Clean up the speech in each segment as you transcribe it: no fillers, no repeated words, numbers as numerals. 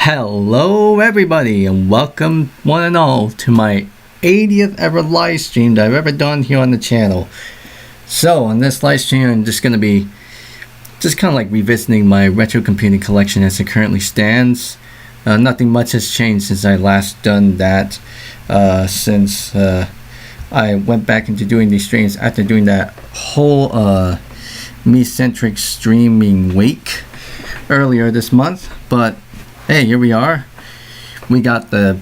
Hello everybody and welcome one and all to my 80th ever live stream that I've ever done here on the channel. So on this live stream I'm just going to be kind of like revisiting my retro computing collection as it currently stands. Nothing much has changed since I last done that, since I went back into doing these streams after doing that whole me-centric streaming week earlier this month. But hey, here we are. We got the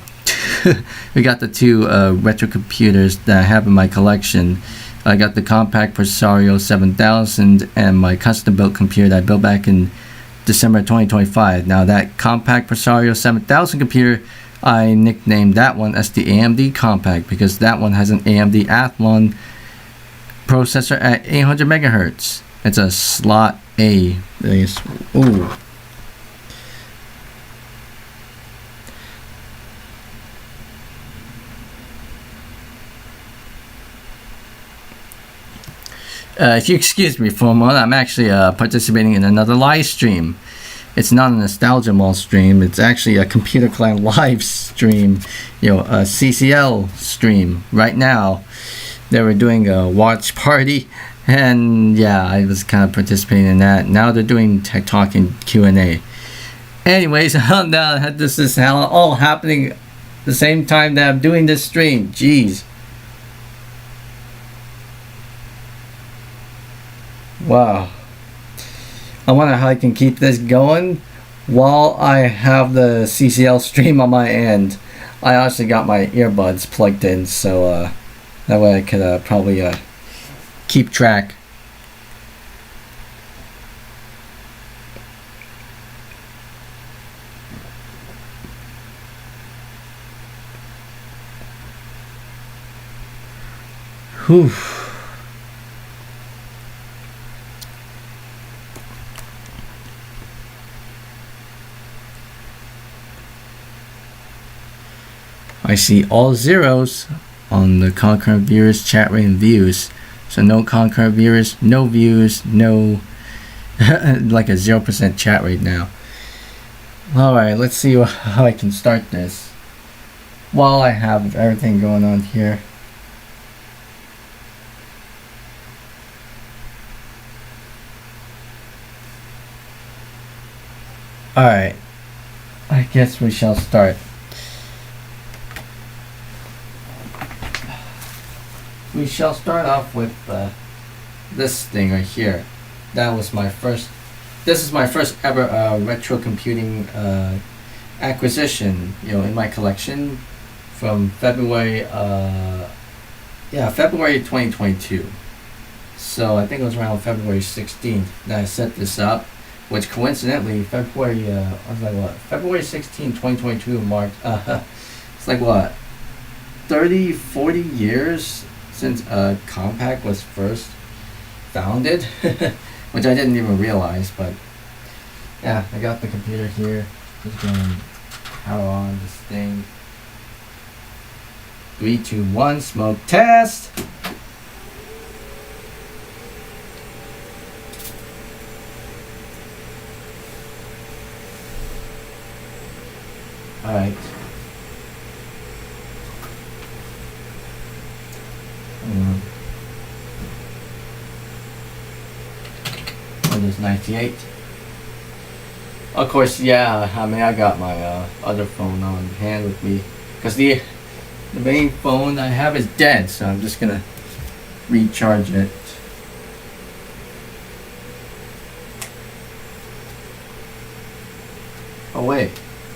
two retro computers that I have in my collection. I got the compact Presario 7000 and my custom built computer that I built back in December 2025. Now that compact Presario 7000 computer, I nicknamed that one as the AMD compact because that one has an AMD Athlon processor at 800 megahertz. It's a slot A. Ooh. If you excuse me for a moment, I'm actually participating in another live stream. It's not a Nostalgia Mall stream. It's actually a Computer Clan live stream, a CCL stream. Right now, they were doing a watch party, and yeah, I was kind of participating in that. Now they're doing Tech Talk and Q&A. Anyways, this is all happening at the same time that I'm doing this stream. Jeez. Wow. I wonder how I can keep this going while I have the CCL stream on my end. I actually got my earbuds plugged in, so that way I could probably keep track. Whew. I see all zeros on the concurrent viewers, chat rate, and views. So no concurrent viewers, no views, no like a 0% chat rate now. Alright, let's see how I can start this while I have everything going on here. Alright, I guess we shall start. We shall start off with this thing right here. This is my first ever retro computing acquisition, in my collection from February 2022. So I think it was around February 16th that I set this up, which coincidentally February 16, 2022 marked it's like what, 30-40 years since compact was first founded, which I didn't even realize. But yeah, I got the computer here. Just gonna power on this thing. 3, 2, 1, smoke test. All right. Windows 98. Of course, yeah. I mean, I got my other phone on hand with me because the main phone I have is dead, so I'm just gonna recharge it. Oh wait,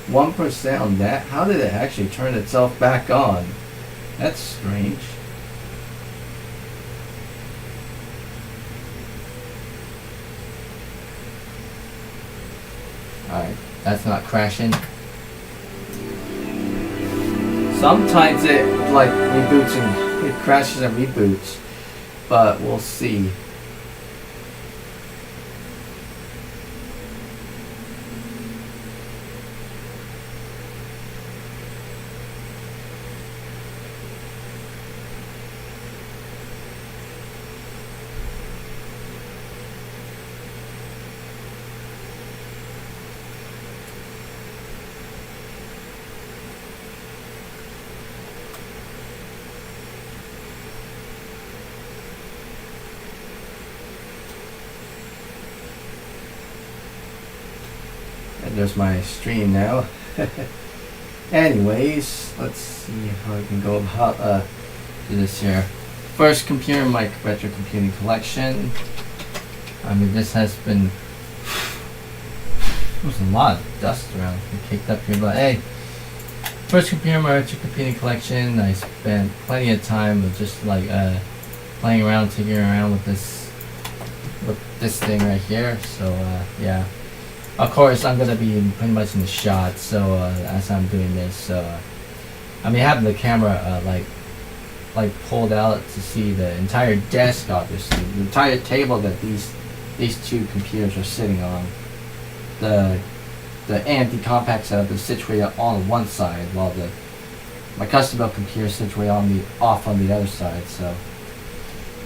1% on that? How did it actually turn itself back on? That's strange. Alright, that's not crashing. Sometimes it like reboots and it crashes and reboots, but we'll see. And there's my stream now. Anyways, let's see how I can go about do this here. First computer in my retro computing collection. I mean, this has been, there's a lot of dust around kicked up here, but hey, first computer in my retro computing collection. I spent plenty of time with just like playing around, tinkering around with this thing right here. So yeah, of course I'm gonna be pretty much in the shot. So as I'm doing this, I mean having the camera like pulled out to see the entire desk, obviously the entire table that these two computers are sitting on. The AMD compact setup is situated on one side, while my custom built computer is situated off on the other side. So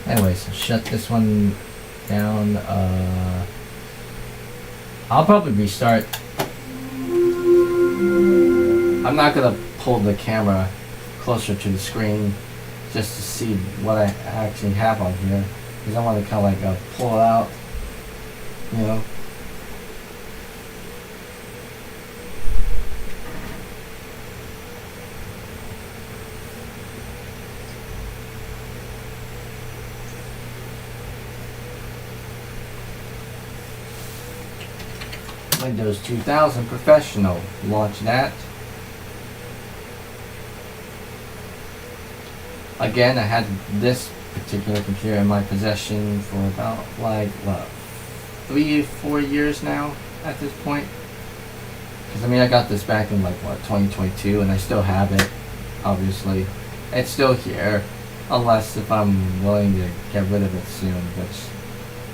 anyways, I'll shut this one down. I'll probably restart. I'm not gonna pull the camera closer to the screen just to see what I actually have on here, because I want to kind of like pull it out, you know. Windows 2000 Professional, launch that. Again, I had this particular computer in my possession for about like what, 3-4 years now at this point. Because I mean, I got this back in like what, 2022, and I still have it. Obviously, it's still here, unless if I'm willing to get rid of it soon, which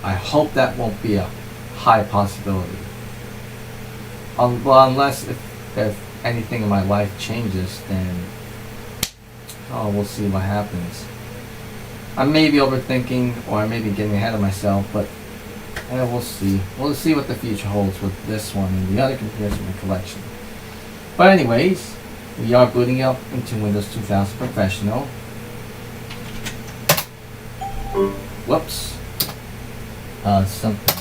I hope that won't be a high possibility. Well, unless if anything in my life changes, then we'll see what happens. I may be overthinking, or I may be getting ahead of myself, but we'll see. We'll see what the future holds with this one and the other computers in the collection. But anyways, we are booting up into Windows 2000 Professional. Whoops. Something.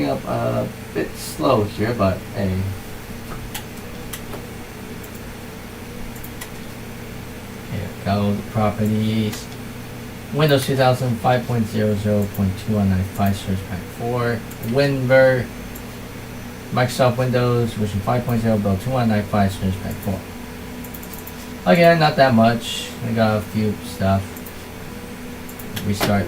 Up a bit slow here, but hey. Here we go, the properties. Windows 2000 5.00.2195 Surge Pack 4. WinVer. Microsoft Windows version 5.0 build 2195 Surge Pack 4. Again, not that much. I got a few stuff. Restart.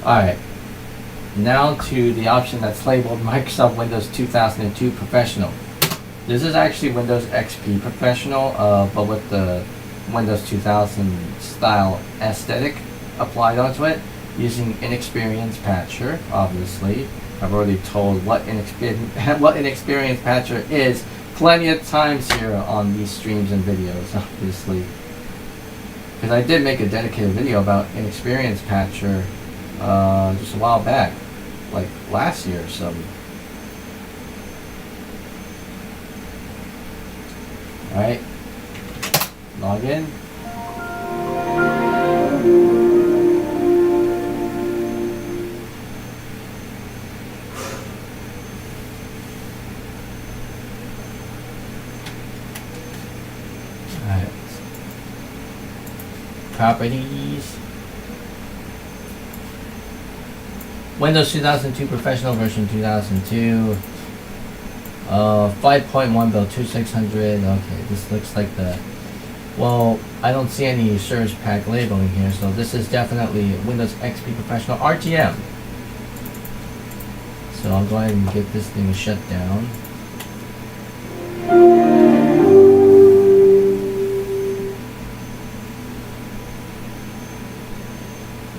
Alright, now to the option that's labeled Microsoft Windows 2002 Professional. This is actually Windows XP Professional, but with the Windows 2000 style aesthetic applied onto it, using Inexperienced Patcher, obviously. I've already told what Inexperienced Patcher is plenty of times here on these streams and videos, obviously. Because I did make a dedicated video about Inexperienced Patcher just a while back, like last year or something. Alright, log in. Alright, properties. Windows 2002 Professional version 2002. 5.1 build 2600. Okay, this looks like well, I don't see any Surge Pack labeling here, so this is definitely Windows XP Professional RTM. So I'll go ahead and get this thing shut down.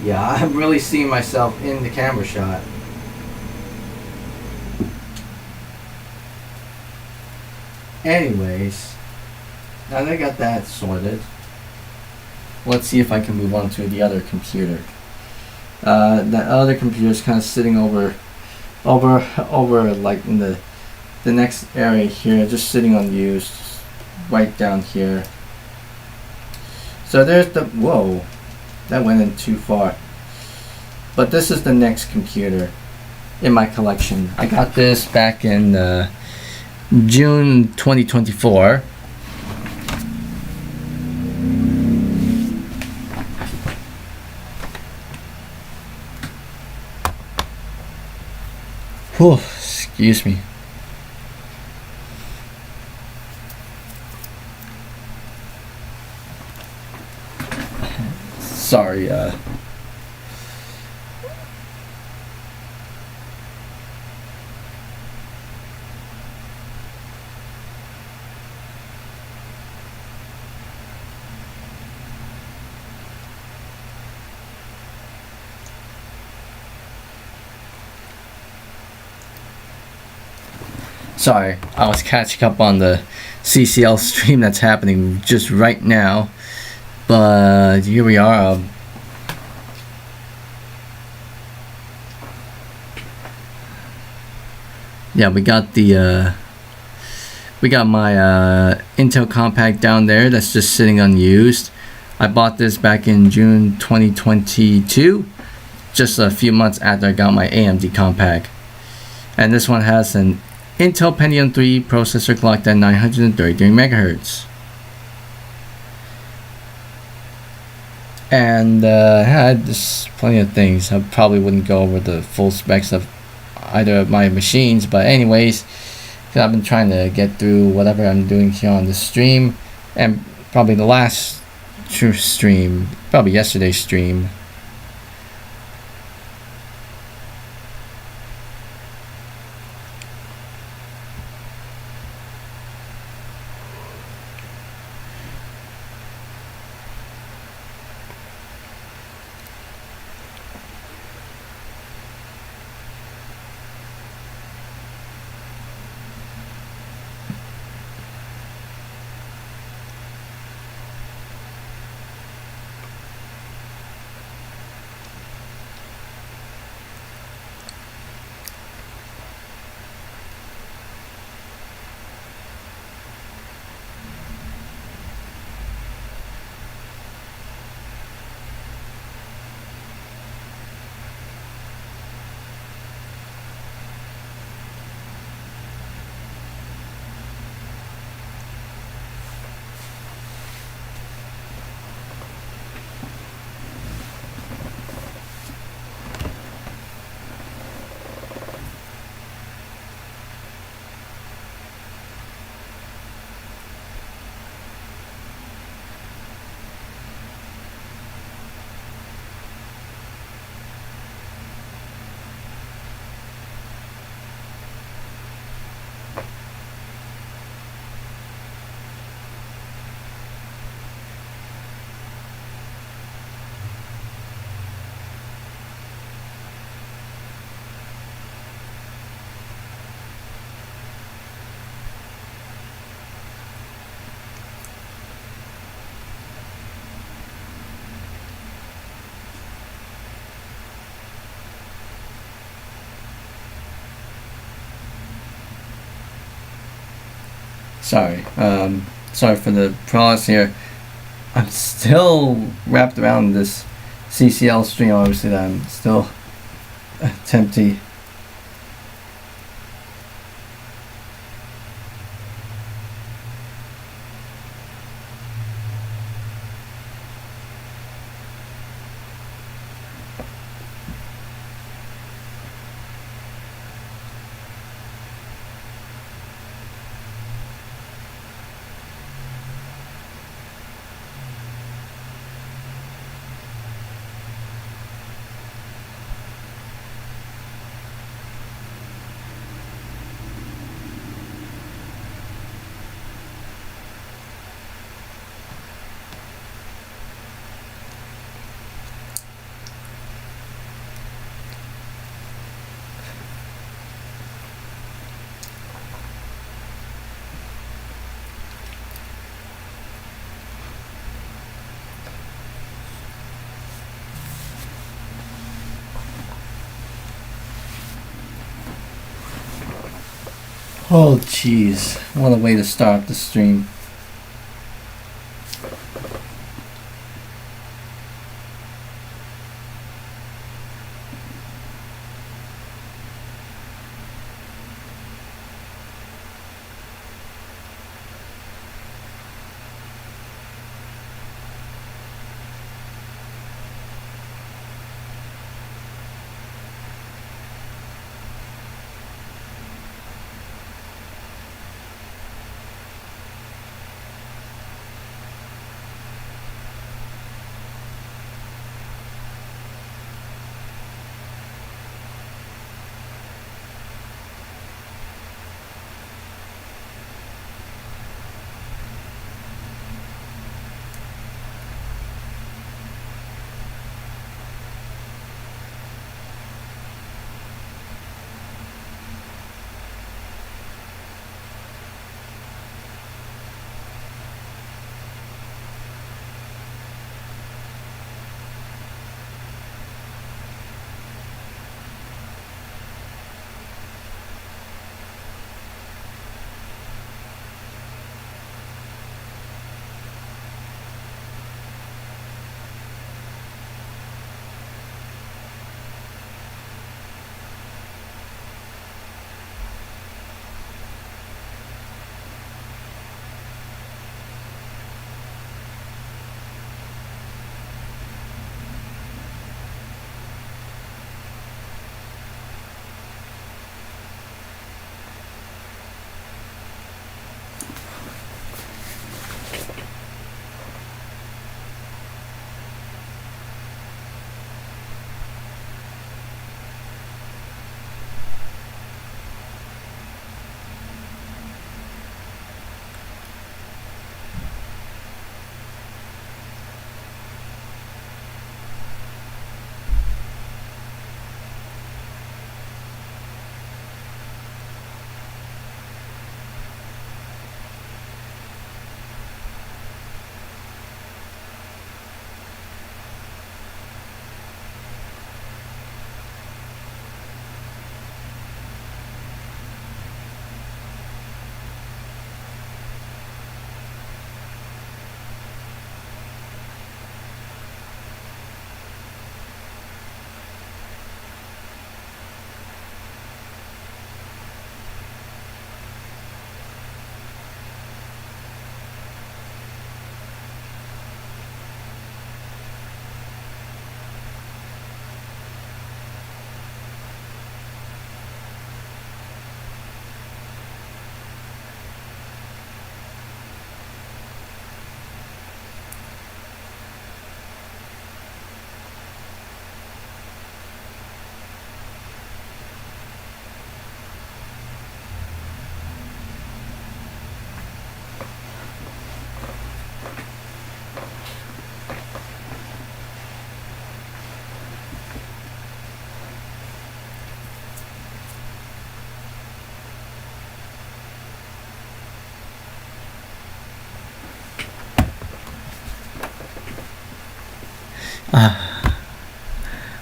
Yeah. I'm really seeing myself in the camera shot. Anyways, now that I got that sorted, let's see if I can move on to the other computer. That other computer is kind of sitting over like in the next area here, just sitting unused, right down here. So there's the, whoa, that went in too far. But this is the next computer in my collection. I got this back in June 2024. Whew, excuse me. Sorry, sorry, I was catching up on the CCL stream that's happening just right now. But here we are. Yeah, we got the we got my Intel compact down there that's just sitting unused. I bought this back in June 2022, just a few months after I got my AMD compact. And this one has an Intel Pentium 3 processor clocked at 933 MHz. And I had just plenty of things. I probably wouldn't go over the full specs of either of my machines, but anyways, I've been trying to get through whatever I'm doing here on the stream, and probably the last stream, probably yesterday's stream. Sorry, sorry for the pause here. I'm still wrapped around this CCL stream, obviously, that I'm still attempting. Oh jeez, what a way to start the stream.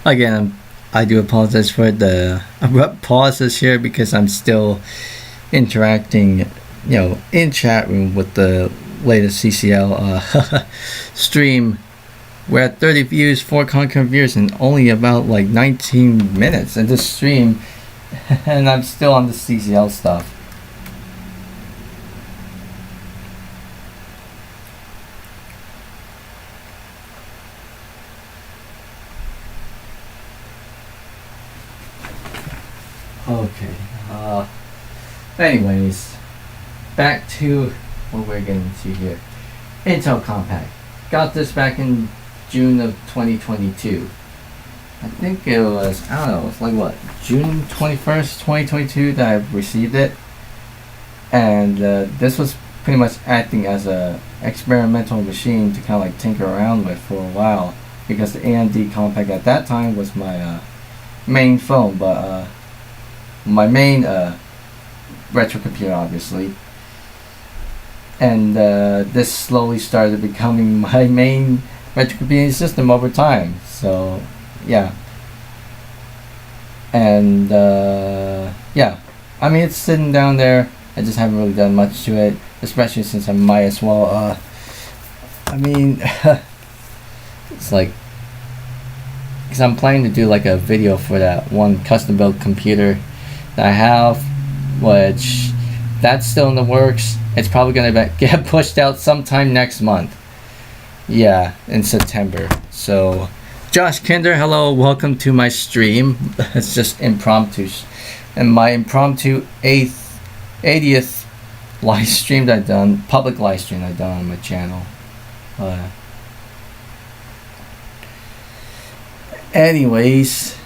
Again, I do apologize for the abrupt pauses here because I'm still interacting, in chat room with the latest CCL stream. We're at 30 views, 4 concurrent views, and only about like 19 minutes in this stream, and I'm still on the CCL stuff. Okay. Anyways, back to what we're getting to here. Intel Compact. Got this back in June of 2022. I think it was, I don't know, it's like what, June 21st, 2022 that I received it. And this was pretty much acting as a experimental machine to kind of like tinker around with for a while, because the AMD Compact at that time was my main phone, but my main retro computer, obviously. And this slowly started becoming my main retro computing system over time. So yeah. And yeah, I mean, it's sitting down there I just haven't really done much to it, especially since I might as well, I mean, it's like, because I'm planning to do like a video for that one custom built computer that I have, which that's still in the works. It's probably going to get pushed out sometime next month. Yeah, in September. So, Josh Kinder, hello, welcome to my stream. It's just impromptu. And my impromptu 80th live stream that I've done, public live stream I've done on my channel. Anyways,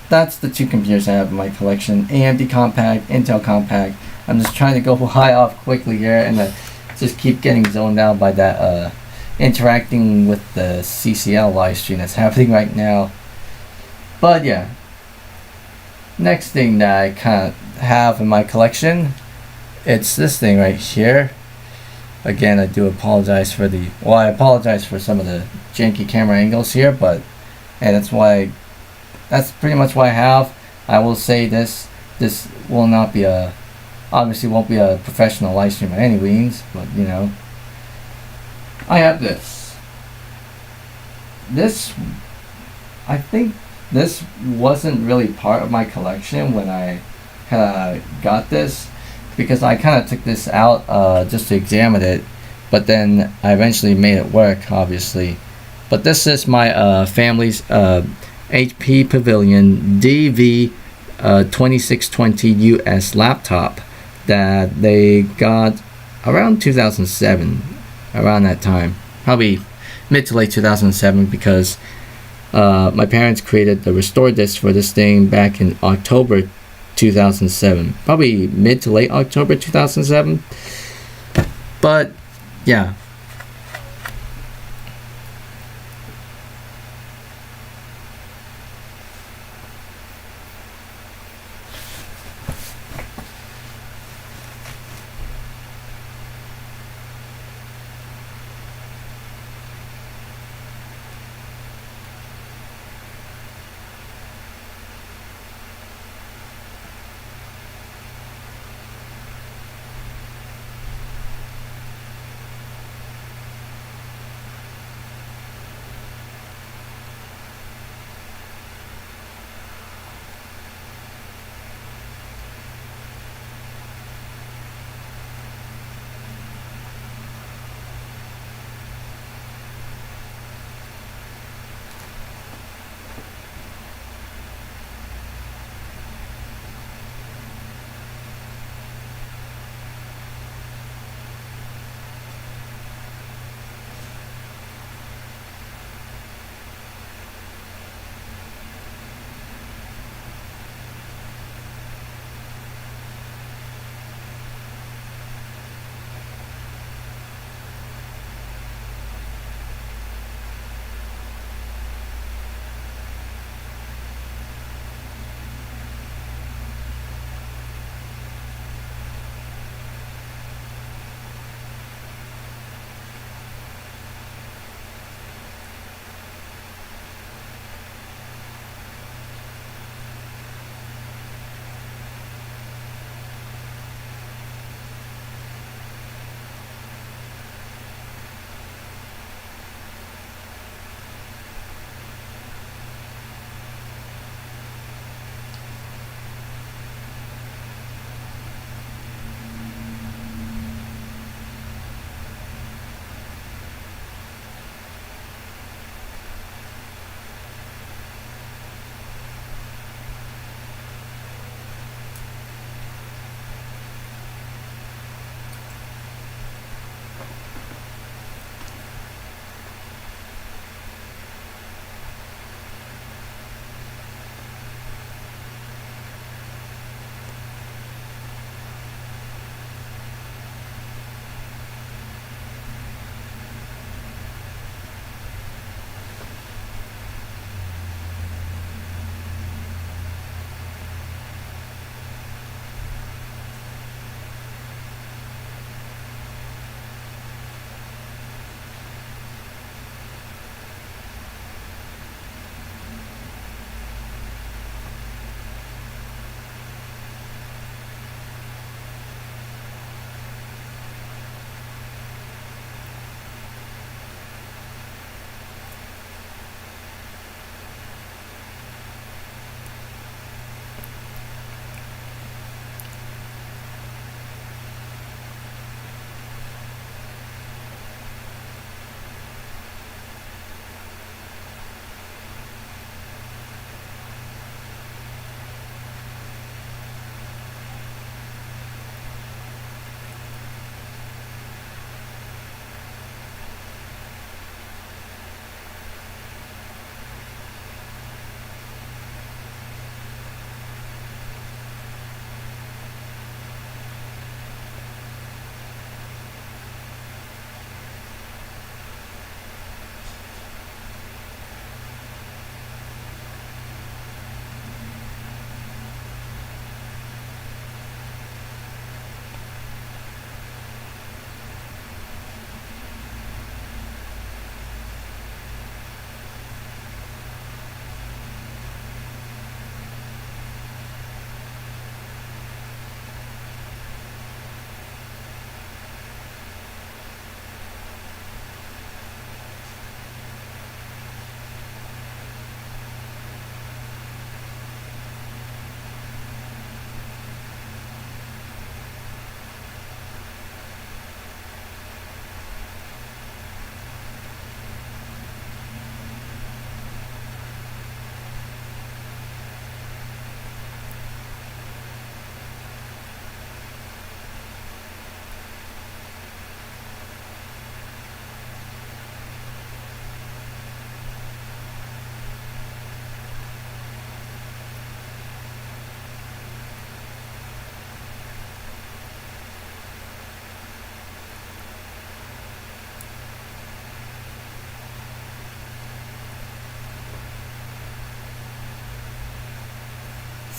that's the two computers I have in my collection. AMD Compact, Intel Compact. I'm just trying to go high off quickly here, and I just keep getting zoned out by that interacting with the CCL live stream that's happening right now. But yeah, next thing that I kind of have in my collection, it's this thing right here. Again, I do apologize for I apologize for some of the janky camera angles here, but and that's pretty much what I have. I will say this will not be obviously won't be a professional live stream by any means, but you know, I have this. I think this wasn't really part of my collection when I kind of got this, because I kind of took this out just to examine it, but then I eventually made it work, obviously. But this is my family's HP Pavilion DV 2620 US laptop that they got around 2007, around that time, probably mid to late 2007, because my parents created the restore disk for this thing back in October 2007, probably mid to late October 2007. But yeah,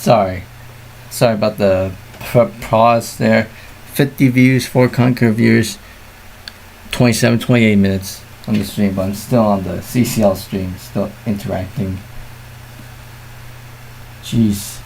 Sorry about the pause there. 50 views, 4 concur viewers, 27, 28 minutes on the stream, but I'm still on the CCL stream, still interacting. Jeez.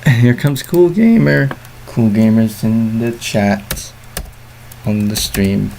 Here comes Cool Gamer. Cool Gamer's in the chat on the stream.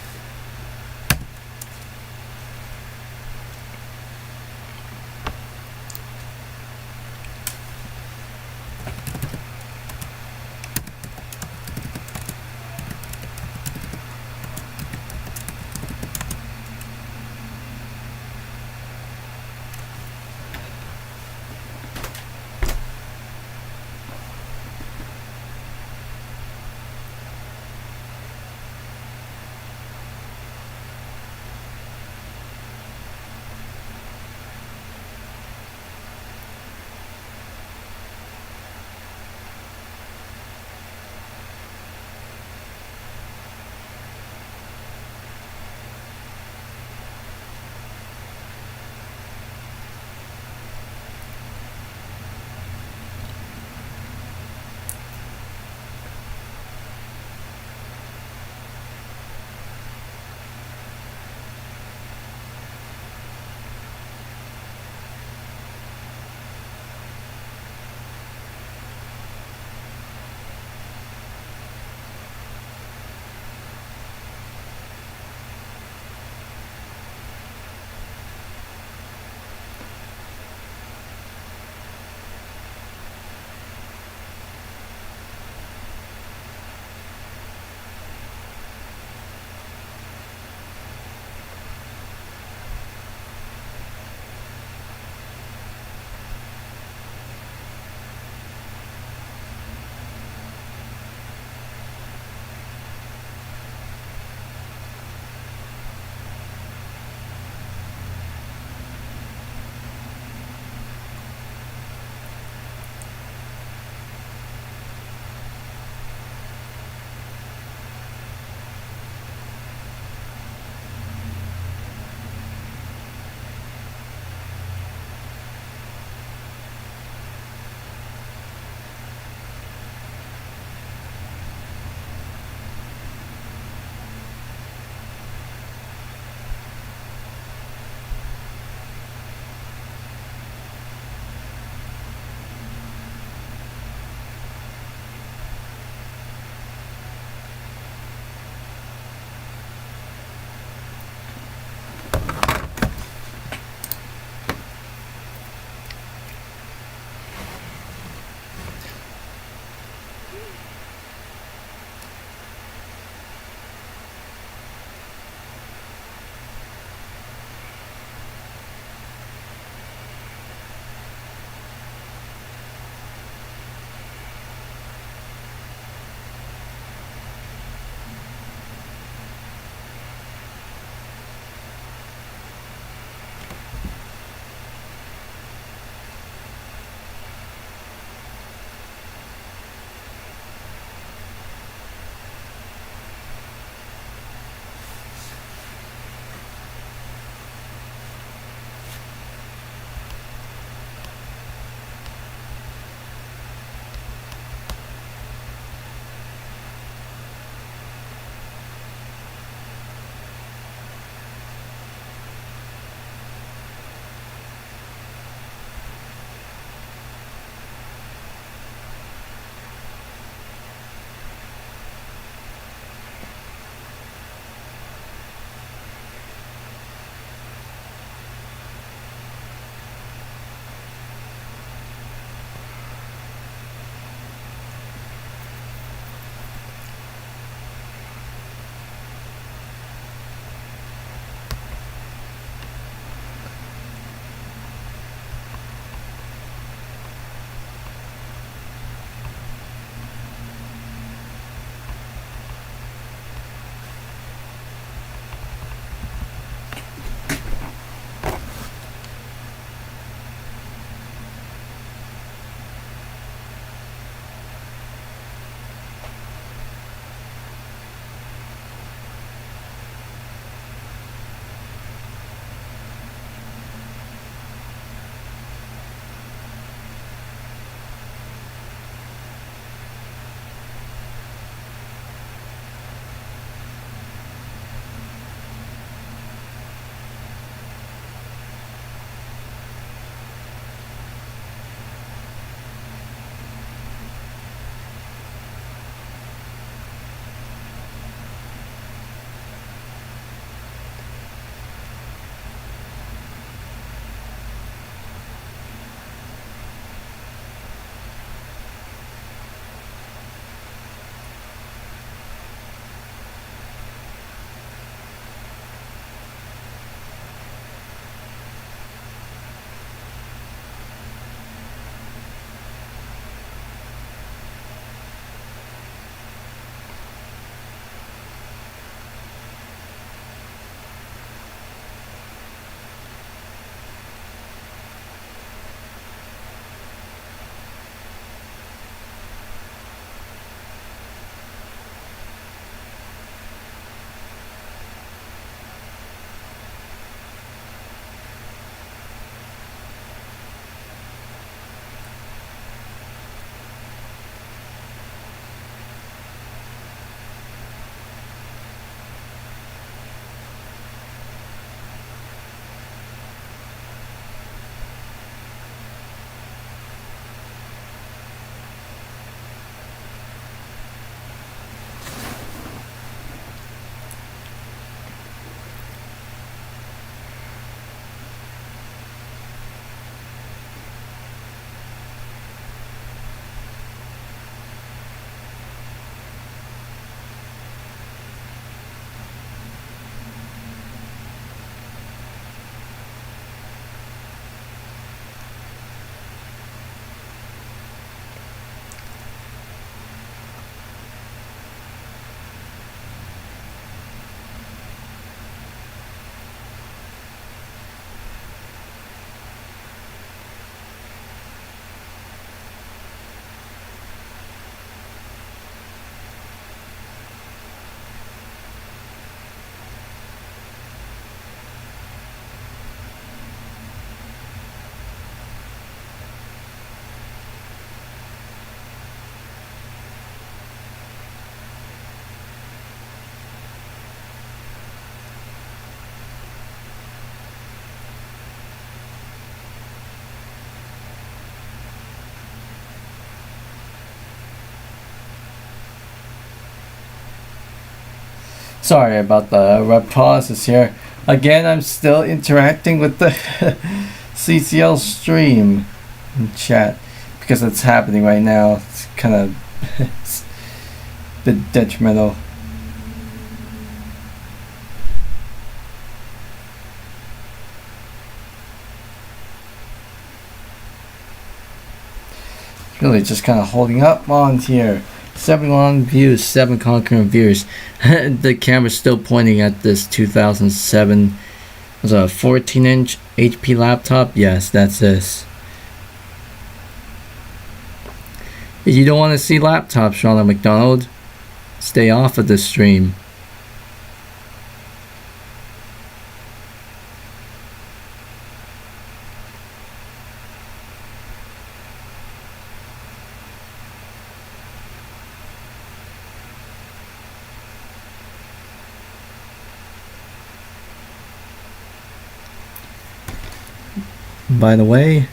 Sorry about the red pauses here. Again, I'm still interacting with the CCL stream in chat because it's happening right now. It's kind of a bit detrimental. It's really just kind of holding up on here. 7 views, 7 concurrent views. The camera's still pointing at this 2007. Was a 14-inch HP laptop? Yes, that's this. If you don't want to see laptops, Ronald McDonald, stay off of the stream. By the way,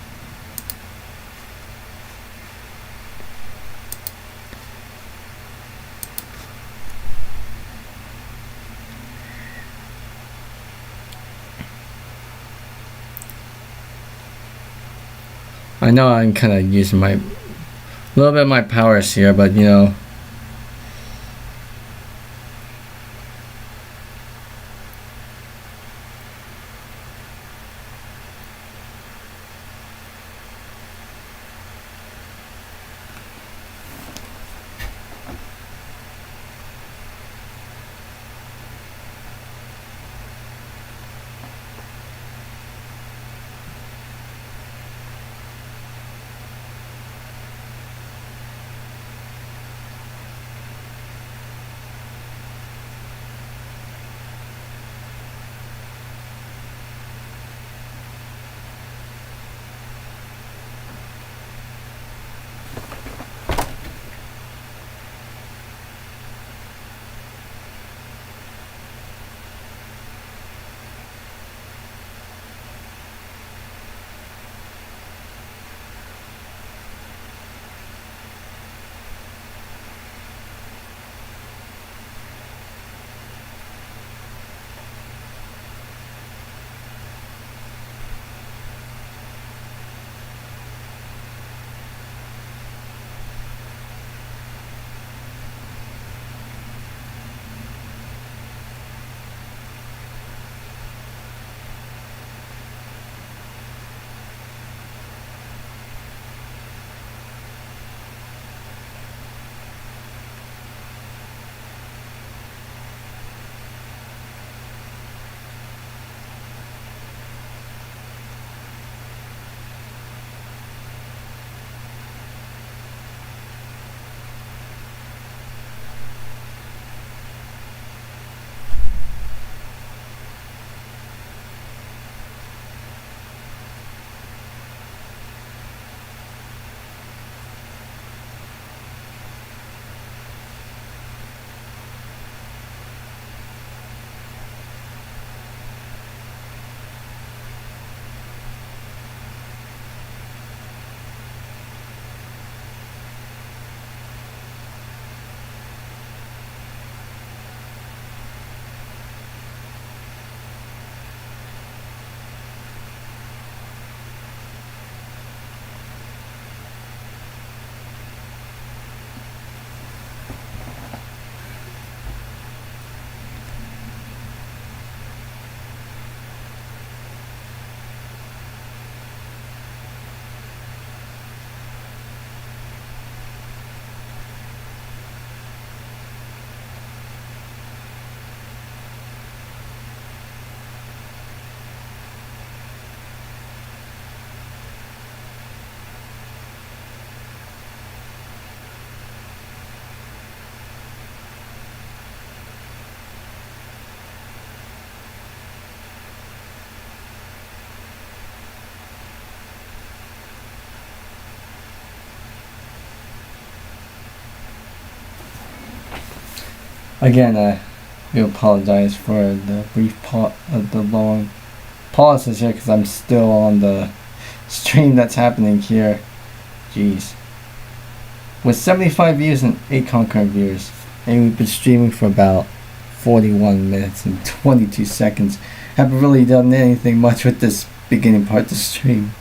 I know I'm kind of using my little bit of my powers here, but you know, again, I do apologize for the brief the long pauses here because I'm still on the stream that's happening here. Jeez. With 75 views and 8 concurrent viewers, and we've been streaming for about 41 minutes and 22 seconds. Haven't really done anything much with this beginning part of the stream.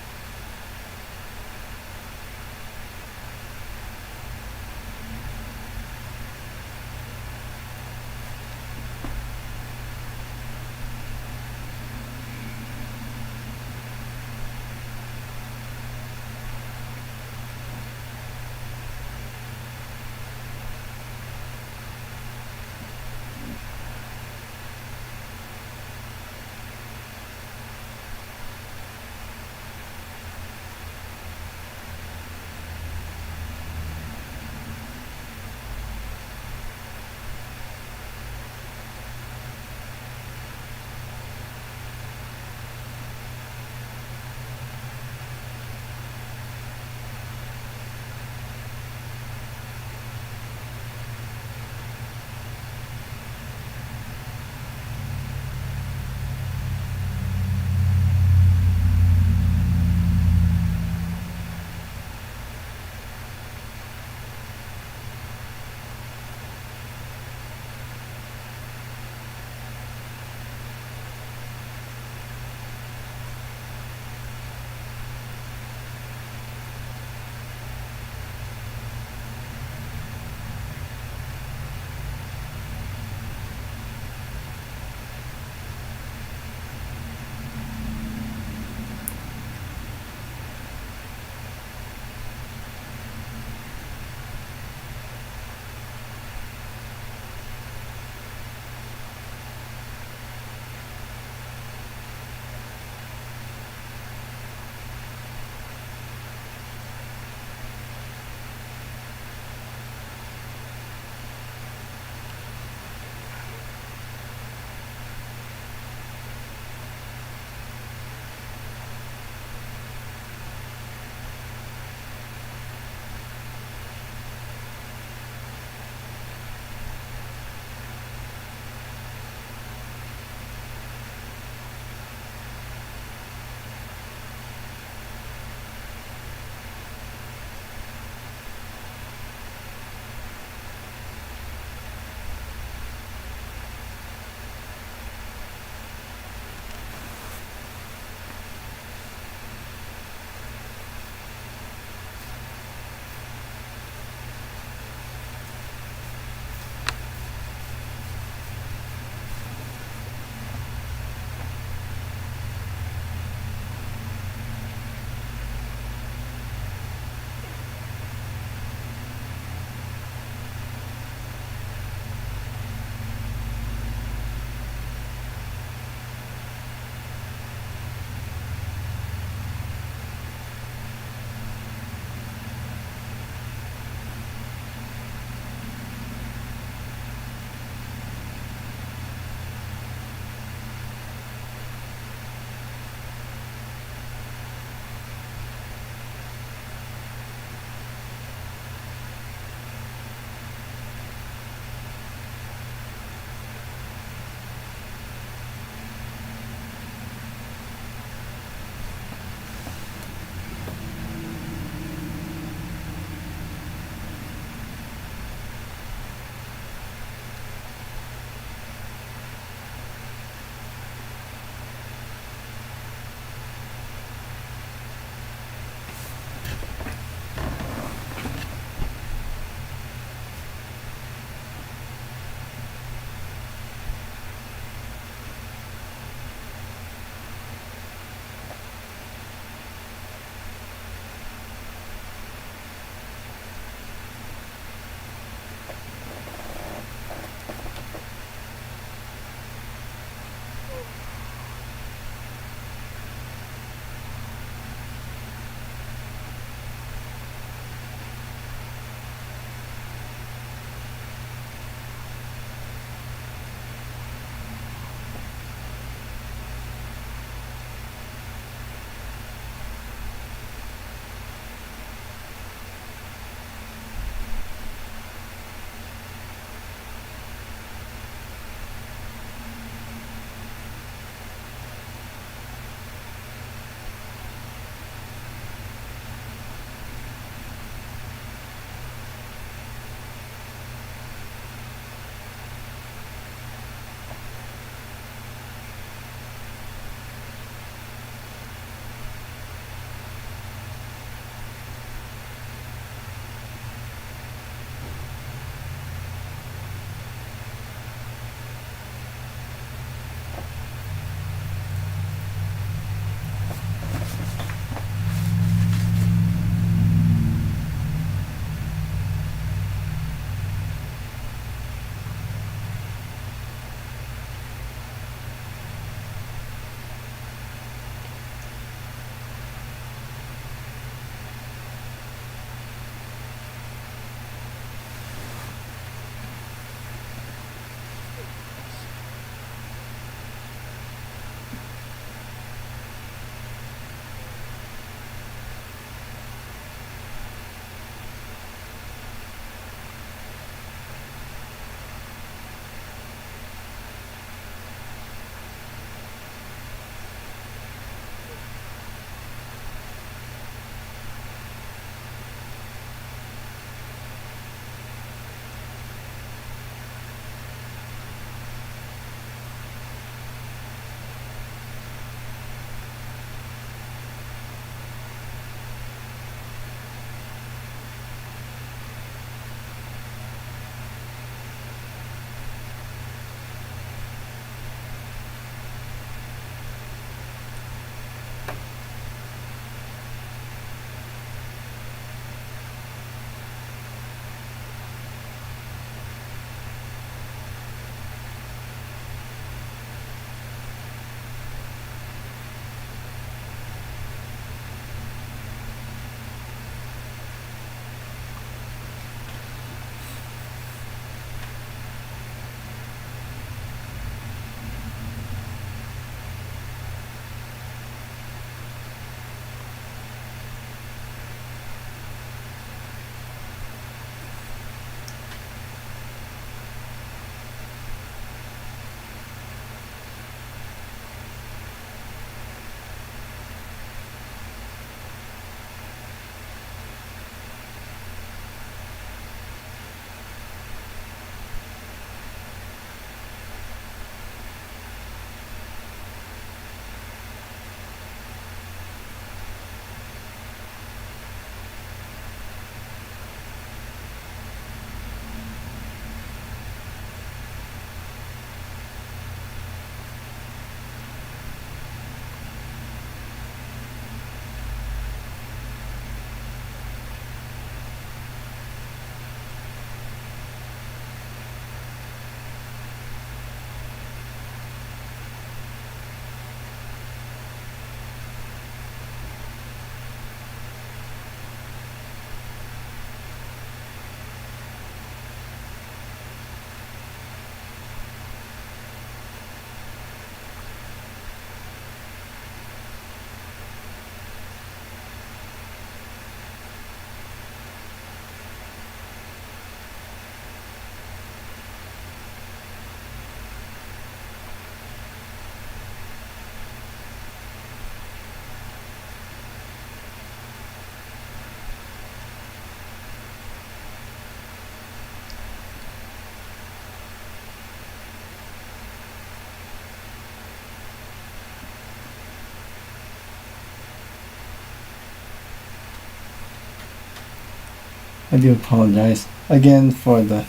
I do apologize again for the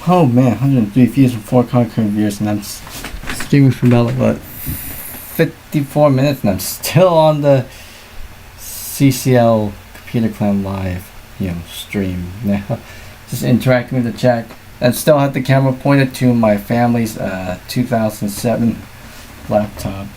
oh man, 103 views and 4 concurrent views, and I'm streaming for about what 54 minutes, and I'm still on the CCL Computer Clan Live, stream now, just interacting with the chat. And still have the camera pointed to my family's 2007 laptop.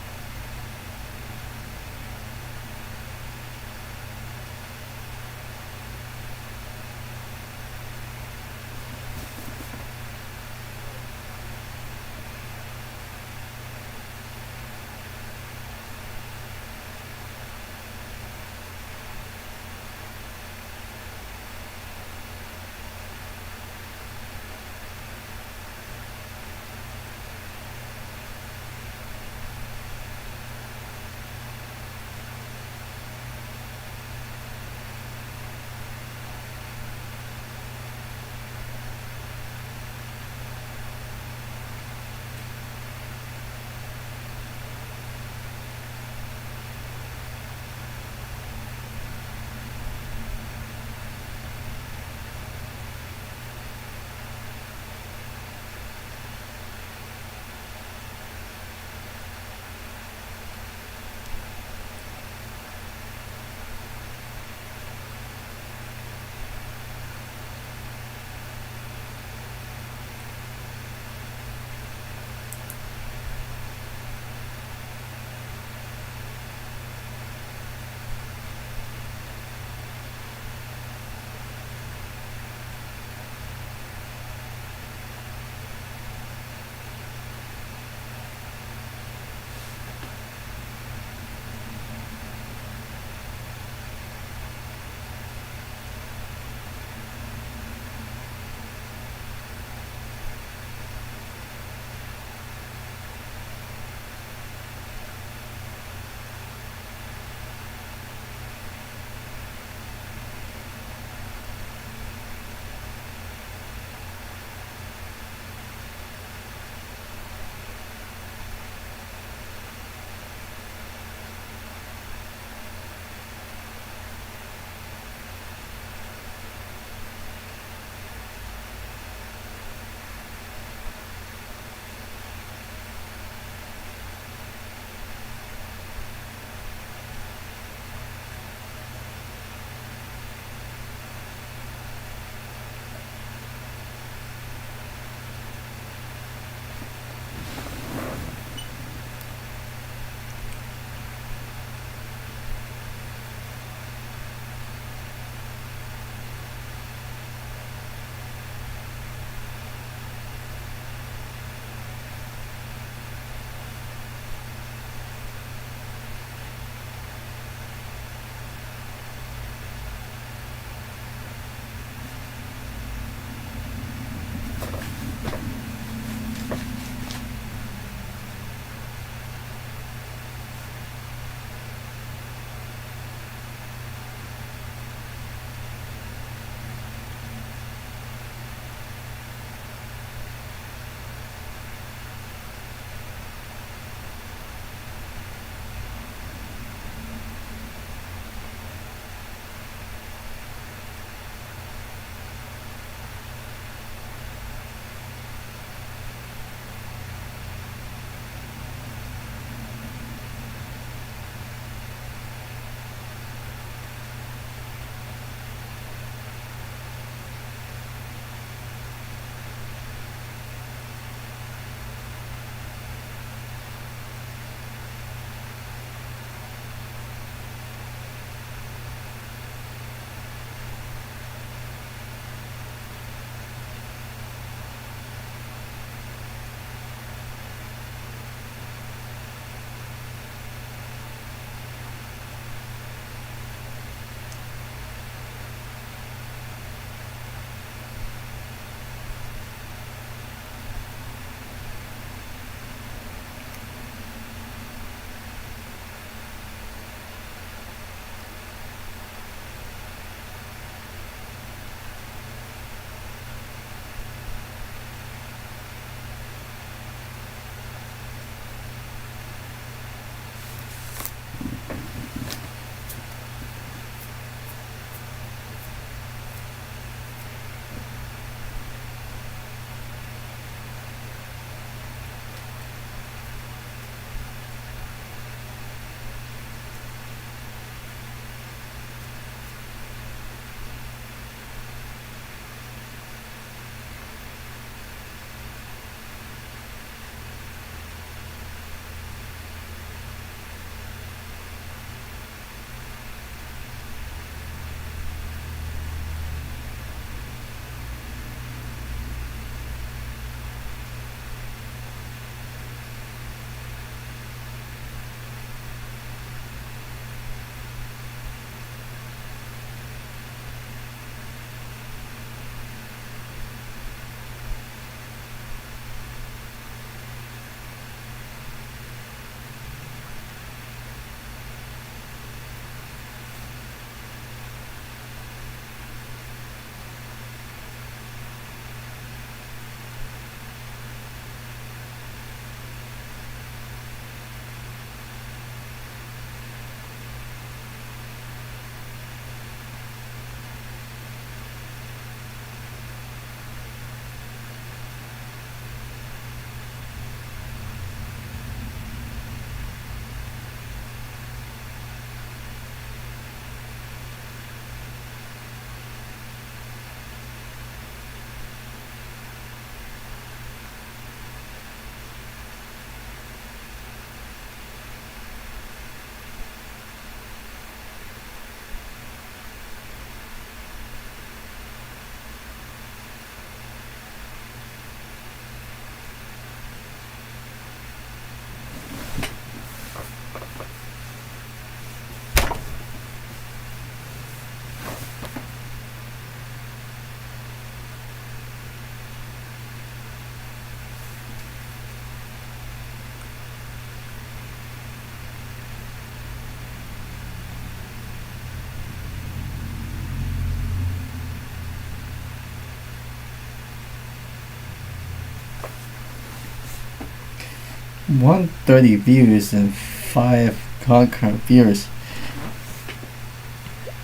130 views and 5 concurrent viewers.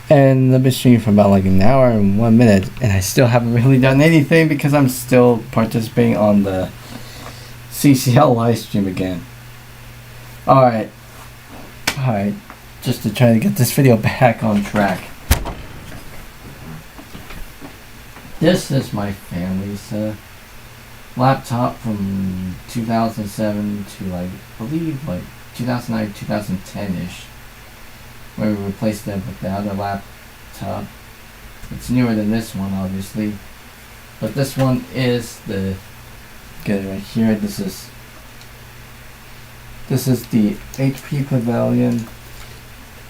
And I've been streaming for about like an hour and 1 minute, and I still haven't really done anything because I'm still participating on the CCL live stream again. Alright, just to try to get this video back on track. This is my family's laptop from 2007 to like, I believe like 2009, 2010-ish. Where we replaced it with the other laptop. It's newer than this one, obviously. But this one is the, get it right here, this is the HP Pavilion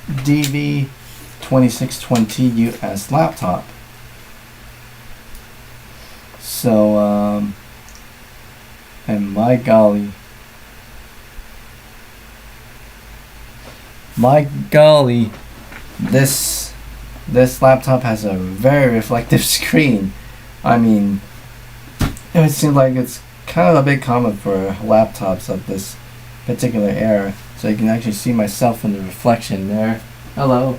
DV2620 US laptop. So, and my golly, this laptop has a very reflective screen. I mean, it seems like it's kind of a bit common for laptops of this particular era. So you can actually see myself in the reflection there. Hello.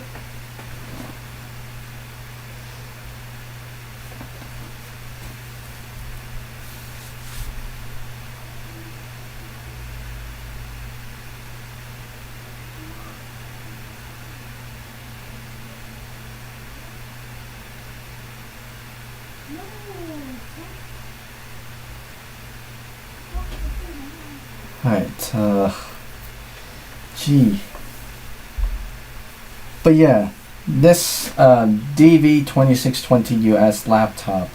Alright, gee. But yeah, this DV2620 US laptop,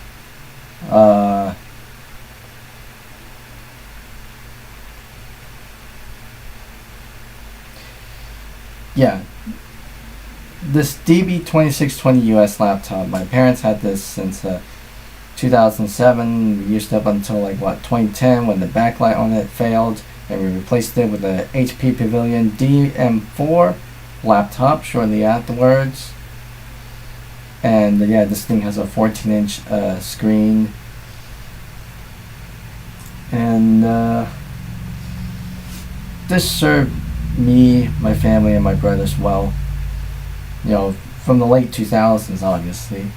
yeah, this DV2620 US laptop, my parents had this since 2007. We used it up until like what, 2010, when the backlight on it failed, and we replaced it with a HP Pavilion DM4 laptop shortly afterwards. And yeah, this thing has a 14-inch screen, and this served me, my family, and my brothers well. You know, from the late 2000s, obviously.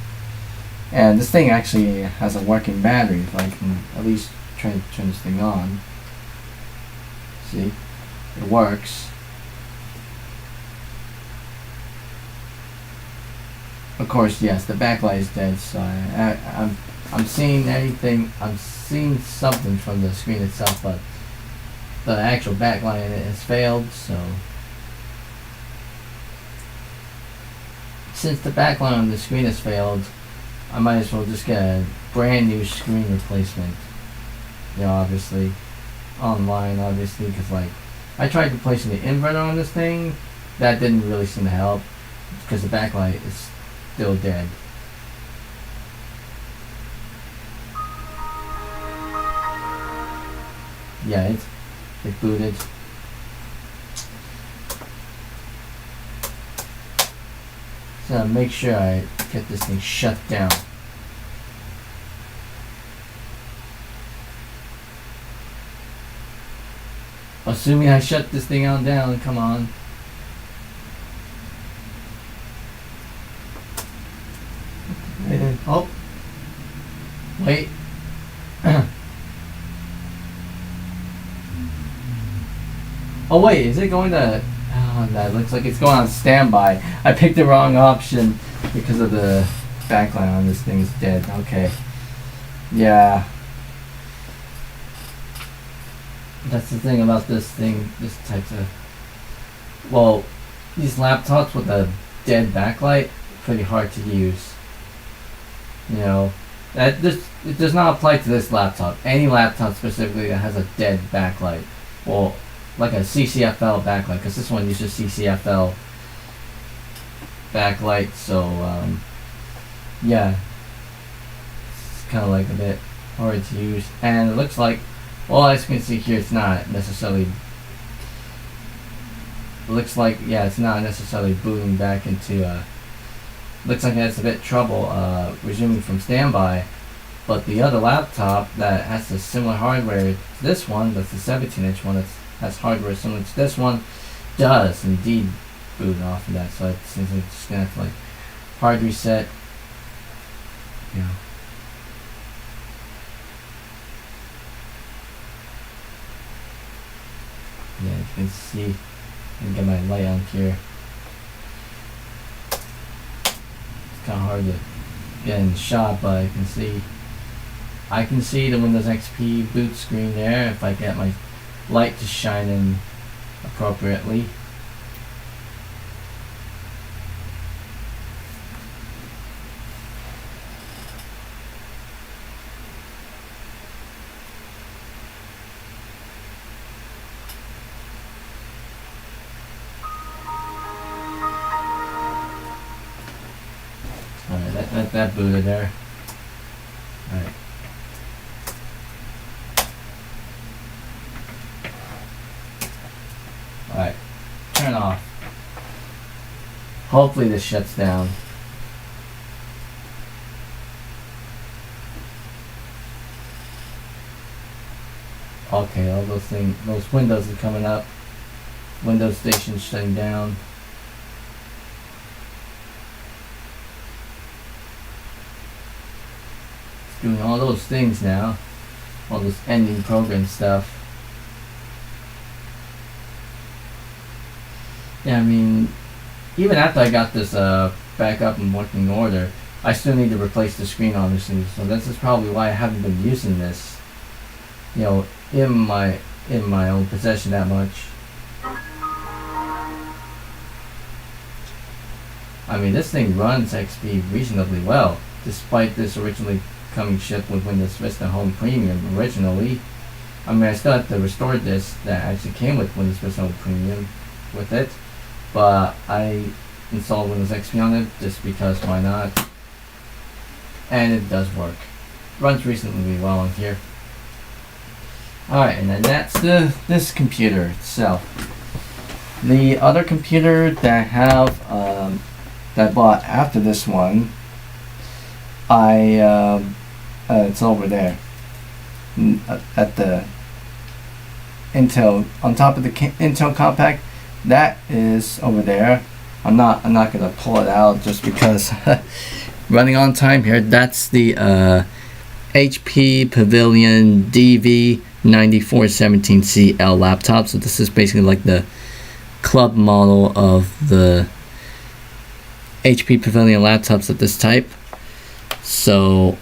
And this thing actually has a working battery, if I can at least try to turn this thing on. See? It works. Of course, yes, the backlight is dead, so I'm seeing anything, I'm seeing something from the screen itself, but the actual backlight has failed, so since the backlight on the screen has failed, I might as well just get a brand new screen replacement. You know, obviously, online, obviously, because like, I tried replacing the inverter on this thing, that didn't really seem to help, because the backlight is still dead. Yeah, it booted. So make sure I get this thing shut down. Assuming I shut this thing on down, come on. Oh. Wait. Oh wait, is it going to... Oh, that looks like it's going on standby. I picked the wrong option because of the backlight on this thing is dead. Okay. Yeah. That's the thing about this thing, this type of... Well, these laptops with a dead backlight, pretty hard to use. You know, it does not apply to this laptop. Any laptop specifically that has a dead backlight. Well, like a CCFL backlight, because this one uses CCFL backlight, so yeah, it's kind of like a bit hard to use. And it looks like, well, as you can see here, it's not necessarily, looks like, yeah, it's not necessarily booting back into looks like it has a bit trouble resuming from standby. But the other laptop that has the similar hardware to this one, that's the 17-inch one, that's has hardware similar to this one, does indeed boot off of that. So it seems like it's gonna have to like hard reset. You know. Yeah, you can see. Let me get my light on here. It's kind of hard to get in the shot, but I can see the Windows XP boot screen there if I get my light to shine in appropriately. Alright, let that booted there. Alright. Alright, turn off. Hopefully this shuts down. Okay, all those things, those windows are coming up. Windows Station shutting down. It's doing all those things now. All this ending program stuff. Yeah, I mean, even after I got this back up in working order, I still need to replace the screen, obviously. So this is probably why I haven't been using this, you know, in my own possession that much. I mean, this thing runs XP reasonably well, despite this originally coming shipped with Windows Vista Home Premium originally. I mean, I still have to restore this that actually came with Windows Vista Home Premium with it, but I installed Windows XP on it just because why not? And it does work. Runs reasonably well on here. Alright, and then that's this computer itself. The other computer that I have that I bought after this one, it's over there at the Intel, on top of the Intel Compact. That is over there. I'm not gonna pull it out just because running on time here. That's the HP Pavilion DV9417CL laptop. So this is basically like the club model of the HP Pavilion laptops of this type. So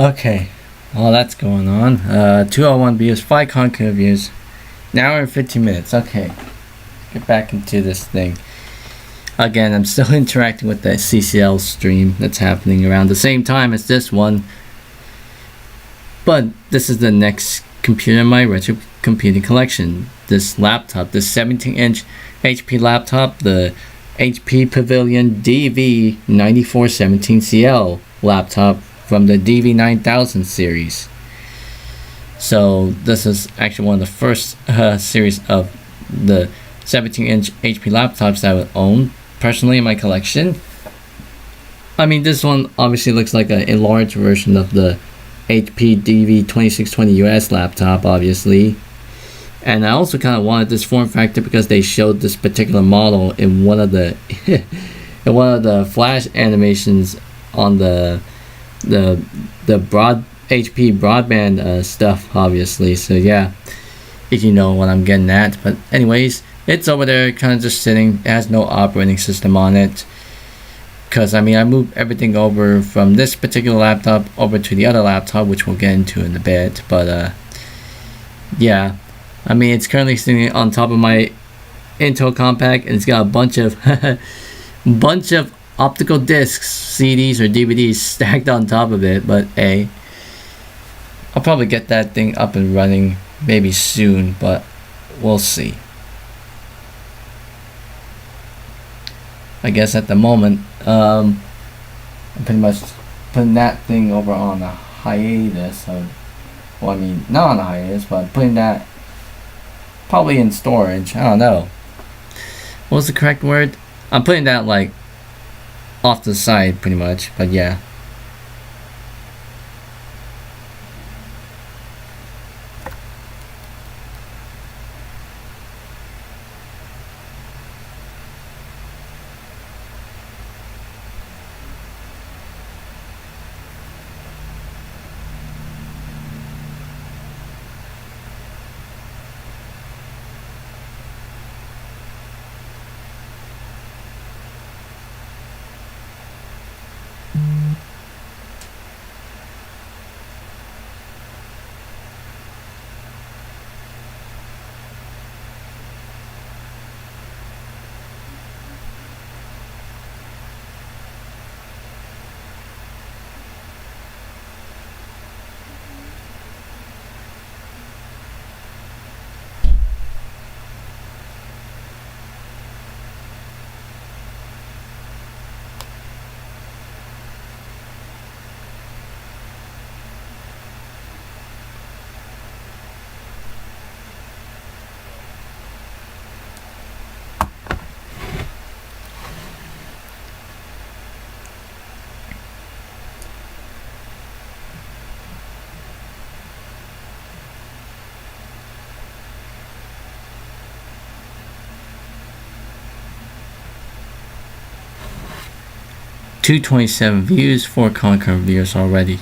Okay, all that's going on. 201 views, 5 concurrent views, an hour and 15 minutes. Okay, get back into this thing. Again, I'm still interacting with the CCL stream that's happening around the same time as this one. But this is the next computer in my retro computing collection. This laptop, this 17-inch HP laptop, the HP Pavilion DV9417CL laptop from the DV9000 series. So this is actually one of the first series of the 17-inch HP laptops that I would own personally in my collection. I mean, this one obviously looks like a enlarged version of the HP DV2620 US laptop, obviously. And I also kind of wanted this form factor because they showed this particular model in one of the in one of the flash animations on the HP broadband stuff, obviously. So yeah, if you know what I'm getting at. But anyways, it's over there, kind of just sitting. It has no operating system on it. Because, I mean, I moved everything over from this particular laptop over to the other laptop, which we'll get into in a bit. But, yeah. I mean, it's currently sitting on top of my Intel Compact, and it's got a bunch of optical discs, CDs or DVDs stacked on top of it. But, hey, I'll probably get that thing up and running maybe soon, but we'll see. I guess at the moment, I'm pretty much putting that thing over on a hiatus. Well, I mean, not on a hiatus, but putting that probably in storage. I don't know. What was the correct word? I'm putting that like off the side pretty much, but yeah. $227 views, 4 concurrent views already.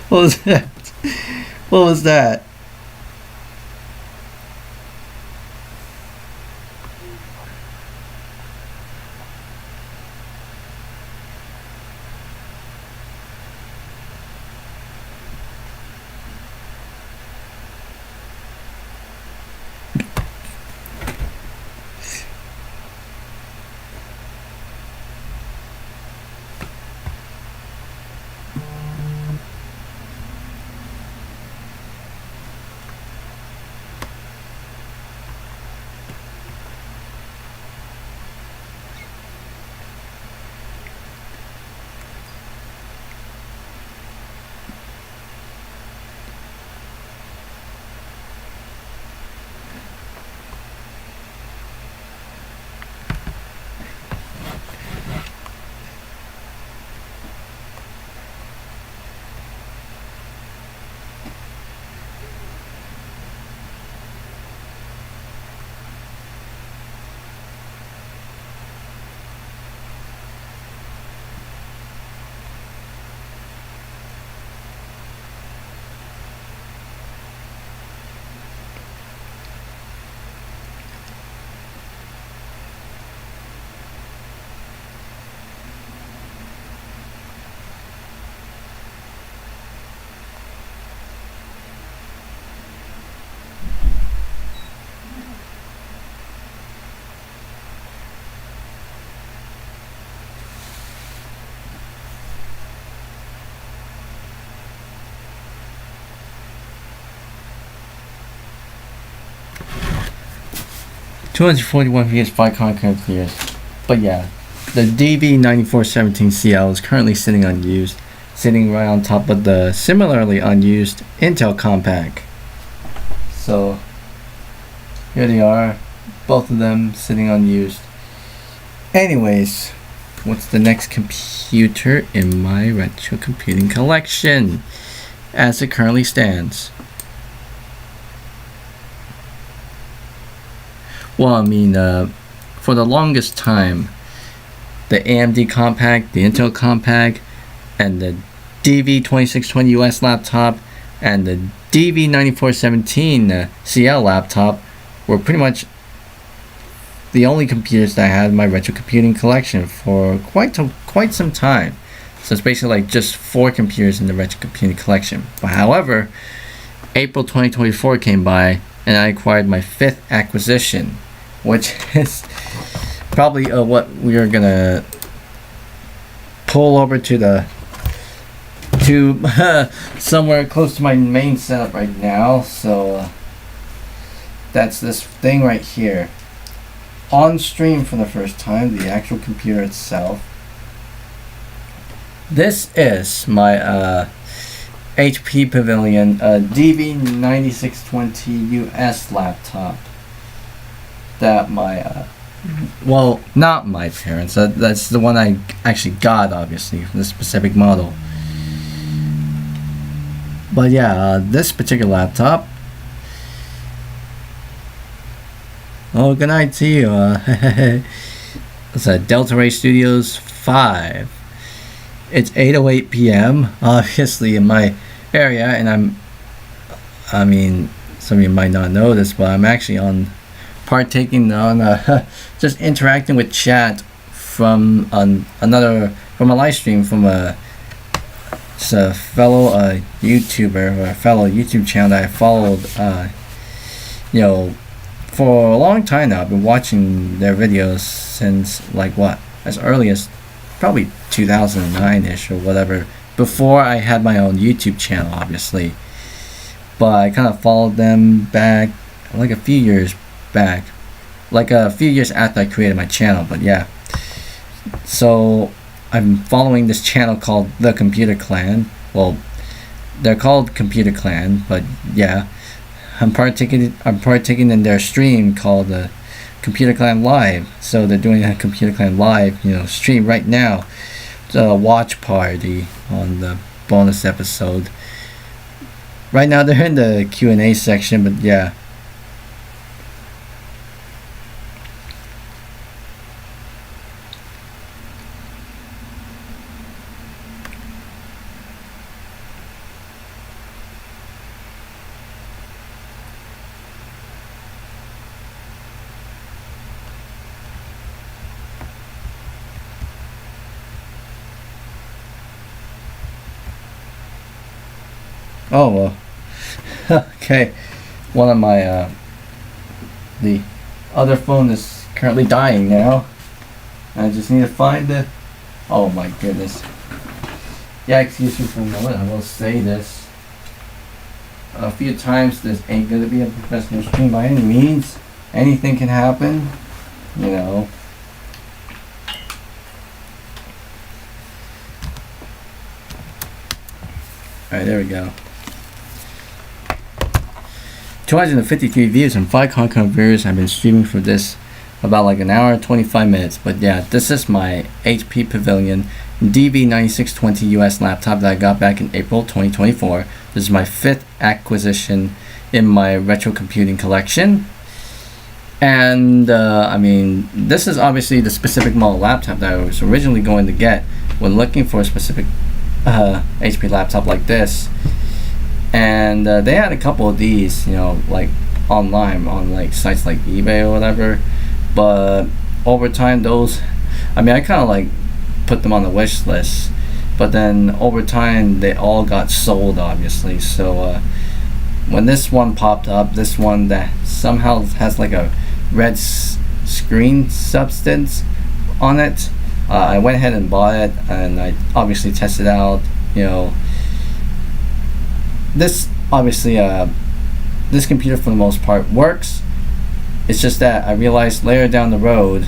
What was that? What was that? 241 views, 5 concurrent viewers. But yeah, the DV9417CL is currently sitting unused, sitting right on top of the similarly unused Intel Compact. So here they are, both of them sitting unused. Anyways, what's the next computer in my retro computing collection as it currently stands? Well, I mean, for the longest time, the AMD Compact, the Intel Compact, and the DV2620 US laptop, and the DV9417 CL laptop were pretty much the only computers that I had in my retro computing collection for quite some time. So it's basically like just 4 computers in the retro computing collection. But however, April 2024 came by and I acquired my 5th acquisition, which is probably what we are gonna pull over to somewhere close to my main setup right now. So that's this thing right here, on stream for the first time, the actual computer itself. This is my HP Pavilion DV9620 US laptop that my well, not my parents, that's the one I actually got, obviously, for this specific model. But yeah, this particular laptop, oh, good night to you. It's a Delta Ray Studios 5. It's 8:08 p.m. obviously in my area, and I mean, some of you might not know this, but I'm actually partaking on just interacting with chat from a live stream from a fellow YouTuber, or a fellow YouTube channel that I followed, for a long time now. I've been watching their videos since as early as probably 2009-ish or whatever, before I had my own YouTube channel, obviously. But I kind of followed them back like a few years back, like a few years after I created my channel. But yeah, so I'm following this channel called The Computer Clan. Well, they're called Computer Clan, but yeah, I'm partaking in their stream called the Computer Clan Live. So they're doing a Computer Clan Live, stream right now. It's a watch party on the bonus episode. Right now they're in the Q&A section, but yeah. Oh well. Okay, one of my the other phone is currently dying now. I just need to find the. Oh my goodness. Yeah, excuse me for a moment. I will say this a few times. This ain't gonna be a professional stream by any means. Anything can happen, Alright, there we go. 253 views and 5 concurrent viewers. I've been streaming for this about like an hour and 25 minutes. But yeah, this is my HP Pavilion DV9620 US laptop that I got back in April 2024. This is my 5th acquisition in my retro computing collection. And I mean, this is obviously the specific model laptop that I was originally going to get when looking for a specific HP laptop like this. And they had a couple of these, like online on like sites like eBay or whatever. But over time, those, I mean, I kind of like put them on the wish list. But then over time, they all got sold, obviously. So when this one popped up, this one that somehow has like a red screen substance on it, I went ahead and bought it, and I obviously tested out. This obviously this computer for the most part works. It's just that I realized later down the road,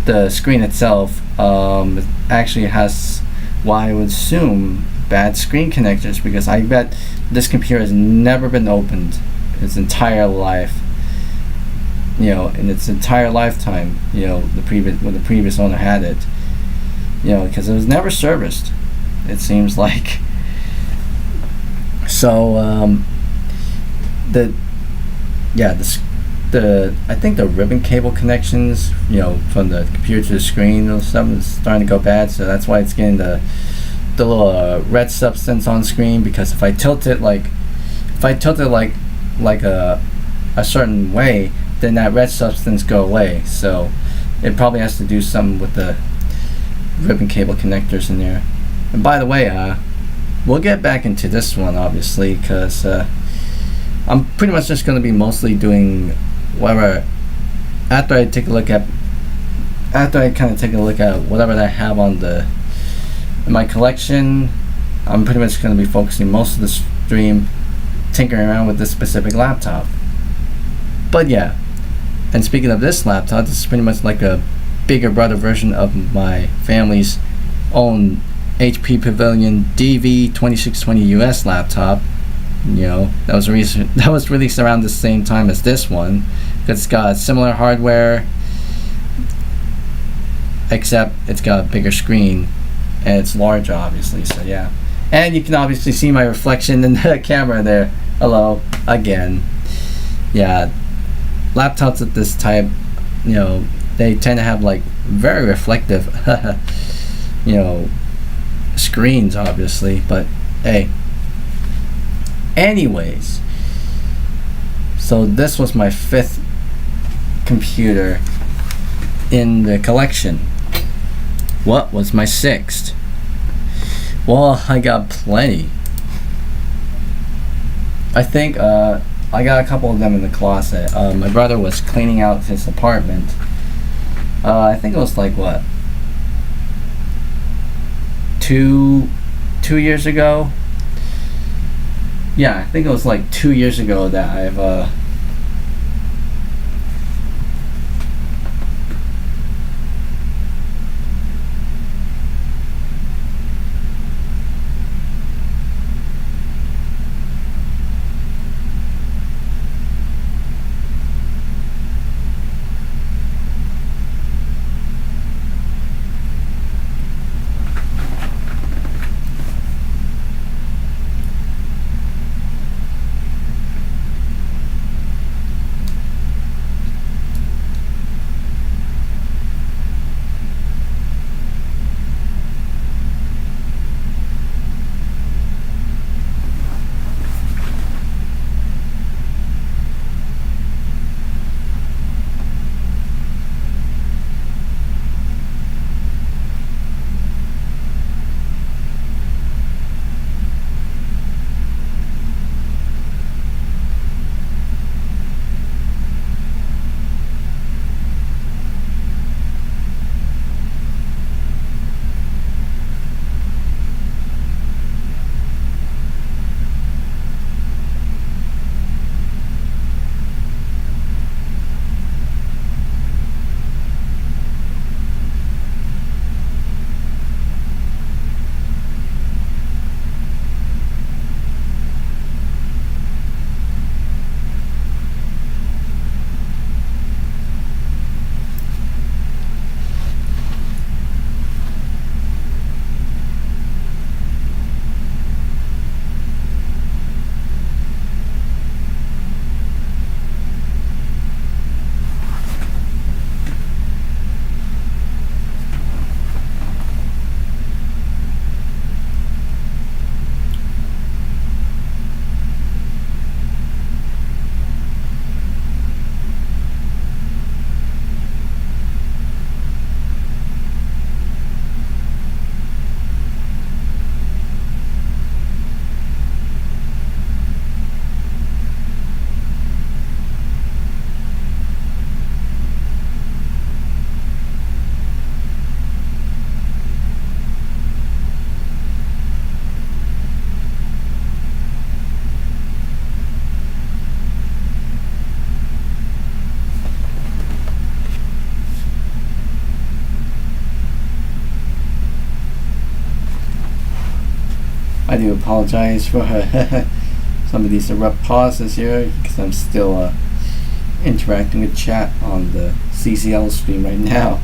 the screen itself actually has what I would assume bad screen connectors, because I bet this computer has never been opened its entire life. In its entire lifetime, when the previous owner had it, because it was never serviced, it seems like. So I think the ribbon cable connections, from the computer to the screen or something, is starting to go bad. So that's why it's getting the little red substance on screen. Because if I tilt it like a certain way, then that red substance go away. So it probably has to do something with the ribbon cable connectors in there. And by the way, we'll get back into this one, obviously, because I'm pretty much just going to be mostly doing whatever after I kind of take a look at whatever I have in my collection. I'm pretty much going to be focusing most of the stream tinkering around with this specific laptop. But yeah, and speaking of this laptop, this is pretty much like a bigger brother version of my family's own HP Pavilion DV2620 US laptop. That was released around the same time as this one, because it's got similar hardware, except it's got a bigger screen and it's larger, obviously. So yeah, and you can obviously see my reflection in the camera there. Hello again. Yeah, laptops of this type, they tend to have like very reflective screens, obviously. But hey, anyways, so this was my 5th computer in the collection. What was my 6th? Well, I got plenty. I think I got a couple of them in the closet. My brother was cleaning out his apartment. I think it was like what, 2 years ago. Yeah, I think it was like 2 years ago that I've do apologize for some of these abrupt pauses here because I'm still interacting with chat on the CCL stream right now.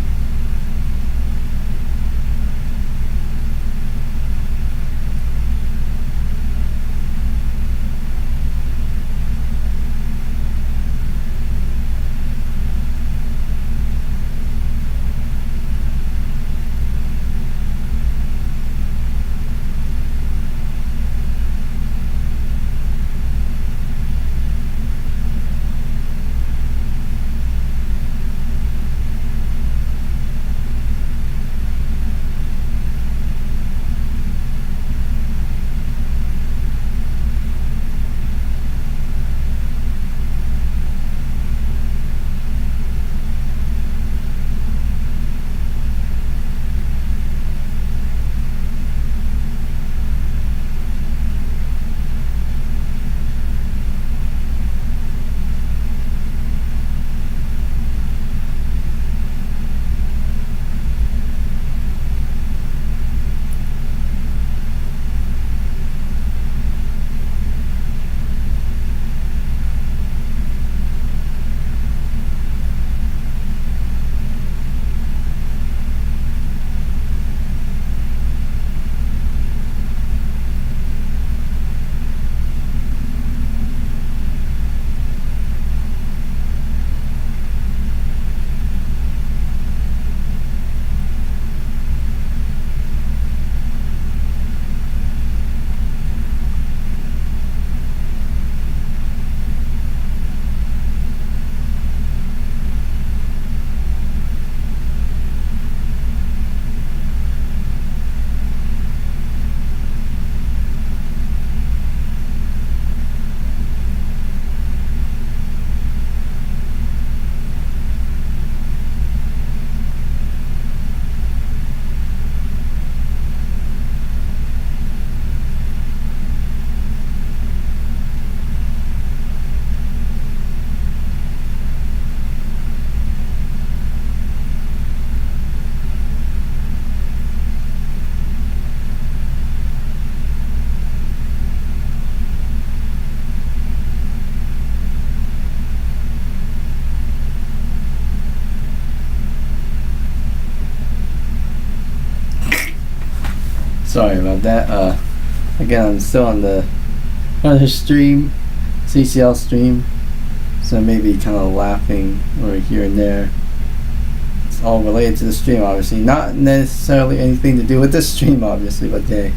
Sorry about that. Again, I'm still on the other stream, CCL stream, so maybe kind of laughing or here and there. It's all related to the stream, obviously. Not necessarily anything to do with this stream, obviously, but hey.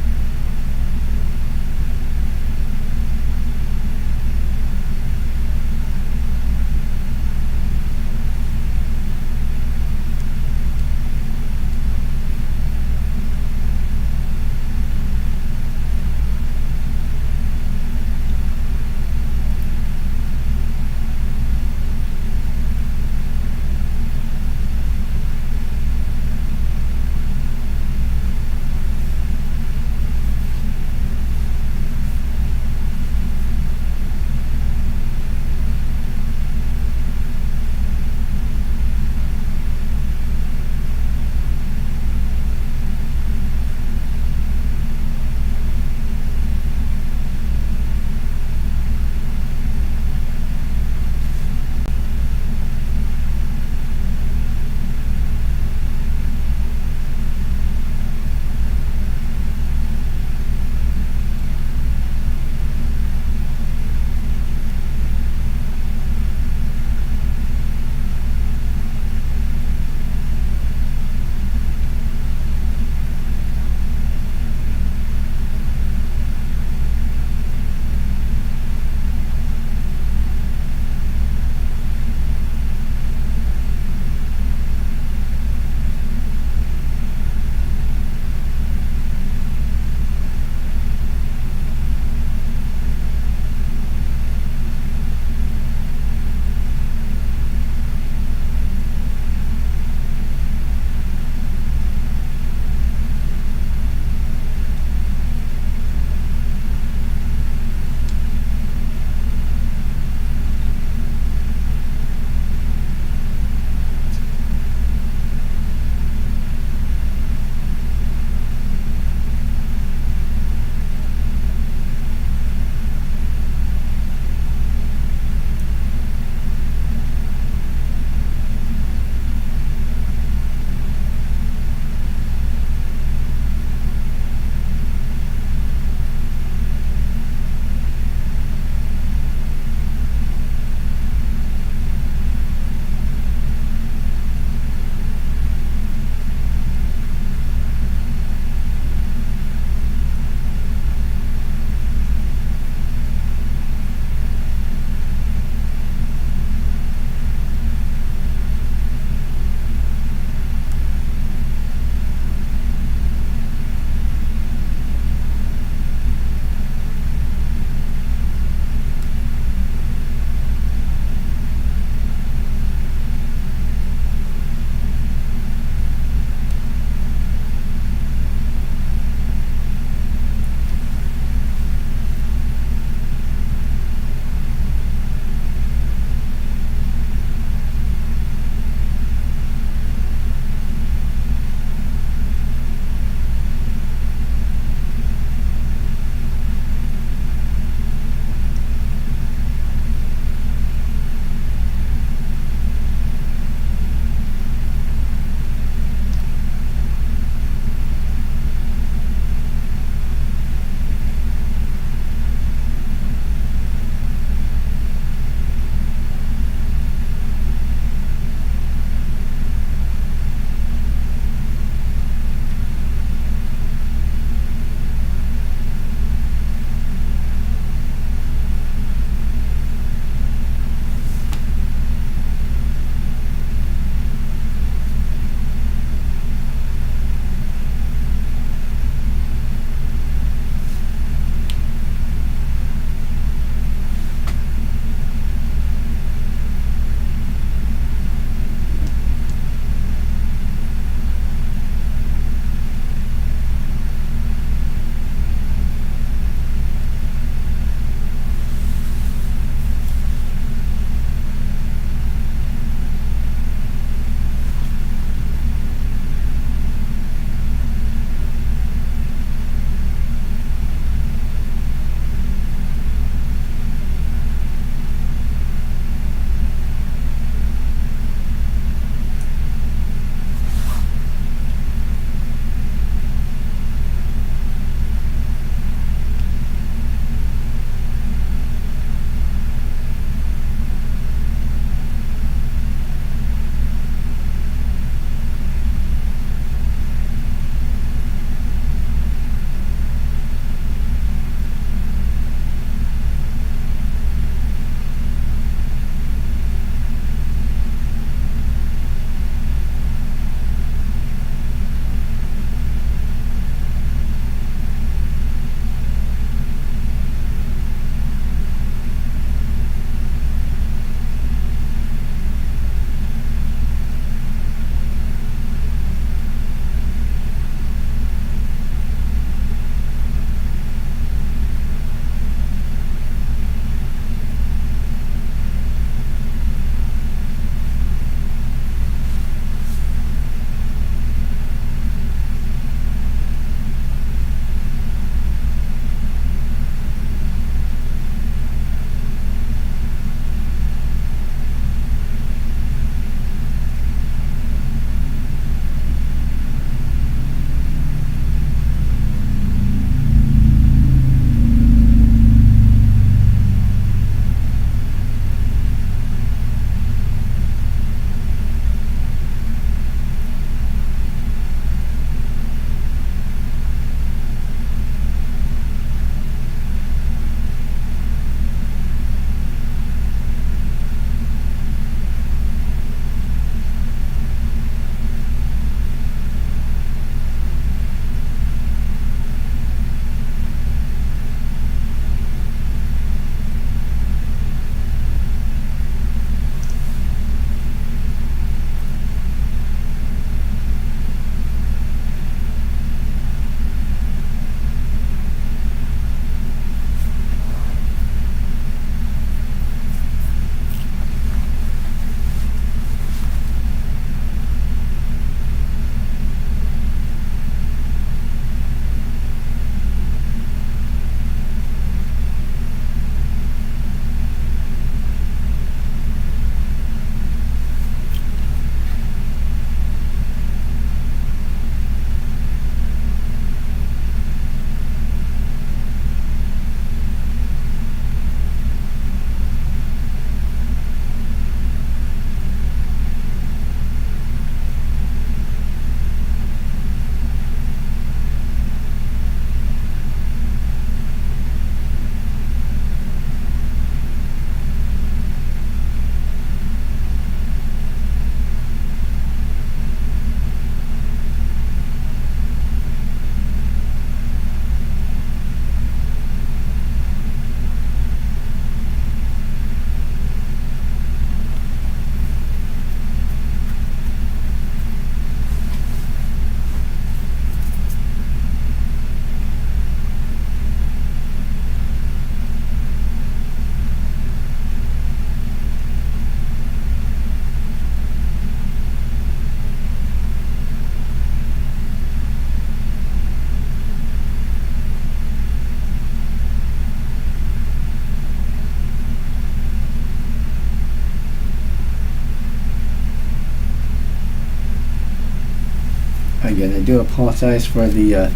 Again, I do apologize for the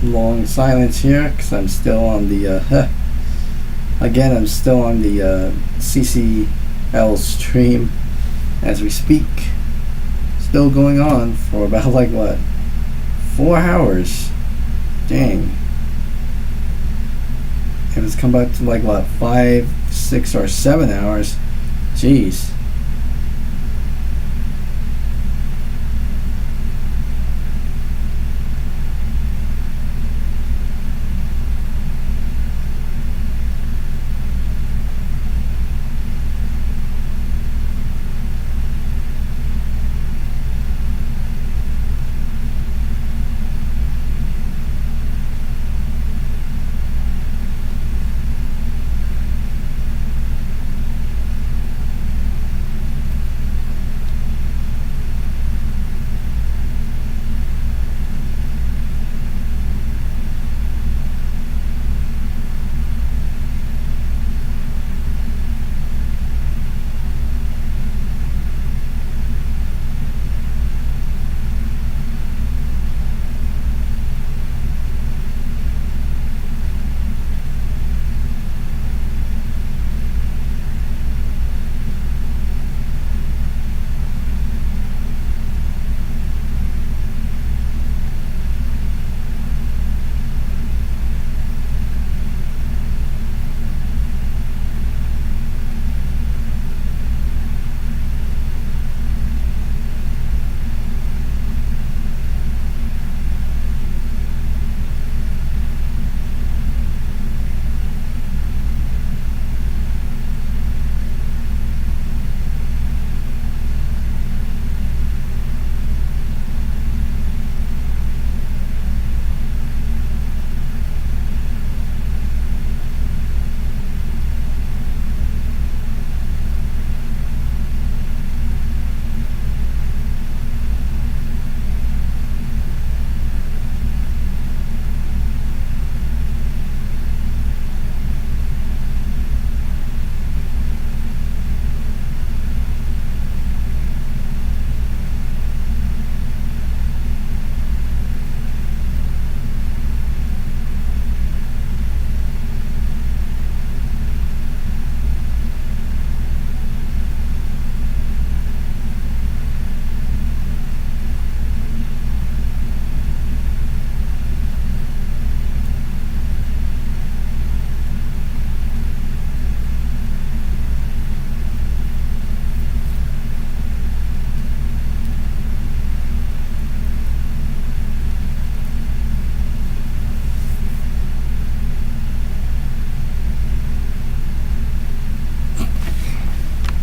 long silence here, because I'm still on the again, I'm still on the CCL stream as we speak. Still going on for about like what, 4 hours. Dang. If it's come back to like what, 5, 6 or 7 hours. Jeez.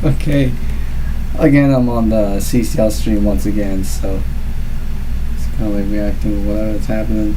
Okay, again, I'm on the CCL stream once again, so it's kind of like reacting to whatever's happening.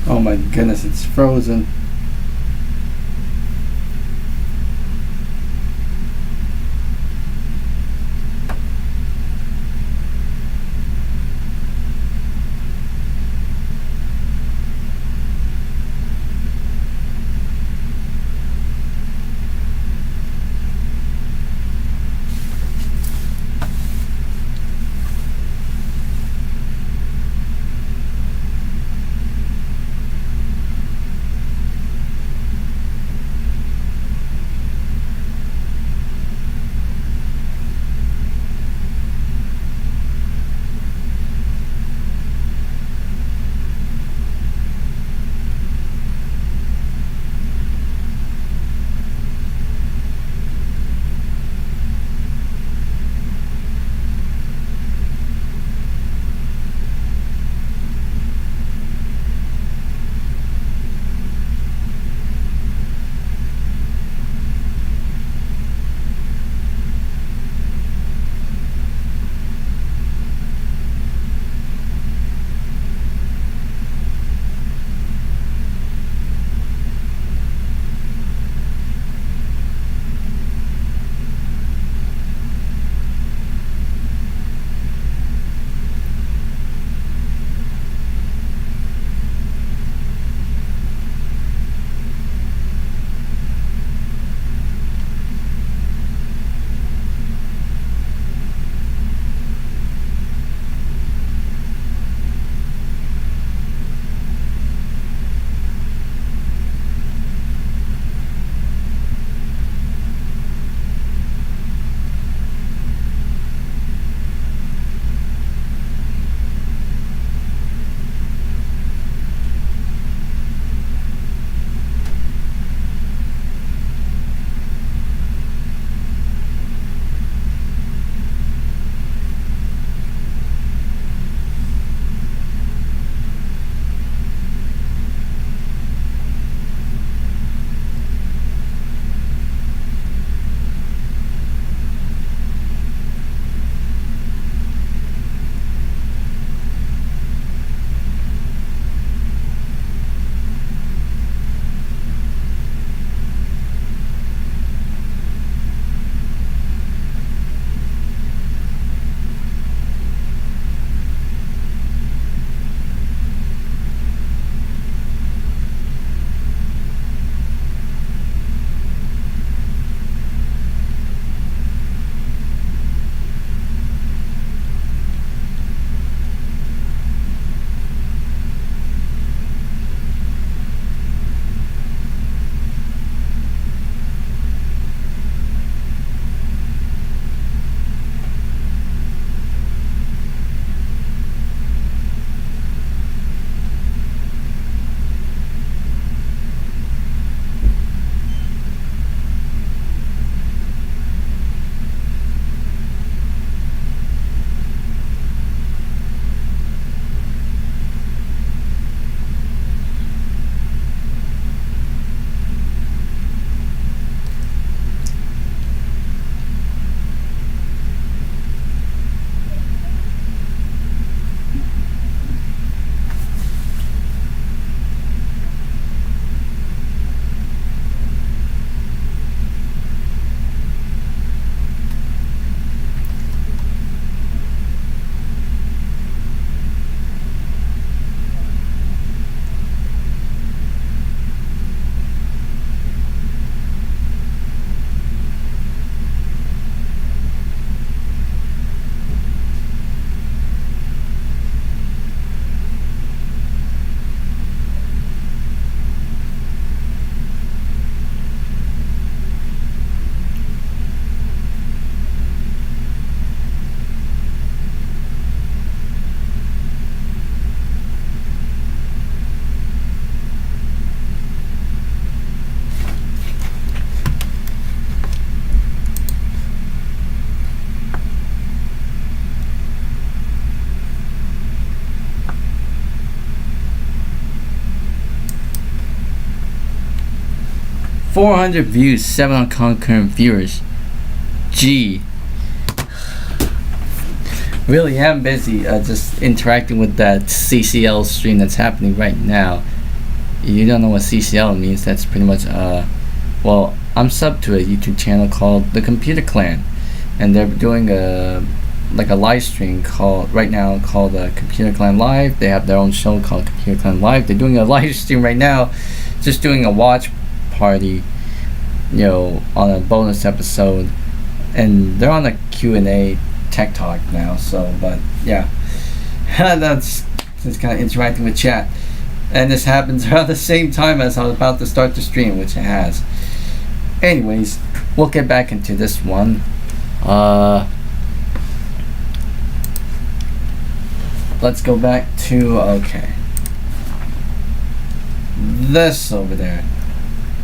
Oh my goodness, it's frozen. $400 views, 7 concurrent viewers. Gee. Really am busy just interacting with that CCL stream that's happening right now. you don't know what CCL means, that's pretty much well, I'm sub to a YouTube channel called The Computer Clan, and they're doing a live stream called Computer Clan Live. They have their own show called Computer Clan Live. They're doing a live stream right now, just doing a watch party, on a bonus episode, and they're on a Q&A tech talk now. So, but yeah, that's just kind of interacting with chat, and this happens around the same time as I was about to start the stream, which it has. Anyways, we'll get back into this one. Let's go back to, okay, this over there.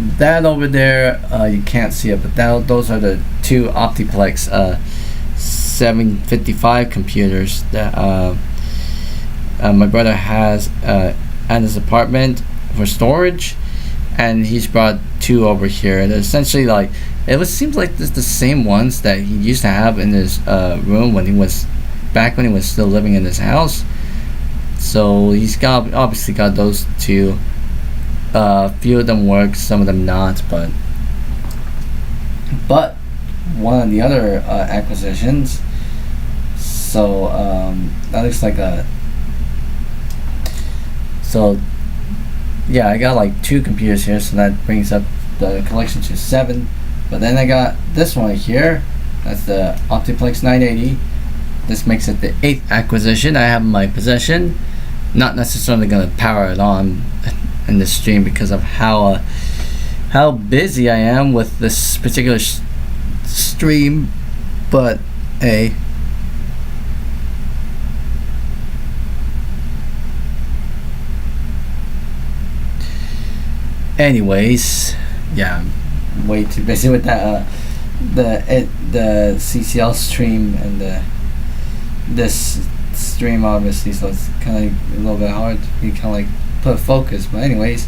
That over there, you can't see it, but those are the two Optiplex 755 computers that my brother has at his apartment for storage, and he's brought two over here. And essentially, seems like this the same ones that he used to have in his room when he was still living in his house. So he's obviously got those two. A few of them work, some of them not, but one of the other acquisitions. So that looks like yeah, I got like two computers here, so that brings up the collection to 7. But then I got this one here. That's the Optiplex 980. This makes it the 8th acquisition I have in my possession. Not necessarily going to power it on in this stream because of how busy I am with this particular stream, but hey. Anyways, yeah, I'm way too busy with that the CCL stream and this stream obviously, so it's kind of a little bit hard to kind of put focus. But anyways,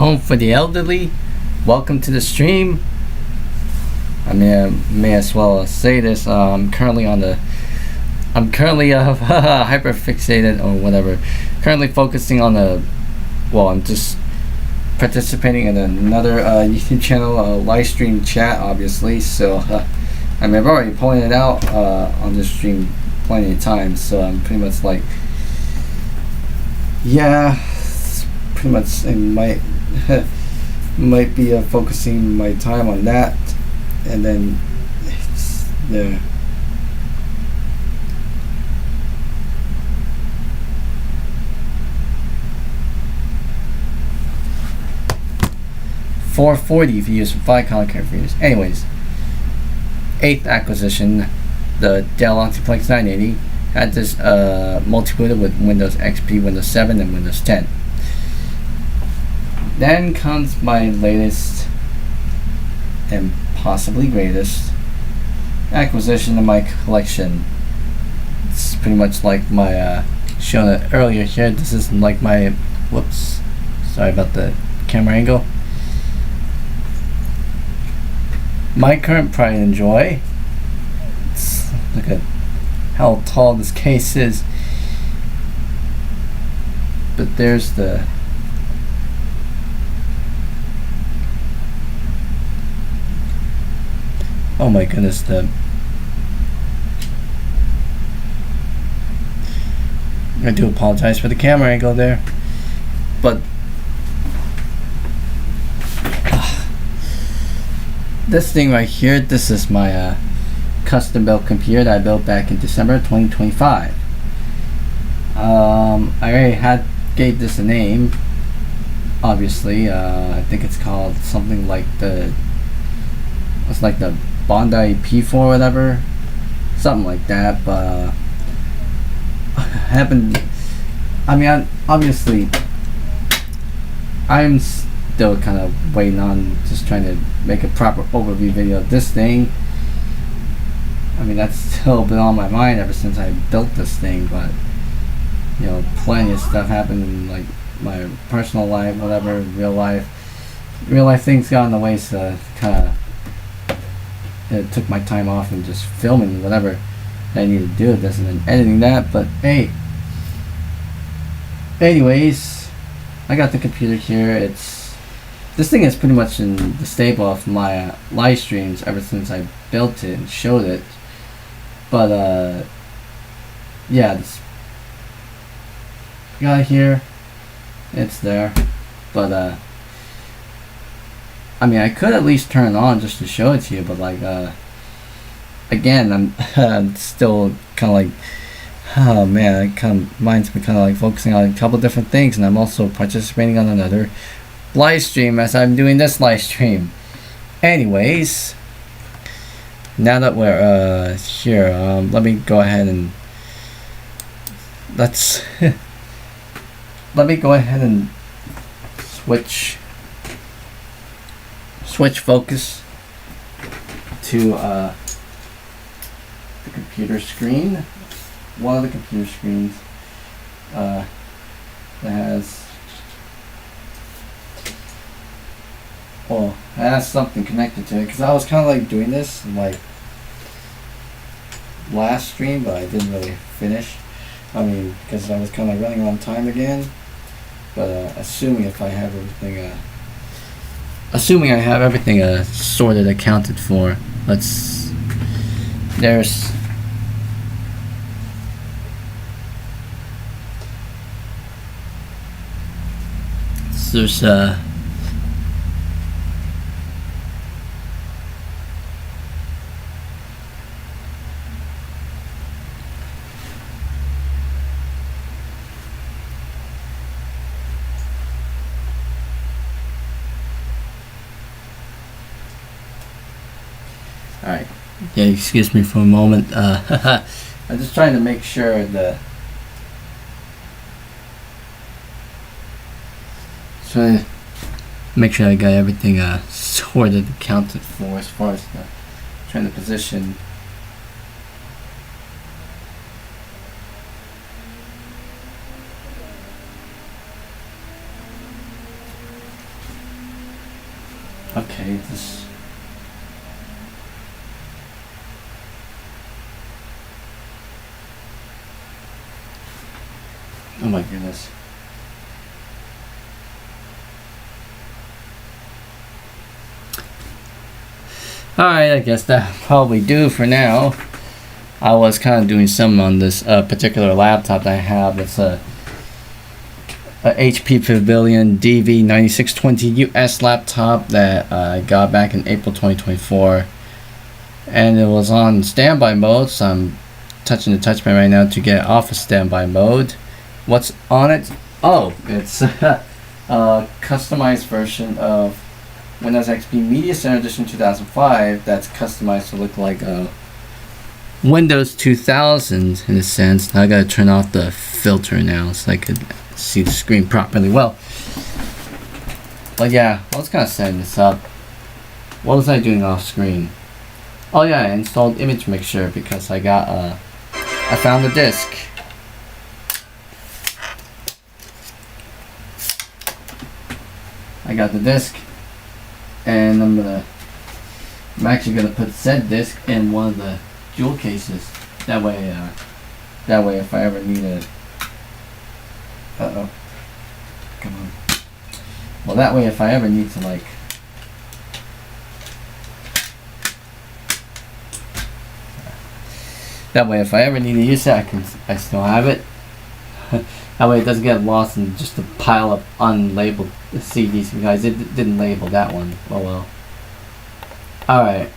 Home for the elderly, welcome to the stream. I may as well say this. I'm currently hyper fixated or whatever. Currently focusing on I'm just participating in another YouTube channel live stream chat, obviously. So I've already pointed out on this stream plenty of times. So I'm pretty much pretty much might be focusing my time on that, and then the 440 views from 5 content views. Anyways, 8th acquisition, the Dell Optiplex 980 had this multi-booted with Windows XP, Windows 7, and Windows 10. Then comes my latest and possibly greatest acquisition in my collection. It's pretty much like my shown it earlier here. This is like my whoops, sorry about the camera angle. My current pride and joy. Look at how tall this case is. But there's the oh my goodness, I do apologize for the camera angle there, but this thing right here, this is my custom built computer that I built back in December 2025. I already gave this a name, obviously. I think it's called something like it's like the Bondi P4 or whatever, something like that. But obviously I'm still kind of waiting on just trying to make a proper overview video of this thing. I mean, that's still been on my mind ever since I built this thing, but you know, plenty of stuff happened in like my personal life, whatever, real life things got in the way, so kind of it took my time off and just filming whatever I needed to do with this and then editing that. But hey, anyways, I got the computer here. This thing is pretty much in the staple of my live streams ever since I built it and showed it. But yeah, this got it here. It's there. But I mean, I could at least turn it on just to show it to you, but like again, I'm still kind of like, oh man, it kind of mine's been kind of like focusing on a couple different things, and I'm also participating on another live stream as I'm doing this live stream. Anyways, now that we're here, let me go ahead and let me go ahead and switch focus to the computer screen. One of the computer screens that has something connected to it, because I was kind of like doing this in like last stream, but I didn't really finish. I mean, because I was kind of running on time again. But assuming I have everything sorted, accounted for, there's alright, yeah, excuse me for a moment. I'm just trying to make sure I got everything sorted, accounted for as far as trying to position. Okay, this. Oh my goodness. Alright, I guess that'll probably do for now. I was kind of doing some on this particular laptop that I have. It's a HP Pavilion DV9620 US laptop that I got back in April 2024. And it was on standby mode, so I'm touching the touchpad right now to get off of standby mode. What's on it? Oh, it's a customized version of Windows XP Media Center Edition 2005 that's customized to look like Windows 2000 in a sense. Now I gotta turn off the filter now so I could see the screen properly. Well, But yeah, I was kind of setting this up. What was I doing off screen? Oh yeah, I installed Image Mixer because I got I found the disc. I got the disc, and I'm actually gonna put said disc in one of the jewel cases. That way if I ever need it. Come on. Well, that way if I ever need to like. That way if I ever need to use it, I still have it. That way it doesn't get lost in just a pile of unlabeled CDs because it didn't label that one. Oh well. Alright.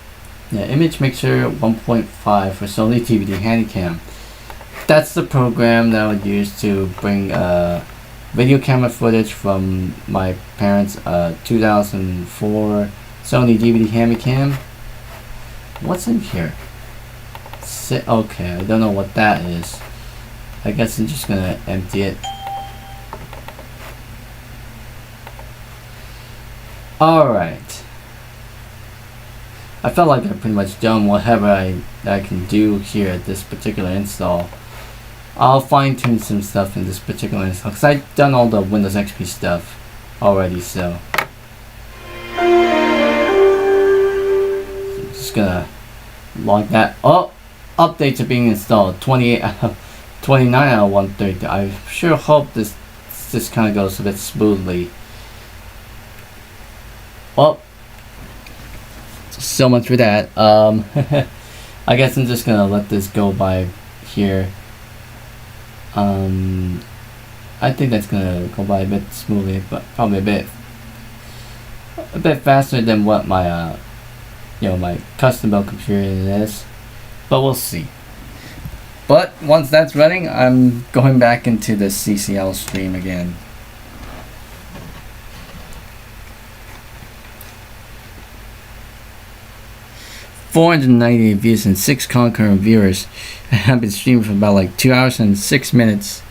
Yeah, Image Mixer 1.5 for Sony DVD Handycam. That's the program that I would use to bring video camera footage from my parents' 2004 Sony DVD Handycam. What's in here? Okay, I don't know what that is. I guess I'm just gonna empty it. Alright. I felt like I've pretty much done whatever I can do here at this particular install. I'll fine tune some stuff in this particular install because I've done all the Windows XP stuff already, so. I'm just gonna log that. Oh! Updates are being installed. 29 out of 130. I sure hope this kind of goes a bit smoothly. Well, so much for that. I guess I'm just gonna let this go by here. I think that's gonna go by a bit smoothly, but probably a bit faster than what my my custom built computer is. But we'll see. But once that's running, I'm going back into the CCL stream again. $490 views and 6 concurrent viewers. I've been streaming for about like 2 hours and 6 minutes.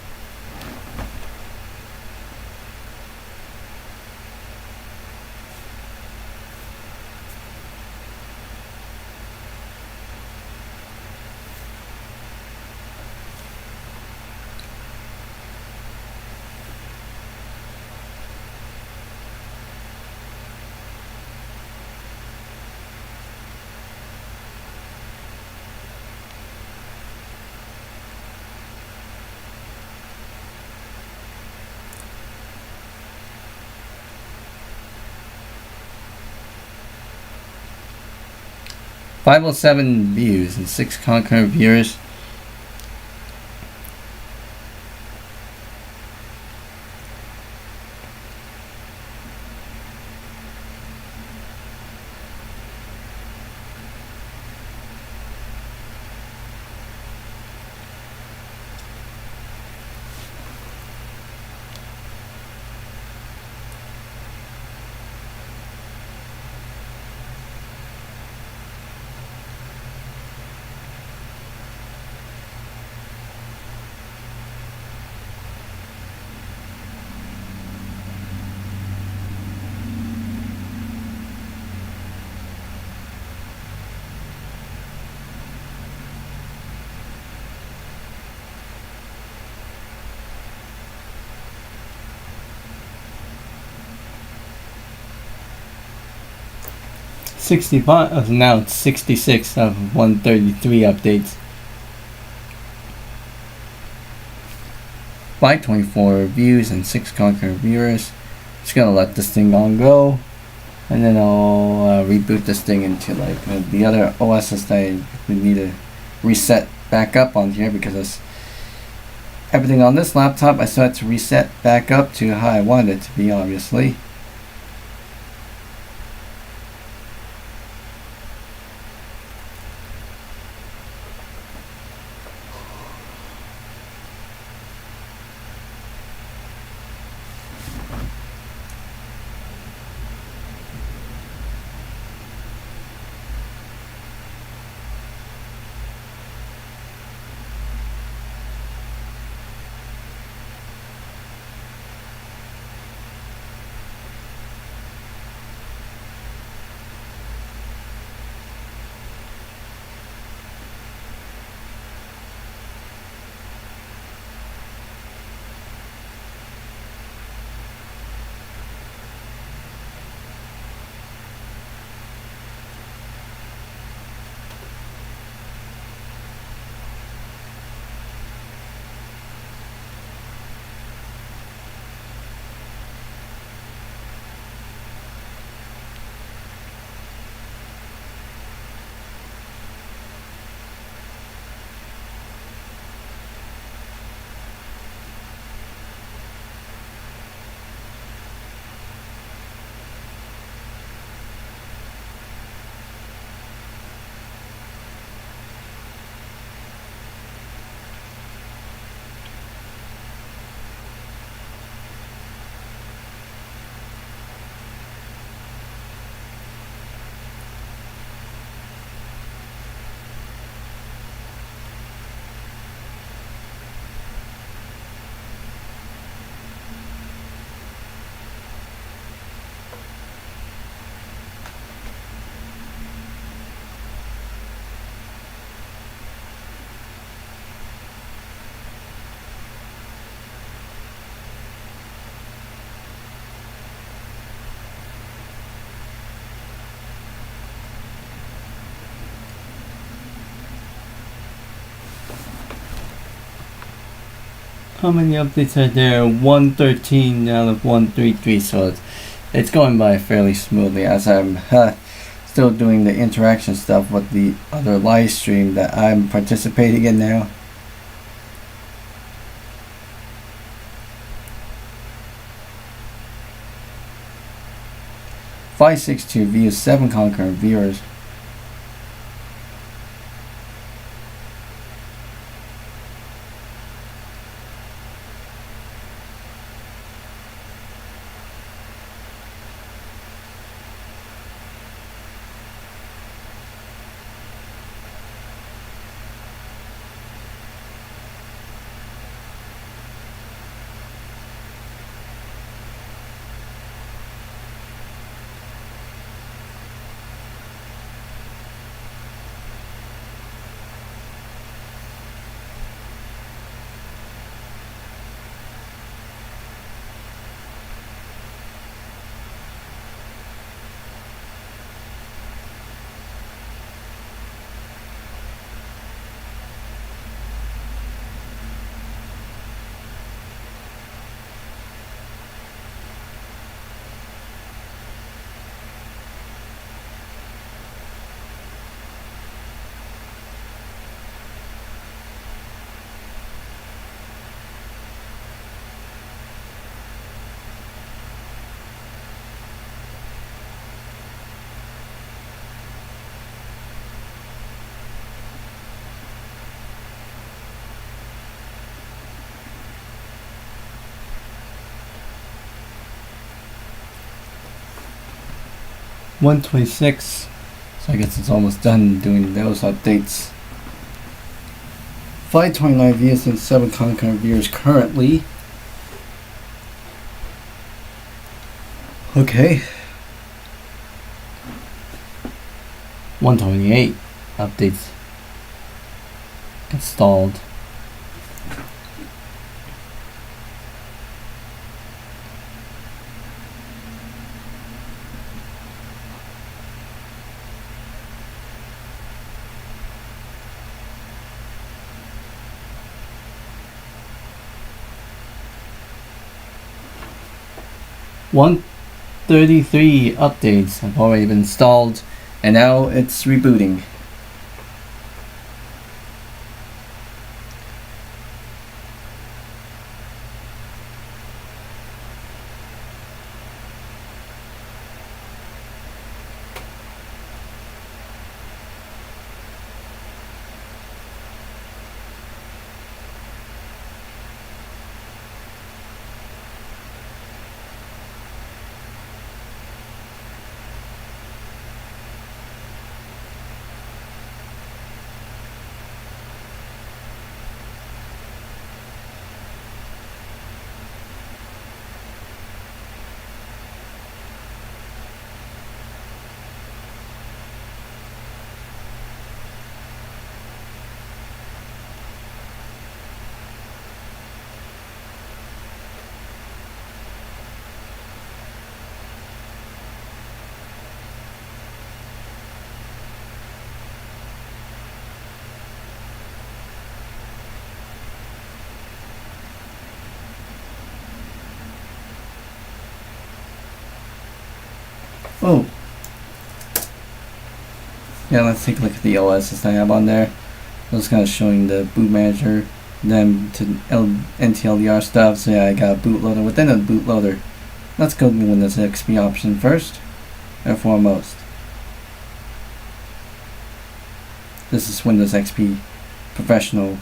$507 views and 6 concurrent viewers. Now it's 66 of 133 updates. 524 views and 6 concurrent viewers. Just gonna let this thing on go, and then I'll reboot this thing into like the other OSs that we need to reset back up on here, because everything on this laptop I still had to reset back up to how I wanted it to be, obviously. How many updates are there? 113 out of 133, so it's going by fairly smoothly as I'm still doing the interaction stuff with the other live stream that I'm participating in now. $562 views, 7 concurrent viewers. $126, so I guess it's almost done doing those updates. 529 views and 7 concurrent viewers currently. Okay. 128 updates installed. One 33 updates have already been installed, and now it's rebooting. Oh, yeah, let's take a look at the OSs I have on there. I was kind of showing the boot manager, then to NTLDR stuff. So yeah, I got a bootloader within a bootloader. Let's go to Windows XP option first and foremost. This is Windows XP Professional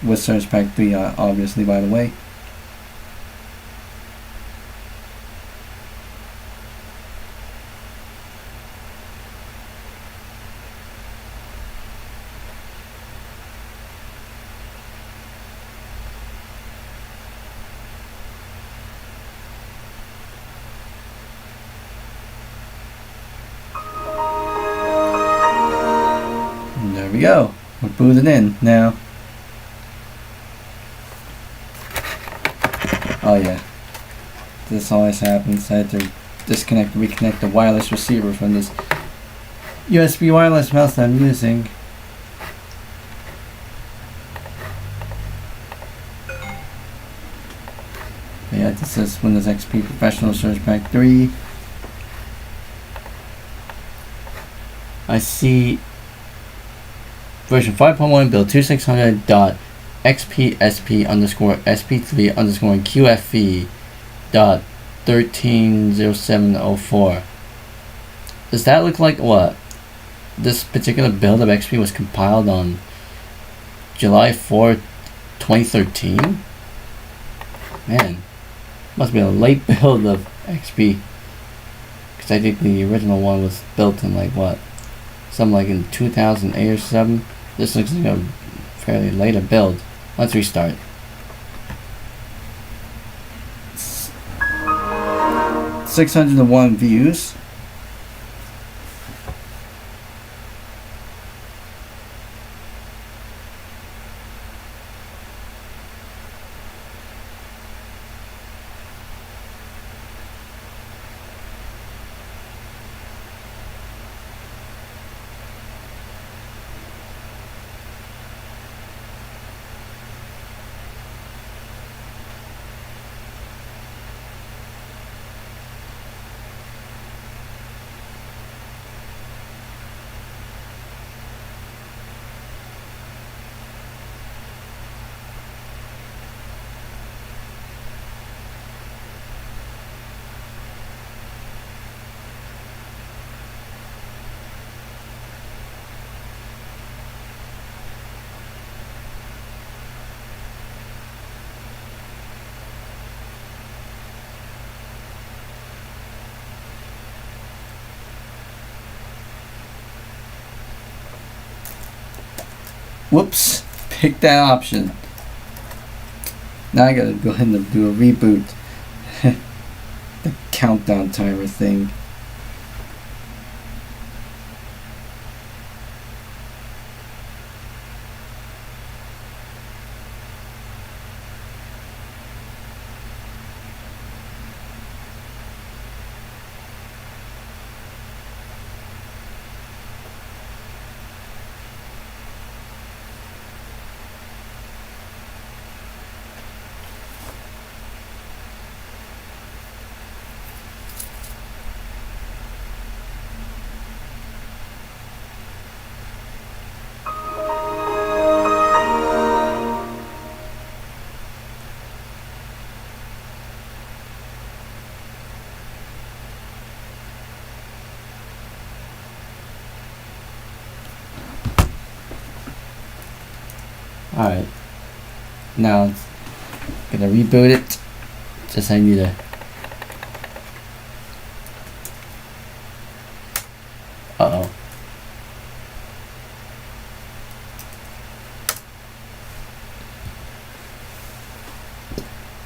with Service Pack 3, obviously, by the way. There we go. We're booted in now. Oh yeah. This always happens. I had to reconnect the wireless receiver from this USB wireless mouse that I'm using. says Windows XP Professional Search Pack 3. I see version 5.1 build 2600.xpsp underscore sp3 underscore qfe dot 130704. Does that look like what? This particular build of XP was compiled on July 4, 2013? Man, must be a late build of XP. Because I think the original one was built in like what? Something like in 2008 or 7. This looks like a fairly later build. Let's restart. 601 views. Whoops, pick that option. Now I gotta go ahead and do a reboot. The countdown timer thing. Alright, now it's gonna reboot it. Just I need to. Uh oh.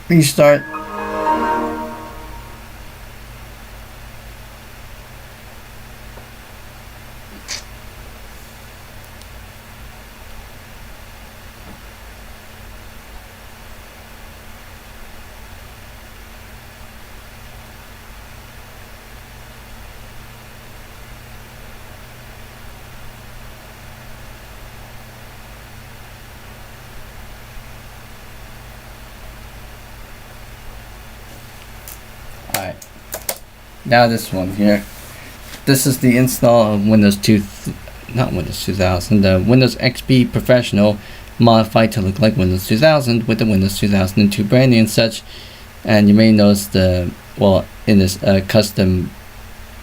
Restart. Alright, now this one here. This is the install of Windows 2000, the Windows XP Professional modified to look like Windows 2000 with the Windows 2002 branding and such. And you may notice the, well, in this custom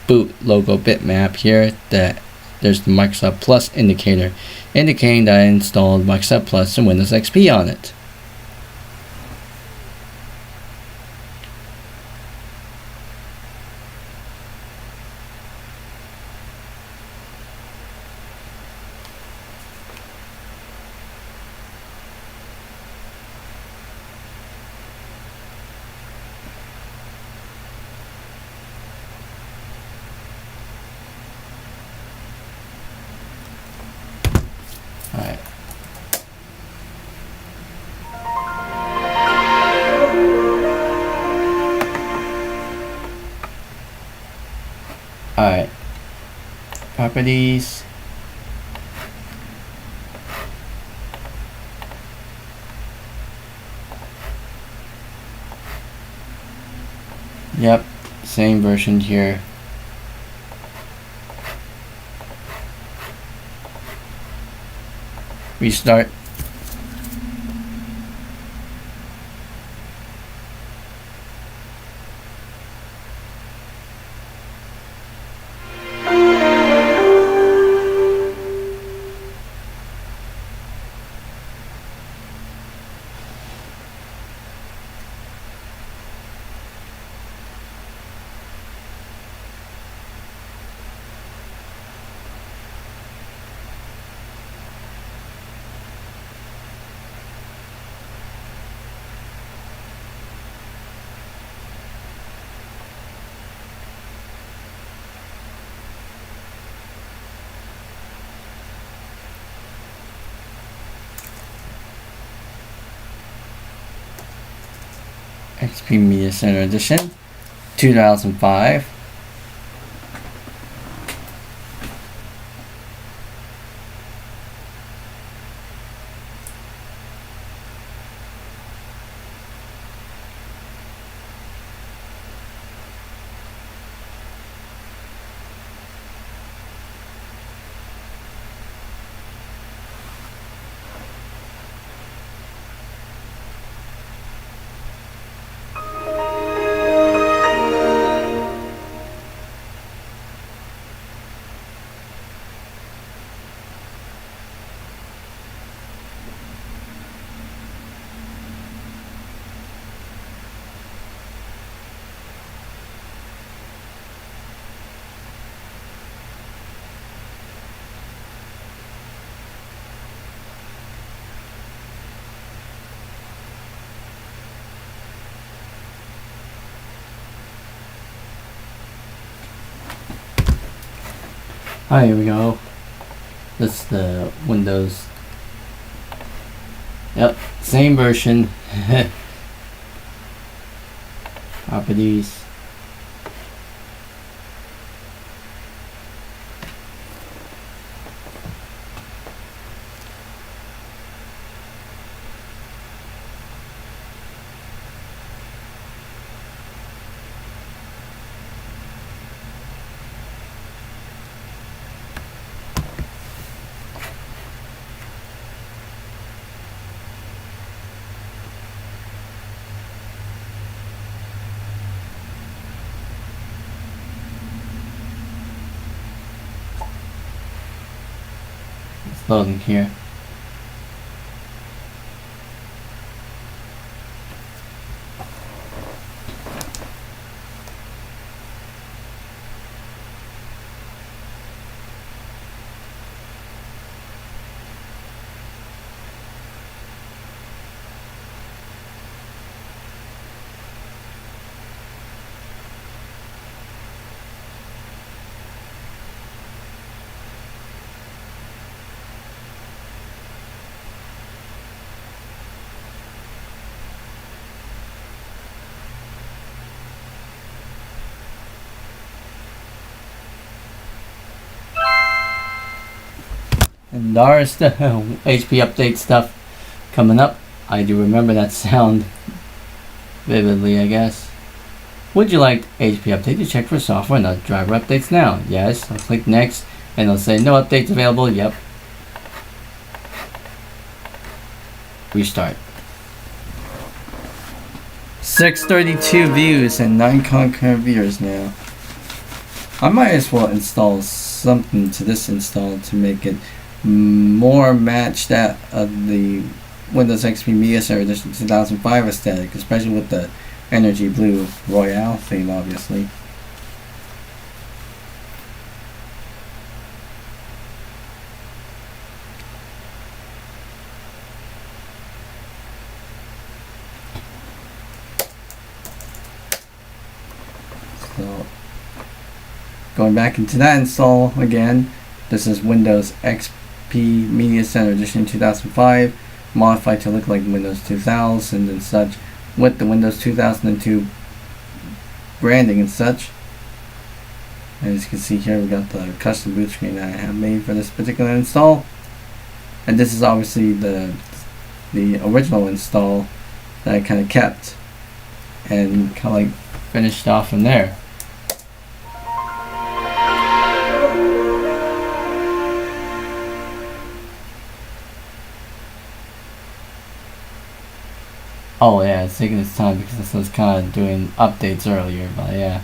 boot logo bitmap here, that there's the Microsoft Plus indicator, indicating that I installed Microsoft Plus and Windows XP on it. Alright. Alright. Properties. Yep, same version here. Restart. XP Media Center Edition, 2005. Alright, here we go. That's the Windows. Yep, same version. Properties. It's loading here. And there's the HP update stuff coming up. I do remember that sound vividly, I guess. Would you like HP update to check for software and not driver updates now? Yes. I'll click next and it'll say no updates available. Yep. Restart. 632 views and 9 concurrent viewers now. I might as well install something to this install to make it more match that of the Windows XP Media Center Edition 2005 aesthetic, especially with the Energy Blue Royale theme, obviously. So, going back into that install again, this is Windows XP Media Center Edition 2005, modified to look like Windows 2000 and such, with the Windows 2002 branding and such. As you can see here, we got the custom boot screen that I have made for this particular install, and this is obviously the original install that I kind of kept and kind of like finished off from there. Oh yeah, it's taking its time because this was kind of doing updates earlier, but yeah.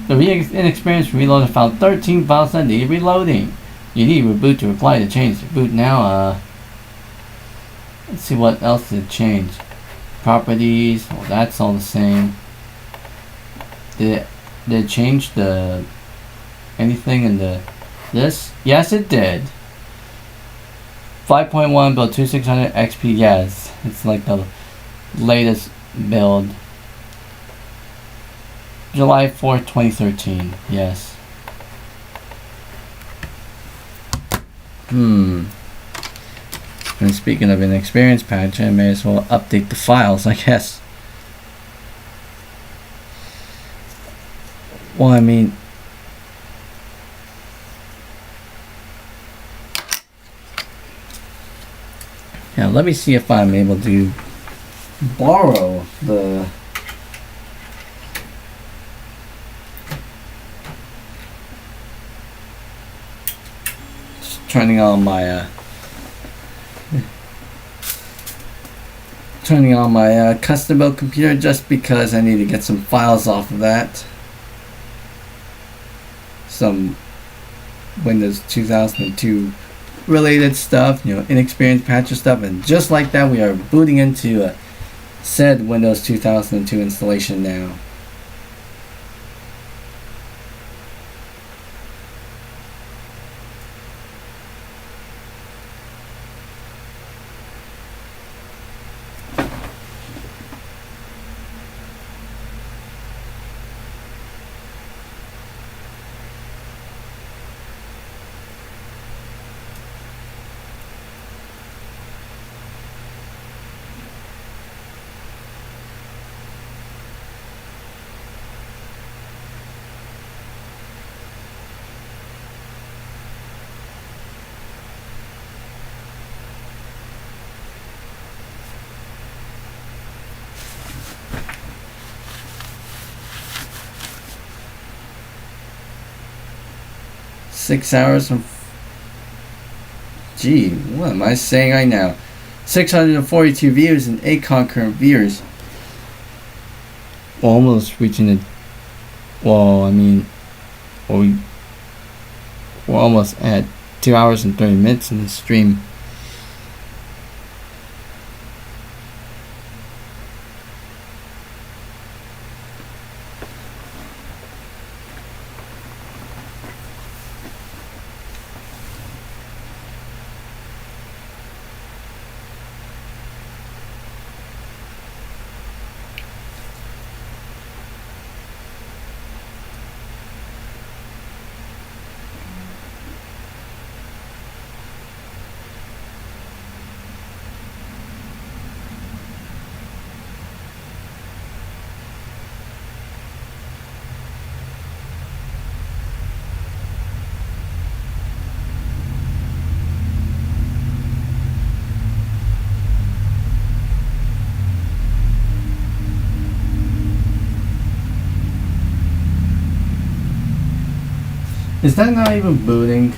The inexperienced reloader found 13 files that need reloading. You need reboot to apply the change. Reboot now. Let's see what else did change. Properties. Well, that's all the same. Did it change the anything in the this? Yes, it did. 5.1 build 2600 XP. Yes, it's like the latest build. July 4th, 2013. Yes. And speaking of an experience patch, I may as well update the files, I guess. Well, I mean, yeah, let me see if I'm able to borrow the turning on my custom built computer just because I need to get some files off of that, some Windows 2002 related stuff, inexperienced patcher stuff, and just like that we are booting into said Windows 2002 installation now. Six hours and gee, what am I saying right now? 642 views and 8 concurrent viewers. We're almost reaching it. Well, I mean, we're almost at 2 hours and 30 minutes in the stream. Is that not even booting?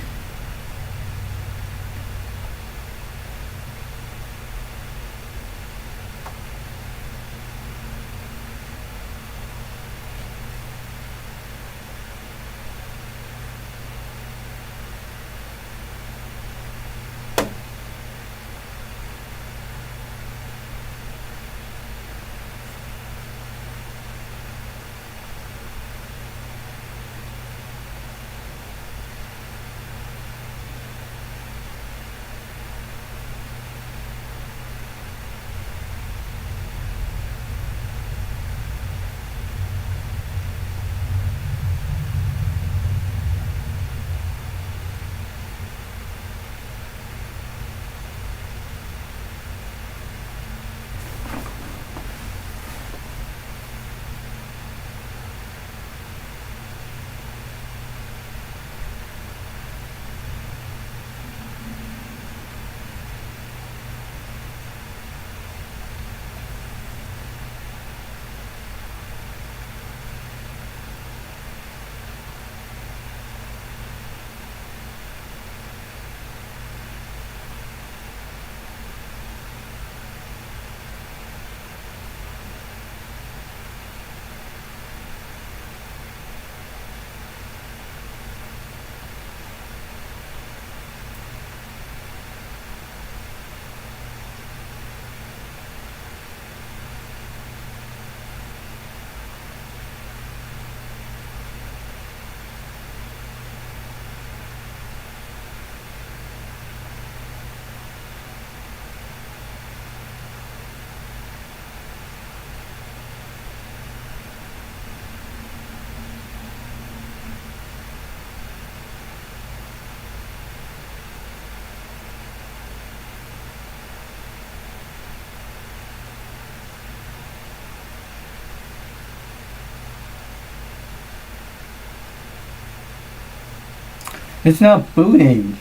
It's not booting.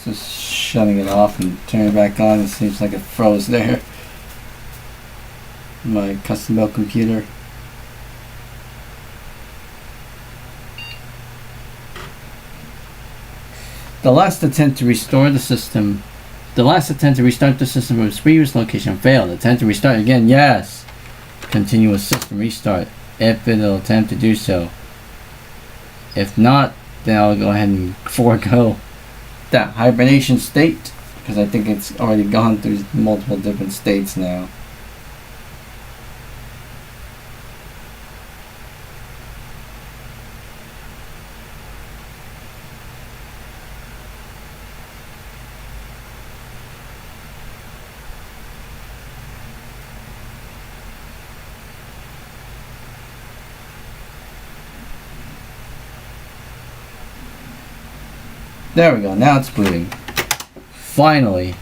Just shutting it off and turning it back on. It seems like it froze there. My custom built computer. The last attempt to restore the system. The last attempt to restart the system from its previous location failed. Attempt to restart again. Yes. Continue a system restart if it'll attempt to do so. If not, then I'll go ahead and forego that hibernation state, because I think it's already gone through multiple different states now. There we go, now it's booting. Finally.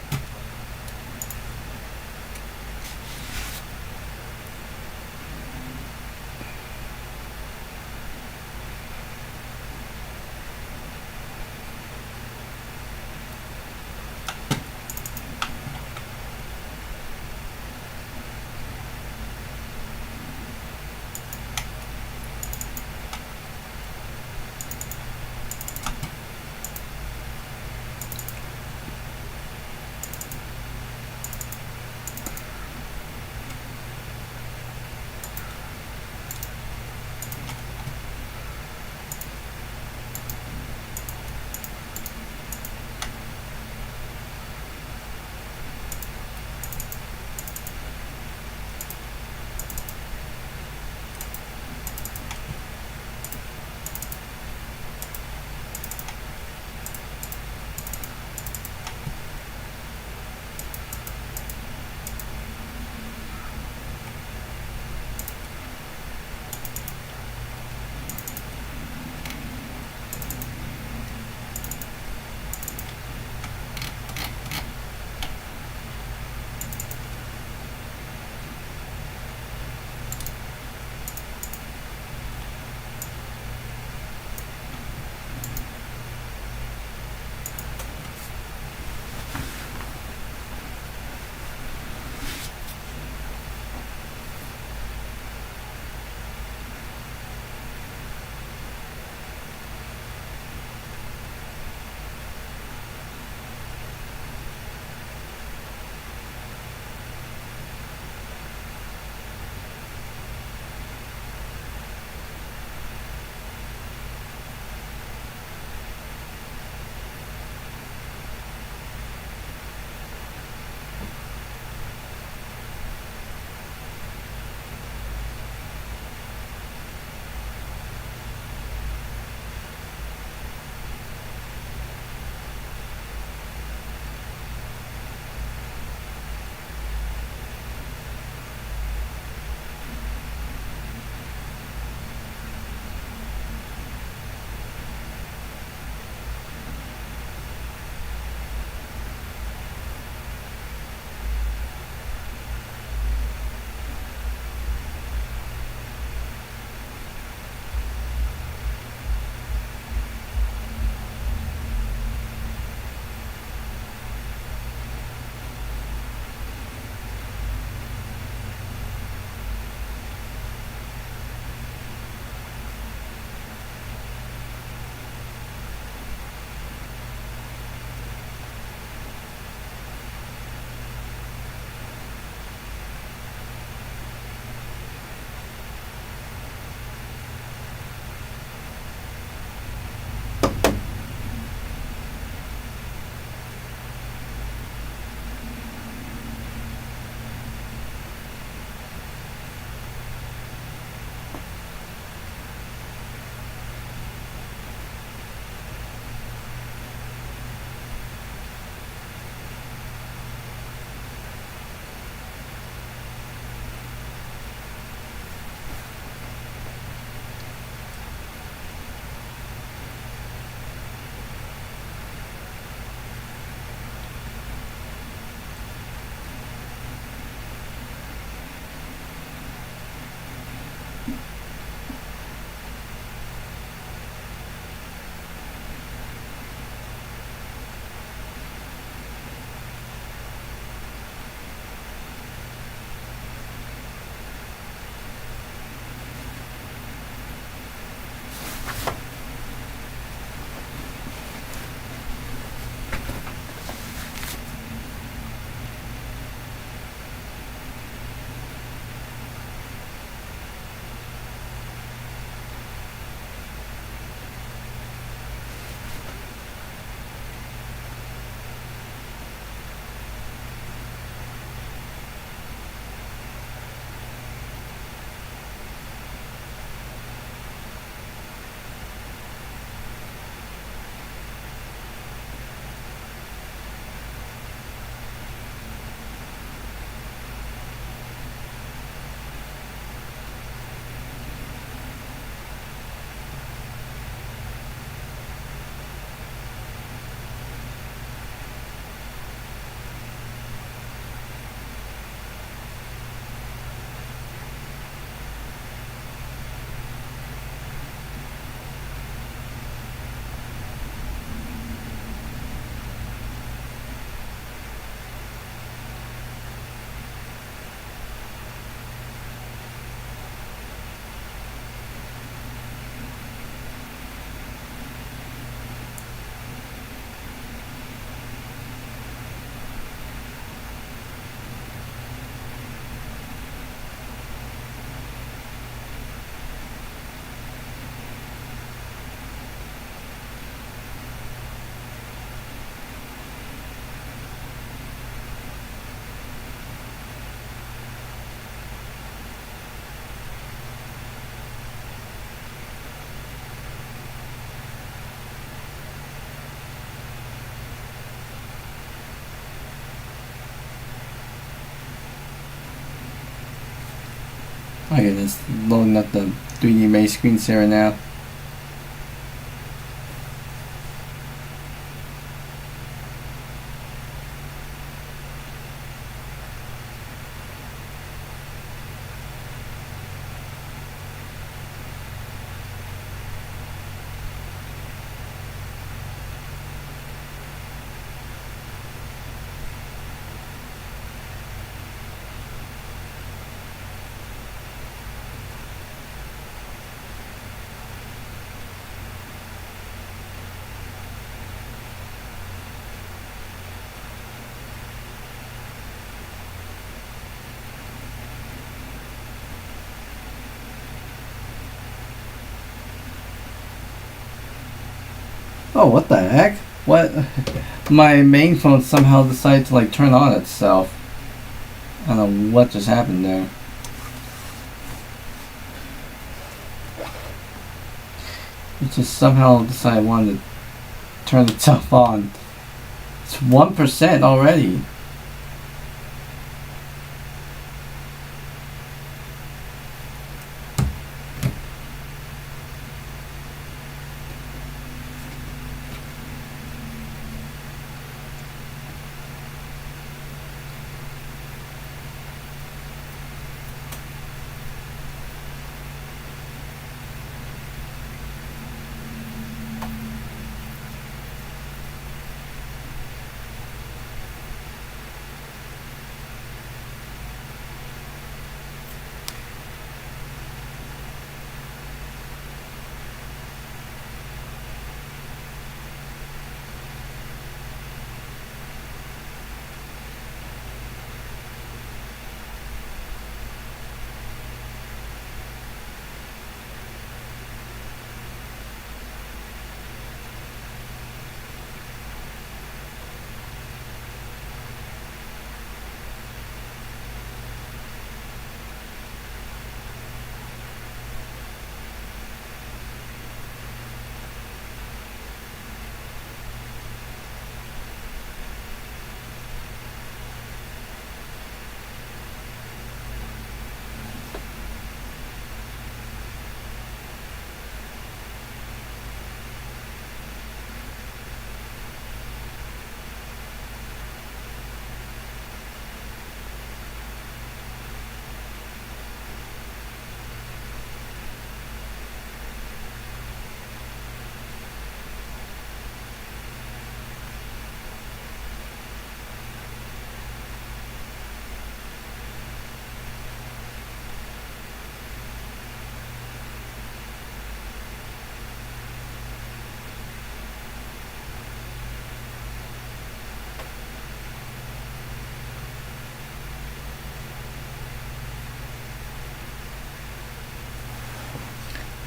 Okay, just loading up the 3D Maze screensaver now. Oh, what the heck? What? My main phone somehow decided to like turn on itself. I don't know what just happened there. It just somehow decided it wanted to turn itself on. It's 1% already.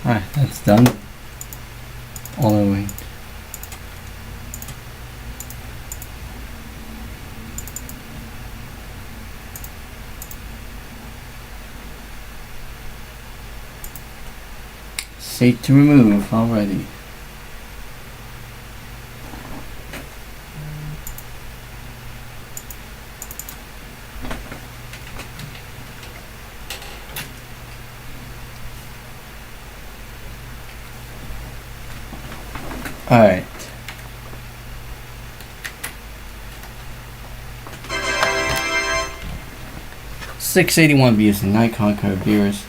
Alright, that's done. All the way. Safe to remove already. Alright. $681 views and Nikon Code viewers.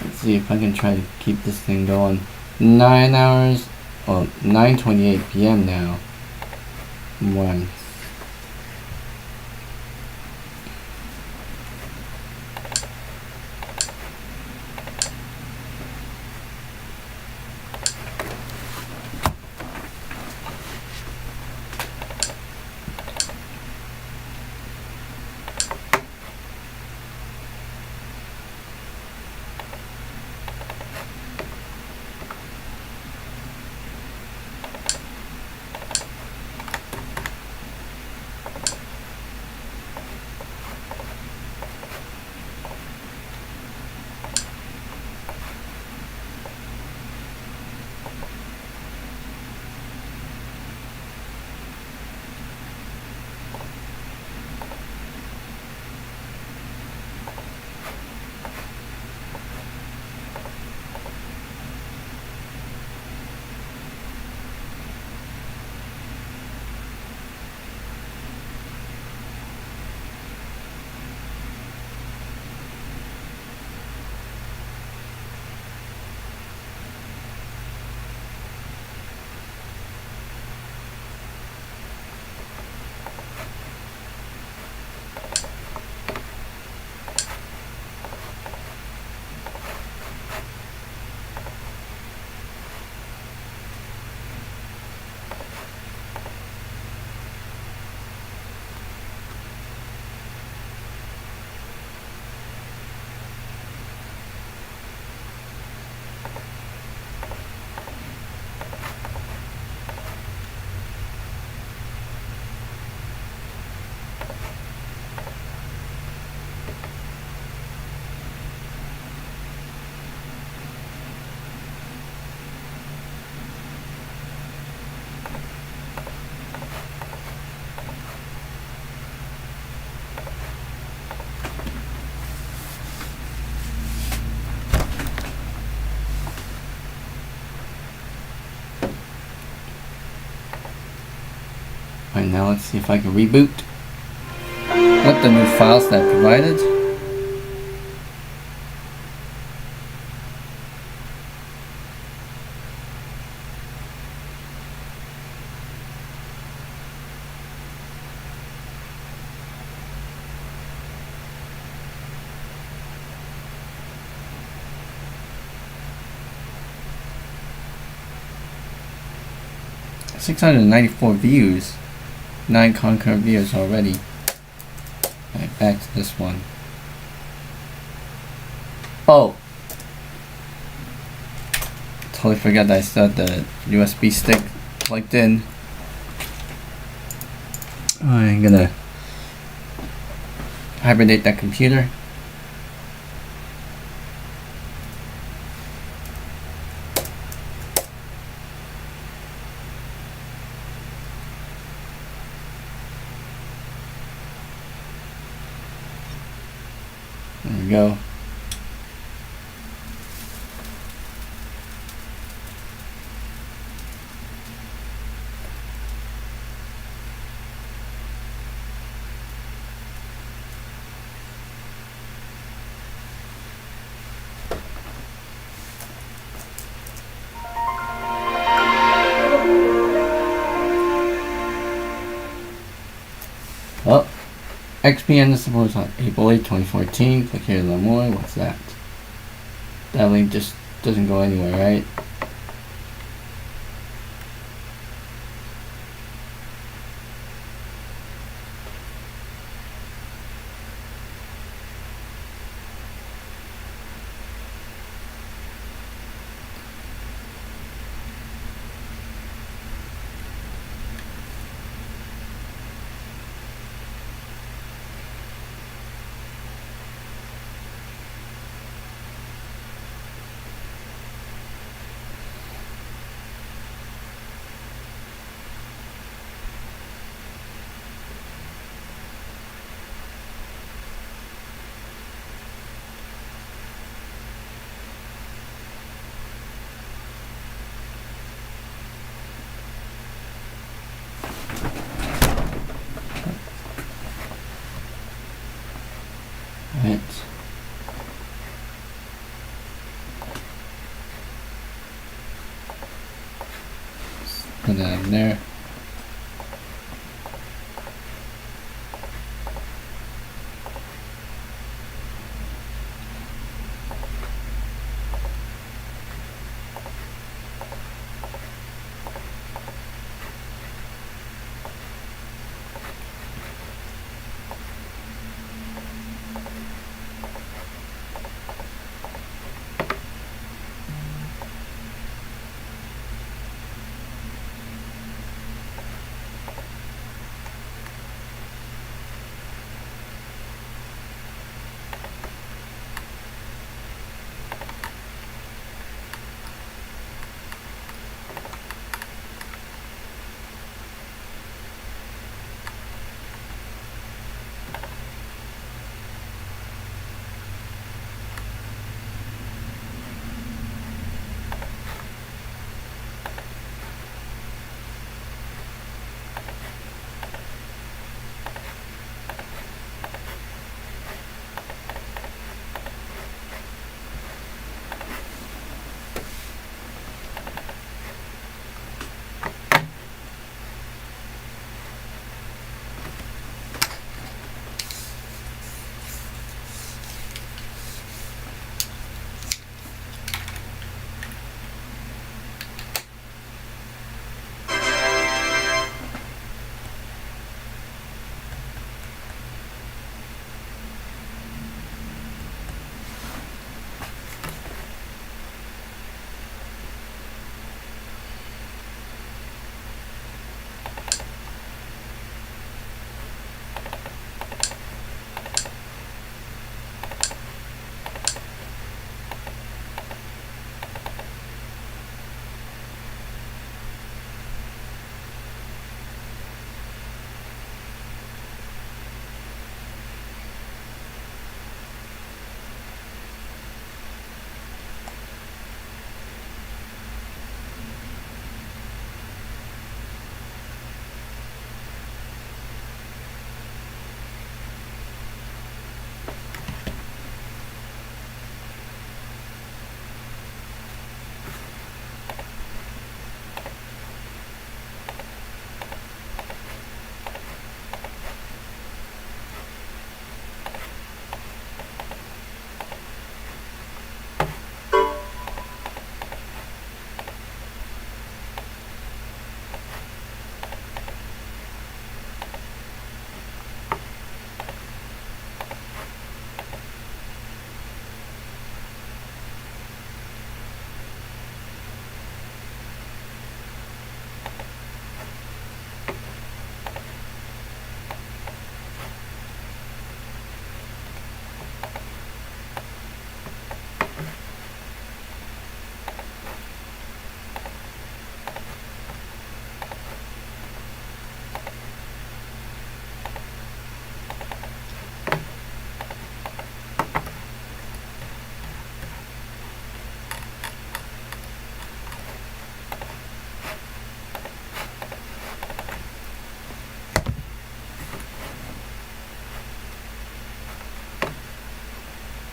Let's see if I can try to keep this thing going. 9 hours, well, 9:28 p.m. now. One. Alright, now let's see if I can reboot with the new files that I provided. .694 views, 9 concurrent views already. Alright, back to this one. Oh! Totally forgot that I still had the USB stick plugged in. I'm gonna hibernate that computer. There we go. Oh, XPN is supposed on April 8, 2014. Click here to learn more. What's that? That link just doesn't go anywhere, right? Right. Put that in there.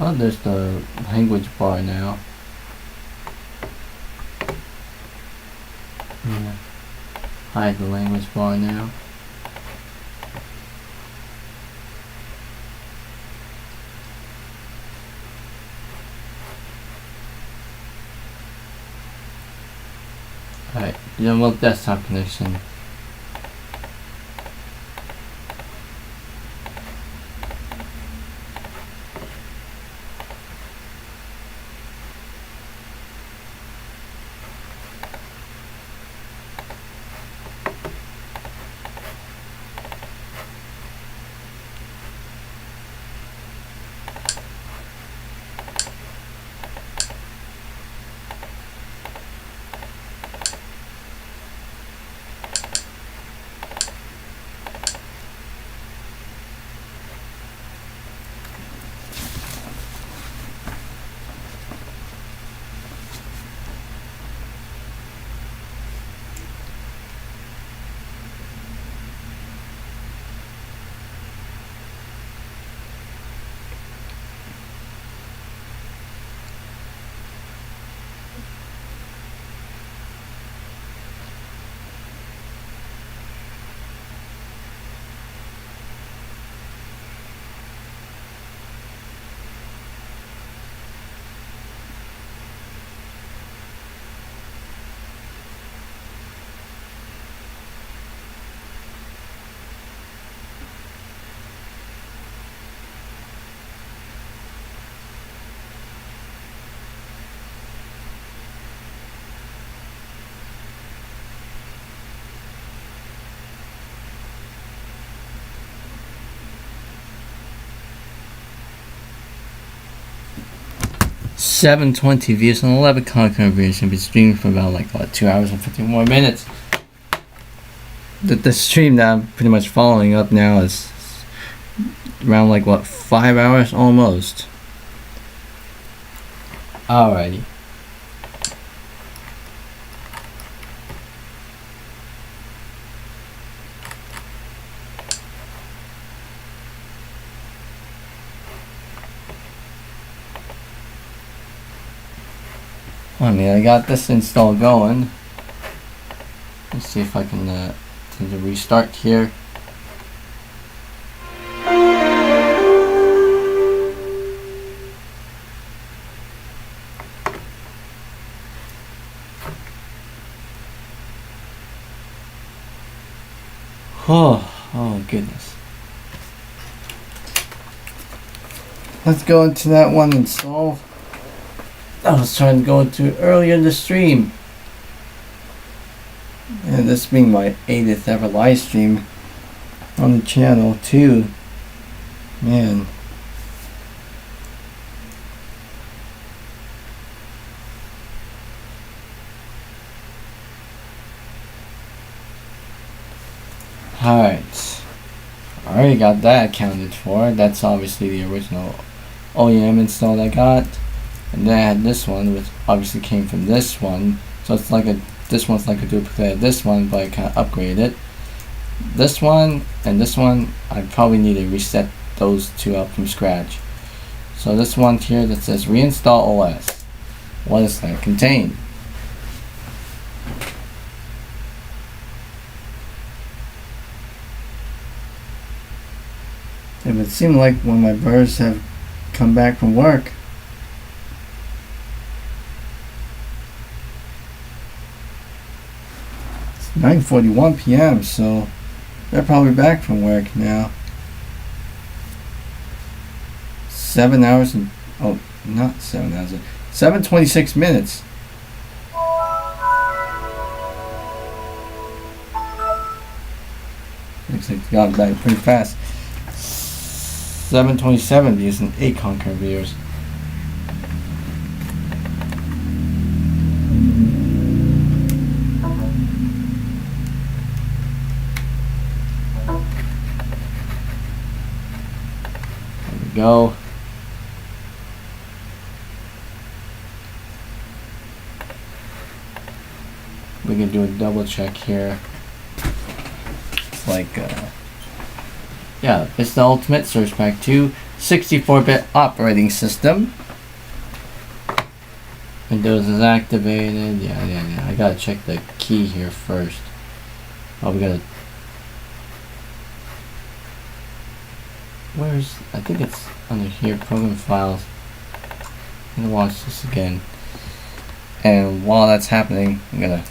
Oh, there's the language bar now. Yeah. Hide the language bar now. Alright, remote desktop connection. $720 views and 11 concurrent views, and be streaming for about like what, 2 hours and 15 more minutes. The stream that I'm pretty much following up now is around like what, 5 hours almost. Alrighty. I got this install going. Let's see if I can do the restart here. Oh goodness. Let's go into that one install I was trying to go into earlier in the stream. And this being my 80th ever live stream on the channel too. Man. Alright. I already got that accounted for. That's obviously the original OEM install I got. And then I had this one, which obviously came from this one. So it's like this one's like a duplicate of this one, but I kind of upgraded it. This one and this one, I probably need to reset those two up from scratch. So this one here that says reinstall OS. What does that contain? It would seem like when my birds have come back from work, it's 9:41 p.m. so they're probably back from work now. 7 hours and not 7 hours. 7:26 minutes. Looks like they got back pretty fast. 7:27 views and 8 concurrent viewers. There we go. We can do a double check here. It's like yeah, it's the Ultimate Search Pack 2, 64-bit operating system. Windows is activated. Yeah. I gotta check the key here first. Oh, we gotta. Where's? I think it's under here. Program files. I'm gonna watch this again. And while that's happening, I'm gonna.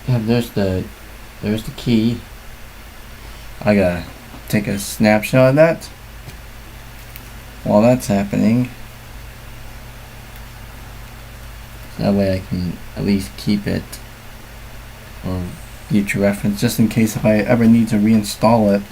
Yeah, there's the key. I gotta take a snapshot of that. While that's happening, so that way I can at least keep it for future reference, just in case if I ever need to reinstall it.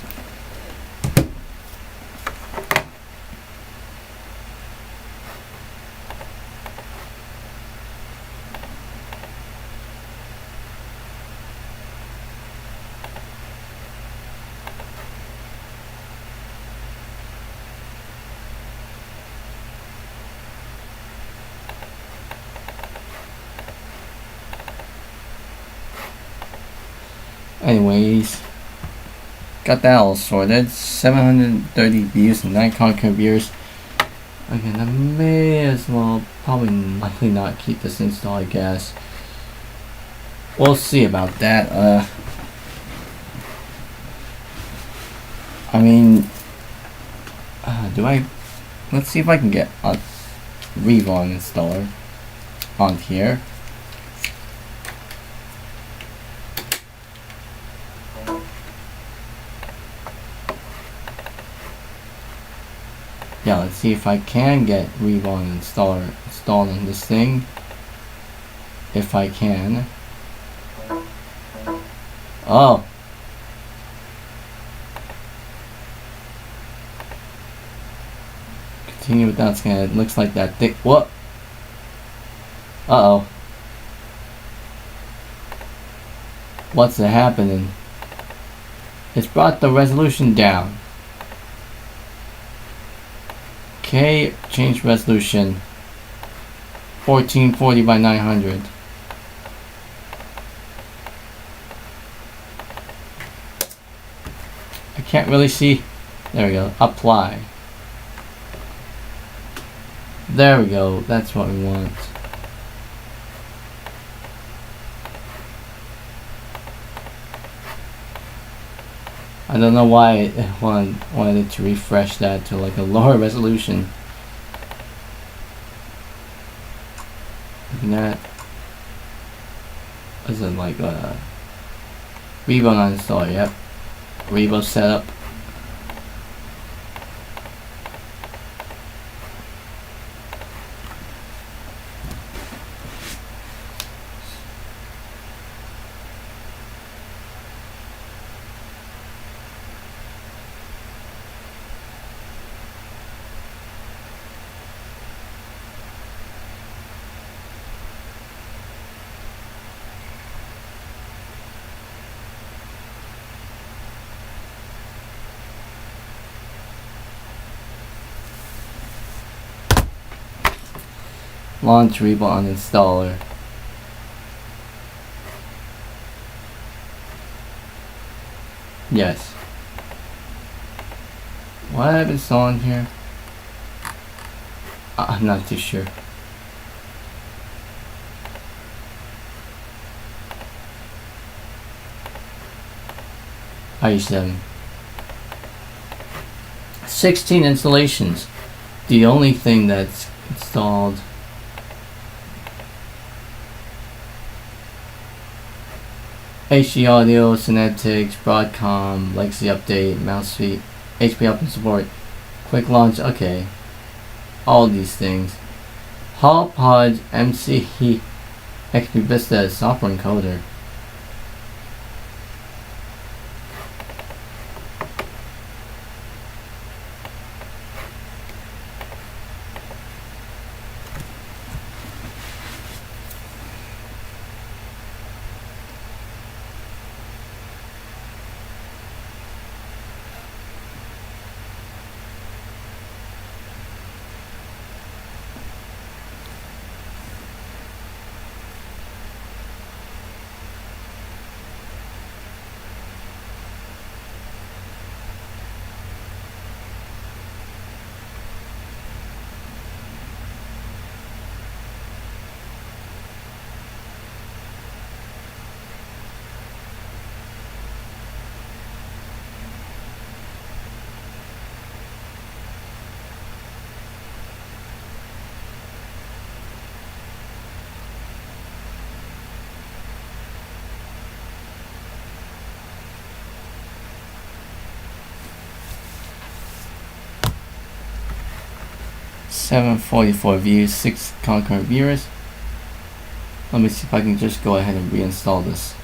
Anyways, got that all sorted. 730 views and 9 concurrent viewers. Again, I may as well probably likely not keep this installed, I guess. We'll see about that. I mean, let's see if I can get a Revon installer on here. Yeah, let's see if I can get Revon installer installed on this thing. If I can. Oh. Continue without scanning. It looks like that thick. What? Uh-oh. What's happening? It's brought the resolution down. Okay, change resolution. 1440 by 900. I can't really see. There we go. Apply. There we go. That's what we want. I don't know why I wanted to refresh that to like a lower resolution. And that is it like a Revo uninstall? Yep, Revo setup. Launch Revo uninstaller. Yes. What I've installed here? I'm not too sure. i7. 16 installations. The only thing that's installed HD Audio, Synetics, Broadcom, Legacy Update, Mouse Suite, HP Open Support, Quick Launch, okay. All these things. Hall Pod, MC, XP Vista, Software Encoder. 744 views, 6 concurrent viewers. Let me see if I can just go ahead and reinstall this.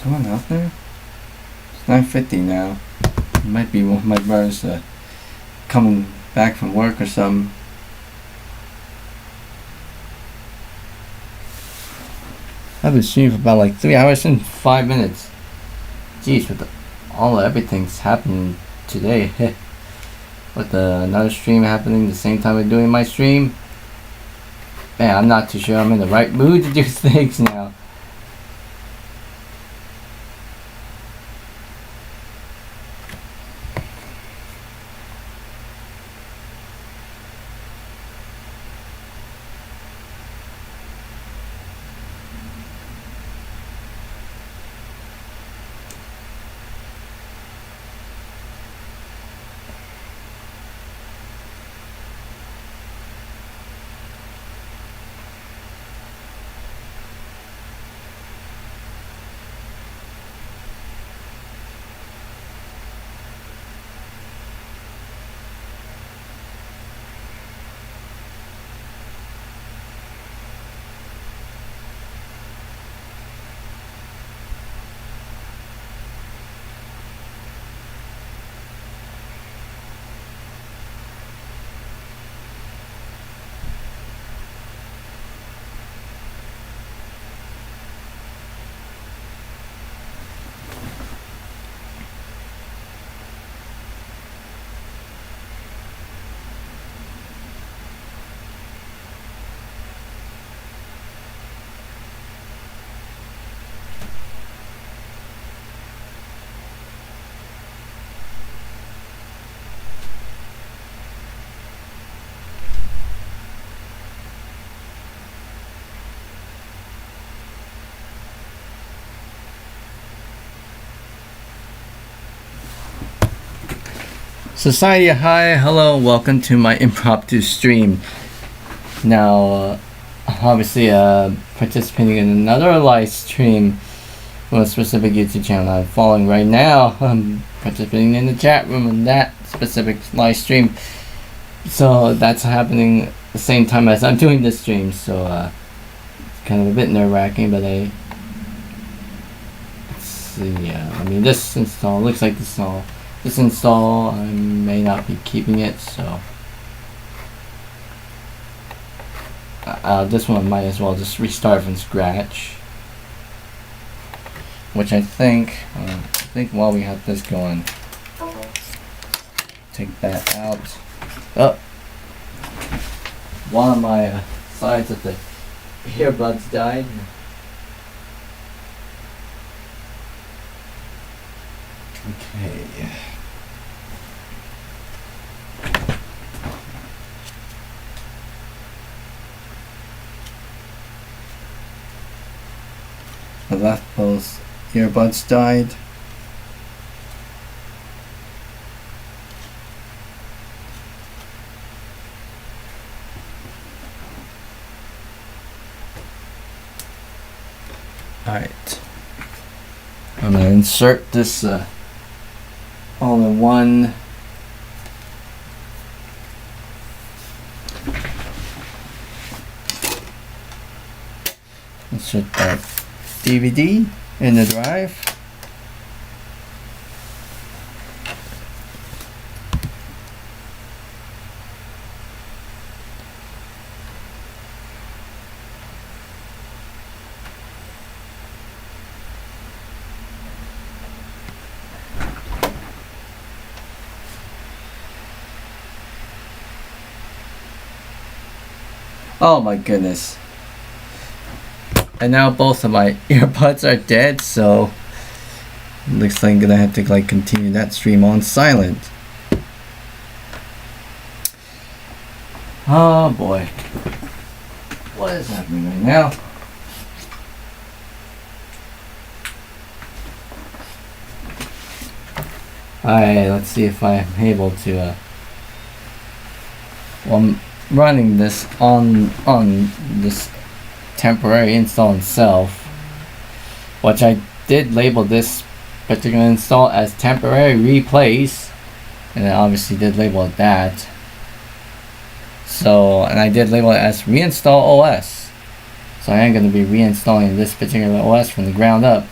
Someone out there? It's 9:50 now. It might be one of my brothers coming back from work or something. I've been streaming for about like 3 hours and 5 minutes. Jeez, with everything's happening today. With another stream happening the same time we're doing my stream. Man, I'm not too sure I'm in the right mood to do things now. Society, hi, hello, welcome to my impromptu stream. Now, obviously, participating in another live stream from a specific YouTube channel I'm following right now. I'm participating in the chat room in that specific live stream. So that's happening the same time as I'm doing this stream. So it's kind of a bit nerve-wracking, but let's see. I mean, this install looks like this install I may not be keeping it, so this one I might as well just restart from scratch. Which I think while we have this going, take that out. Oh, one of my sides of the earbuds died. Okay. The left both earbuds died. Alright. I'm going to insert this all-in-one insert that DVD in the drive. Oh my goodness. And now both of my earbuds are dead, so looks like I'm gonna have to like continue that stream on silent. Oh boy. What is happening right now? Alright, let's see if I'm able to well, I'm running this on this temporary install itself, which I did label this particular install as temporary replace, and I obviously did label it that. So, and I did label it as reinstall OS, so I am going to be reinstalling this particular OS from the ground up,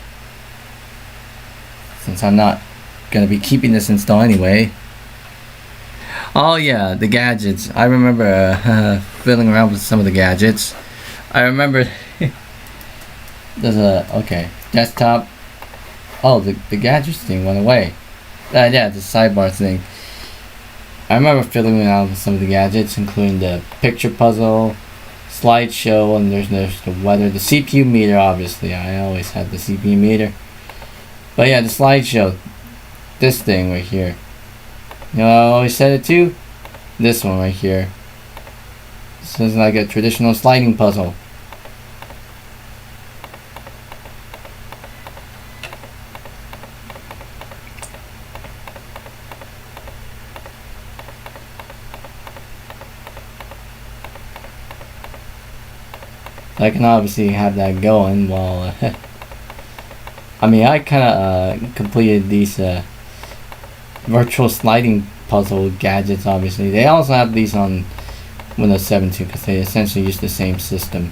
since I'm not going to be keeping this install anyway. Oh yeah, the gadgets. I remember fiddling around with some of the gadgets. I remember there's a desktop. Oh, the gadgets thing went away. Yeah, the sidebar thing. I remember fiddling around with some of the gadgets, including the picture puzzle, slideshow, and there's the weather, the CPU meter. Obviously, I always had the CPU meter. But yeah, the slideshow. This thing right here. You know, I always said it too. This one right here. This is like a traditional sliding puzzle. I can obviously have that going while I mean, I kind of completed these virtual sliding puzzle gadgets. Obviously they also have these on Windows 7 too, because they essentially use the same system.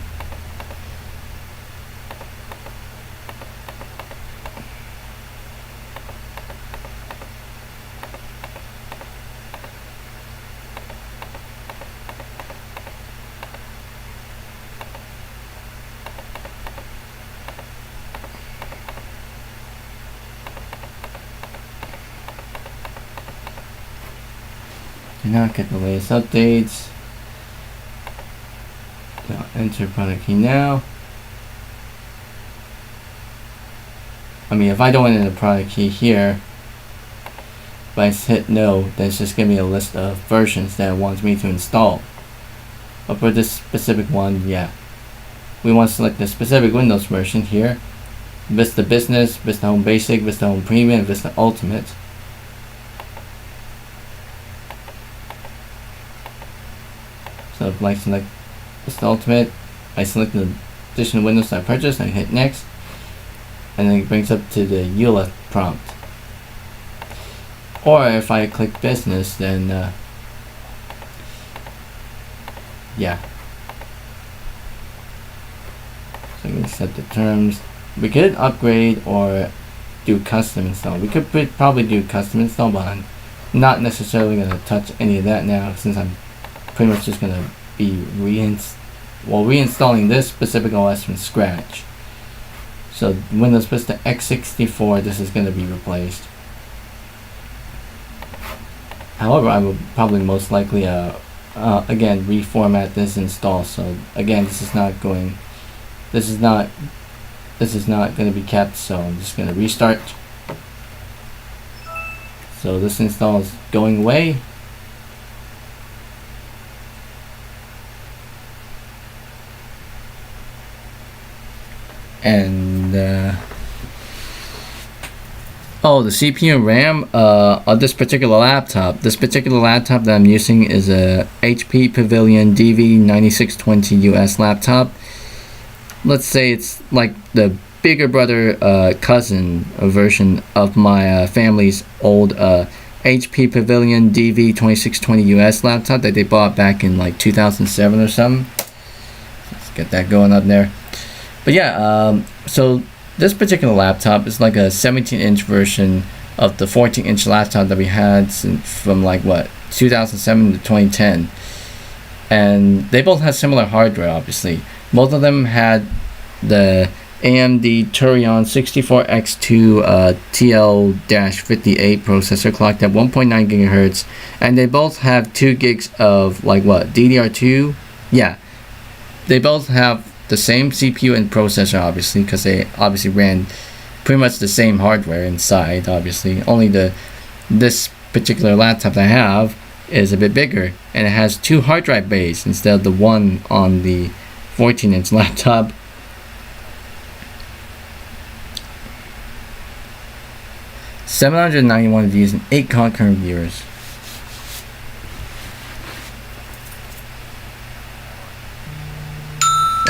Do not get the latest updates. Now enter product key now. I mean, if I don't enter the product key here, if I hit no, then it's just giving me a list of versions that it wants me to install. But for this specific one, yeah, we want to select the specific Windows version here: Vista Business, Vista Home Basic, Vista Home Premium, and Vista Ultimate. So if I select Vista Ultimate, I select the additional Windows I purchased, and I hit next, and then it brings up to the EULA prompt. Or if I click Business, then yeah. So we can set the terms. We could upgrade or do custom install. We could probably do custom install, but I'm not necessarily going to touch any of that now, since I'm pretty much just going to be well, reinstalling this specific OS from scratch. So Windows Vista x64, this is going to be replaced. However, I will probably most likely again reformat this install. So again, this is not going to be kept, so I'm just going to restart. So this install is going away. And oh, the CPU and RAM of this particular laptop. This particular laptop that I'm using is a HP Pavilion DV9620 US laptop. Let's say it's like the bigger brother cousin version of my family's old HP Pavilion DV2620 US laptop that they bought back in like 2007 or something. Let's get that going up there. But yeah, so this particular laptop is like a 17-inch version of the 14-inch laptop that we had from like what 2007 to 2010, and they both had similar hardware. Obviously, both of them had the AMD Turion 64X2 TL-58 processor clocked at 1.9 gigahertz, and they both have 2 gigs of like what DDR2. Yeah, they both have the same CPU and processor, obviously, because they obviously ran pretty much the same hardware inside. Obviously, only this particular laptop I have is a bit bigger, and it has 2 hard drive bays instead of the one on the 14-inch laptop. $791 views and 8 concurrent viewers.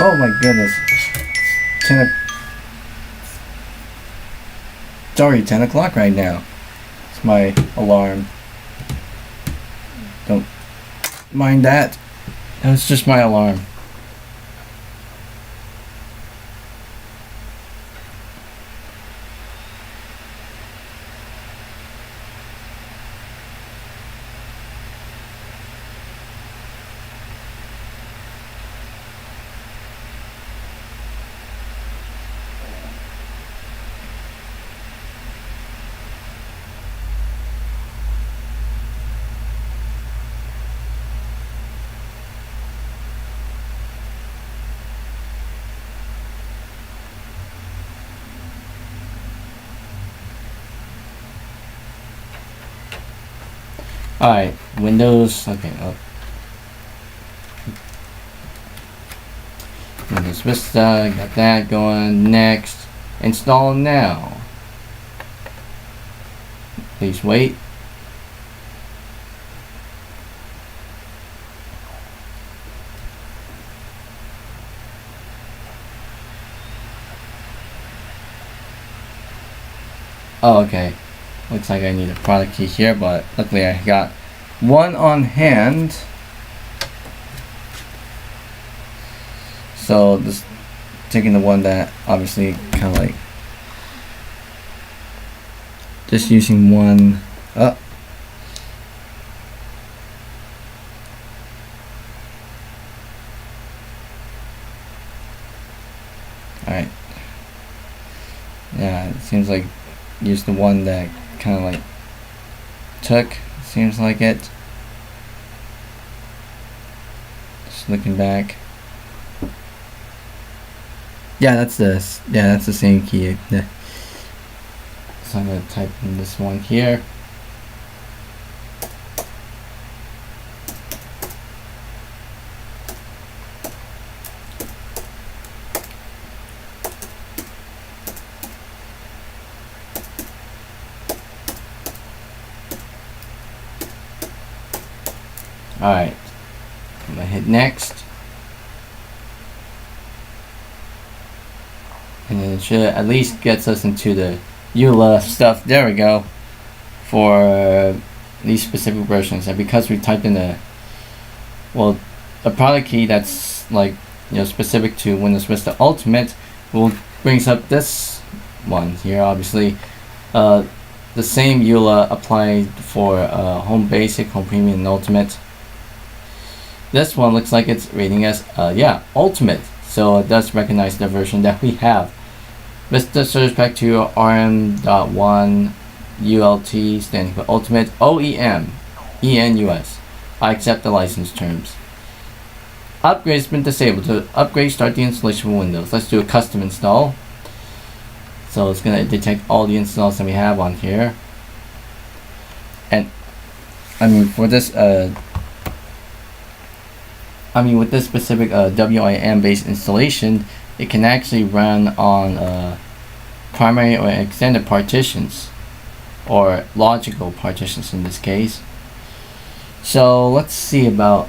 Oh my goodness. 10 o'clock right now. It's my alarm. Don't mind that. That's just my alarm. Alright, Windows, okay, Windows Vista, got that going. Next, install now. Please wait. Oh, okay. Looks like I need a product key here, but luckily I got one on hand. So just taking the one that obviously kind of like just using one up. Alright. Yeah, it seems like use the one that kind of like took, seems like it. Just looking back. Yeah, that's the same key. So I'm gonna type in this one here. Alright, I'm gonna hit next, and then it should at least gets us into the EULA stuff. There we go, for these specific versions. And because we typed in a product key that's like, you know, specific to Windows Vista Ultimate, brings up this one here. Obviously, the same EULA applied for Home Basic, Home Premium, and Ultimate. This one looks like it's rating as Ultimate, so it does recognize the version that we have. Vista serves back to RM.1 ULT standing for Ultimate OEM ENUS. I accept the license terms. Upgrade has been disabled. To upgrade, start the installation for Windows. Let's do a custom install. So it's going to detect all the installs that we have on here. And I mean for this with this specific WIM based installation, it can actually run on primary or extended partitions, or logical partitions in this case. So let's see about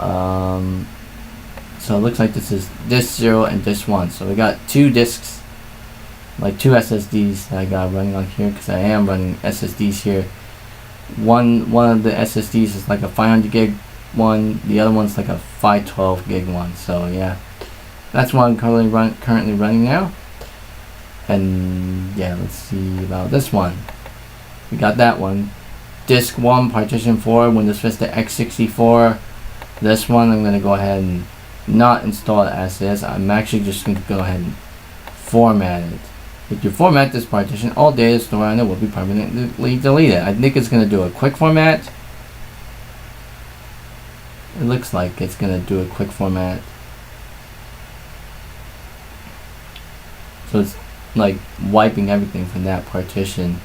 so it looks like this is disk 0 and disk 1. So we got two disks, like two SSDs that I got running on here, because I am running SSDs here. One of the SSDs is like a 500 gig one, the other one's like a 512 gig one. So yeah, that's what I'm currently running now. And yeah, let's see about this one. We got that one, disk 1 partition 4 Windows Vista x64. This one I'm going to go ahead and not install it as is. I'm actually just going to go ahead and format it. If you format this partition, all data stored on it will be permanently deleted. I think it's going to do a quick format. It looks like it's going to do a quick format. So it's like wiping everything from that partition,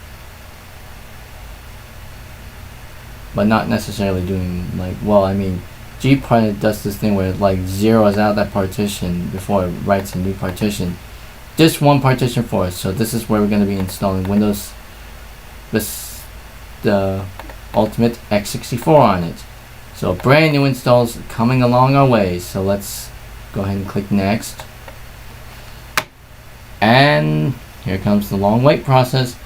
but not necessarily doing like, well, I mean, Gparted does this thing where it like zeroes out that partition before it writes a new partition. Just one partition for us. So this is where we're going to be installing Windows, the Ultimate x64 on it. So brand new installs coming along our way. So let's go ahead and click next. And here comes the long wait process.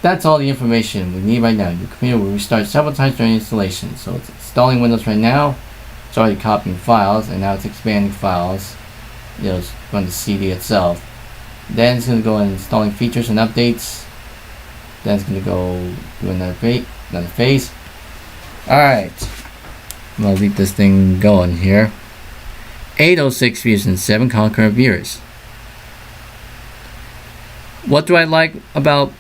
That's all the information we need right now. Your computer will restart several times during installation. So it's installing Windows right now. It's already copying files, and now it's expanding files, from the CD itself. Then it's going to go and installing features and updates. Then it's going to go do another phase. Alright. I'm going to leave this thing going here. 806 views and 7 concurrent viewers. What do I like about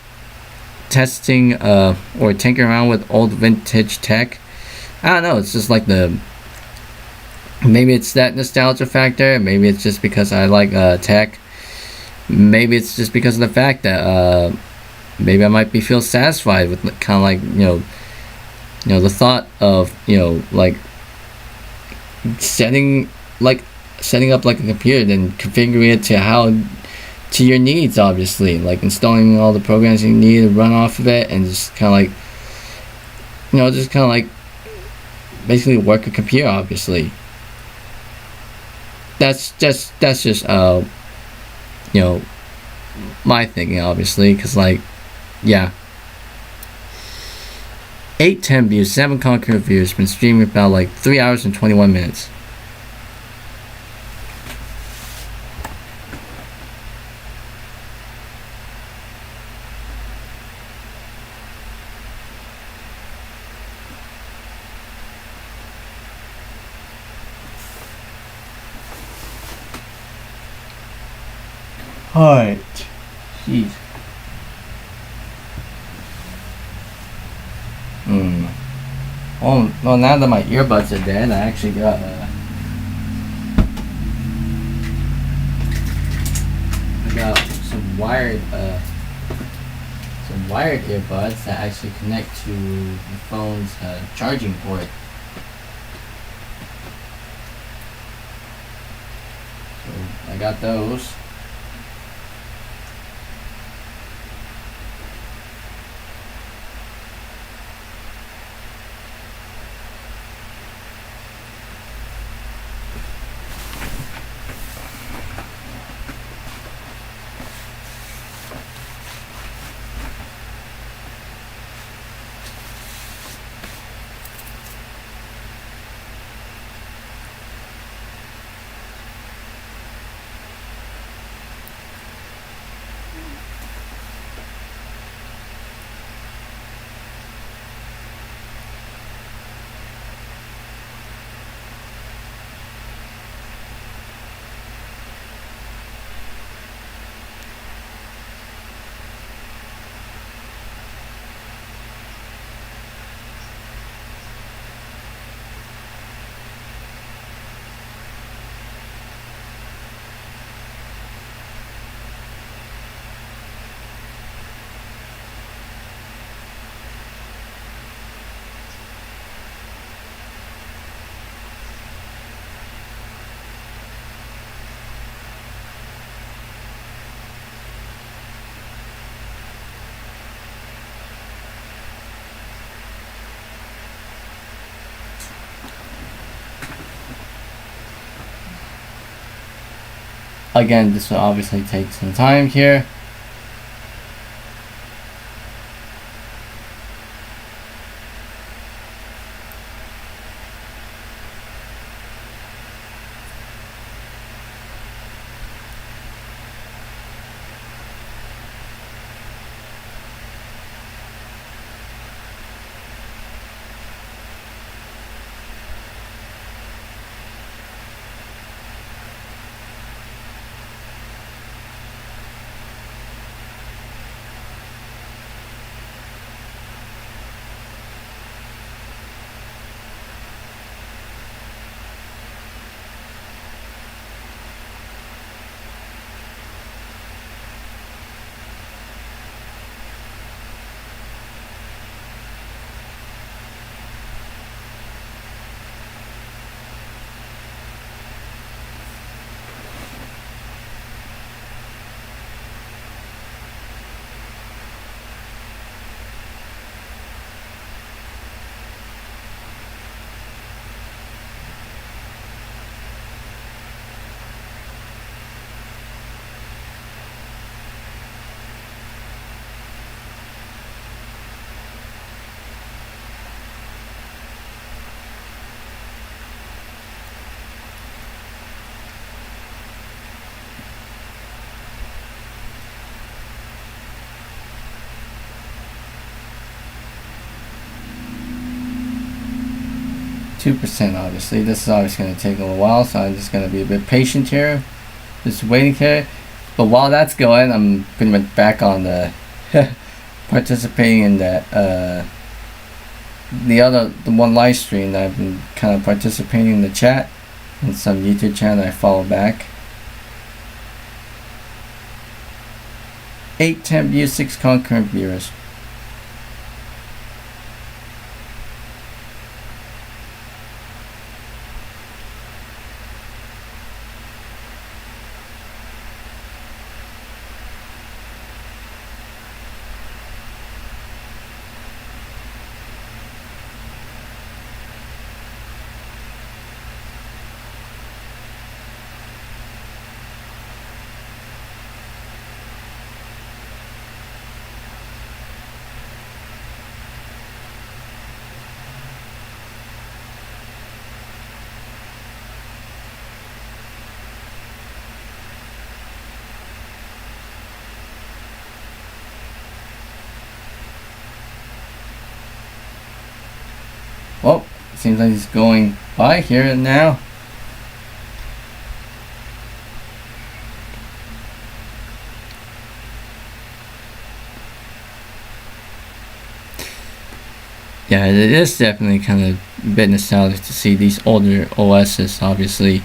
testing or tinkering around with old vintage tech? I don't know, it's just like maybe it's that nostalgia factor, maybe it's just because I like tech, maybe it's just because of the fact that maybe I might feel satisfied with kind of like the thought of like setting up like a computer, then configuring it to your needs, obviously, like installing all the programs you need to run off of it, and just kind of like basically work a computer. Obviously, that's just my thinking, obviously, because like, yeah, 810 views, 7 concurrent views, been streaming about like 3 hours and 21 minutes. Alright. Jeez. Well, now that my earbuds are dead, I actually got some wired earbuds that actually connect to the phone's charging port. So I got those. Again, this will obviously take some time here. %, obviously. This is always going to take a little while, so I'm just going to be a bit patient here. Just waiting here. But while that's going, I'm pretty much back on the participating in that the one live stream that I've been kind of participating in the chat and some YouTube channel I follow back. 810 views, 6 concurrent viewers. Well, seems like he's going by here now. Yeah, it is definitely kind of a bit nostalgic to see these older OSs, obviously.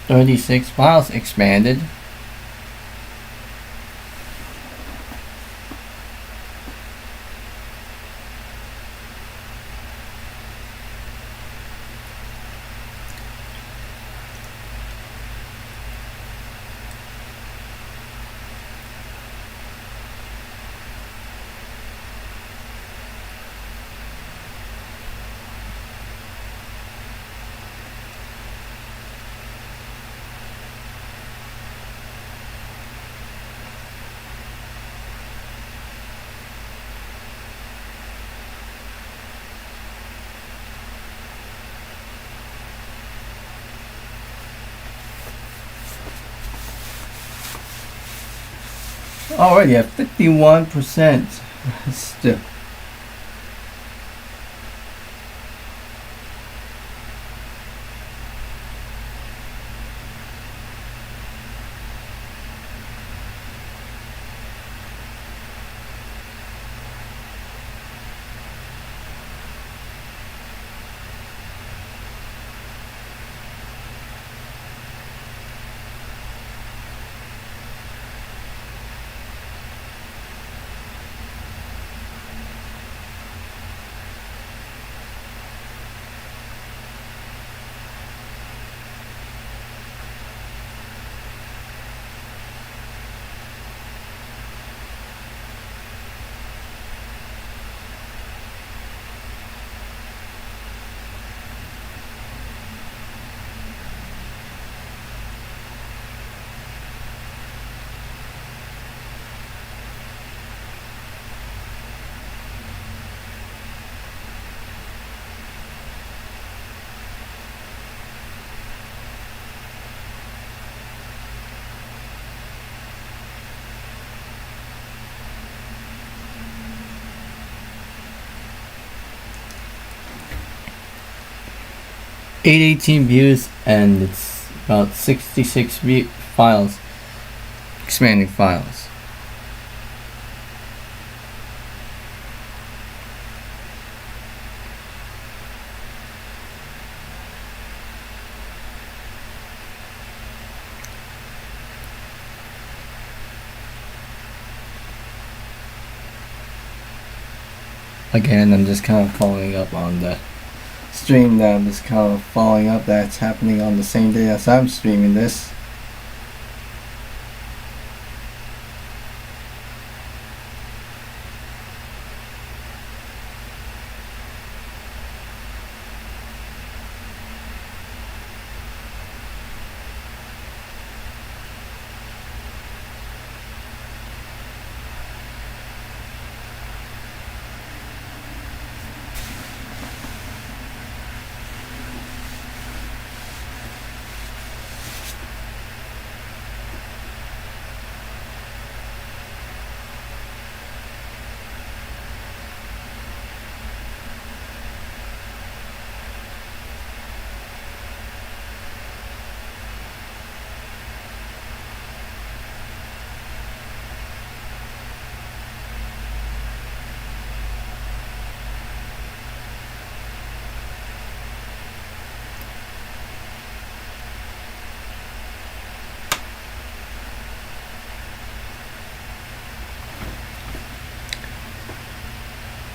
.36 miles expanded. Already at 51%. Still. $818 views, and it's about 66 files, expanding files. Again, I'm just kind of following up on the stream that I'm just kind of following up that's happening on the same day as I'm streaming this.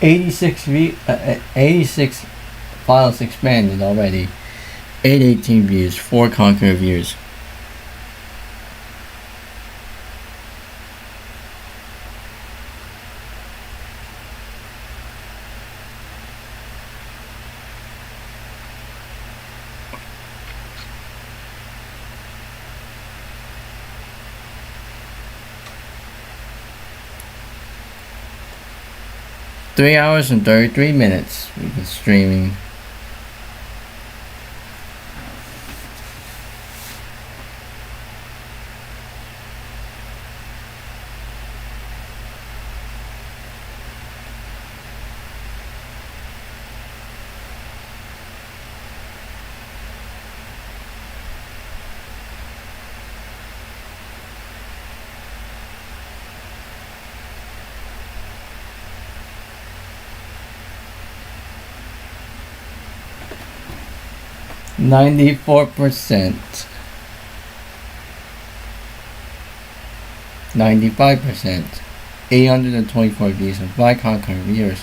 $86 files expanded already. 818 views, 4 concurrent views. Three hours and 33 minutes we've been streaming. %, 95%, 824 views and 5 concurrent viewers.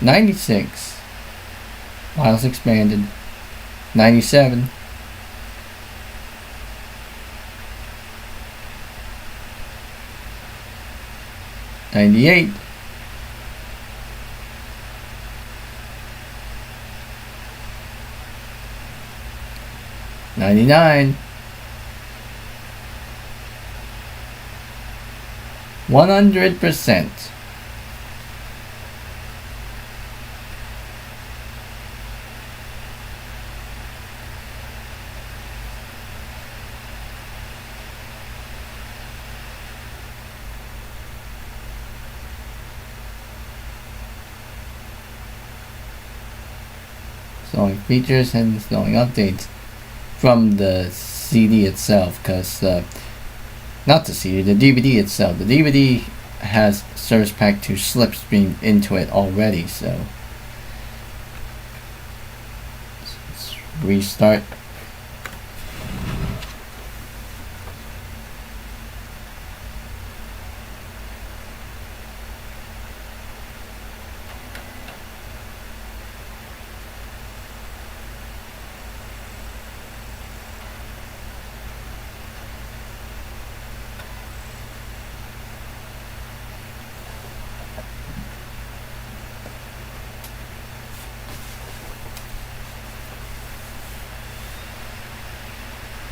96 files expanded. 97. 98. 99. 100%. installing features and installing updates from the CD itself, because not the CD, the DVD itself. The DVD has Service Pack 2 slipstream into it already, so let's restart.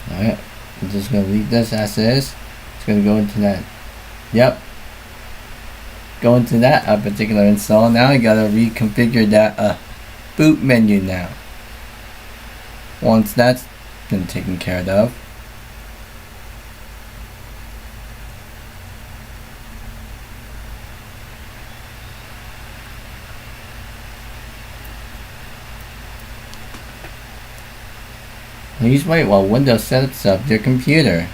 Alright, I'm just going to leave this as is. It's going to go into that. Yep. Go into that particular install. Now you got to reconfigure that boot menu now. Once that's been taken care of. Please wait while Windows sets up your computer.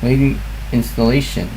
Waiting installation.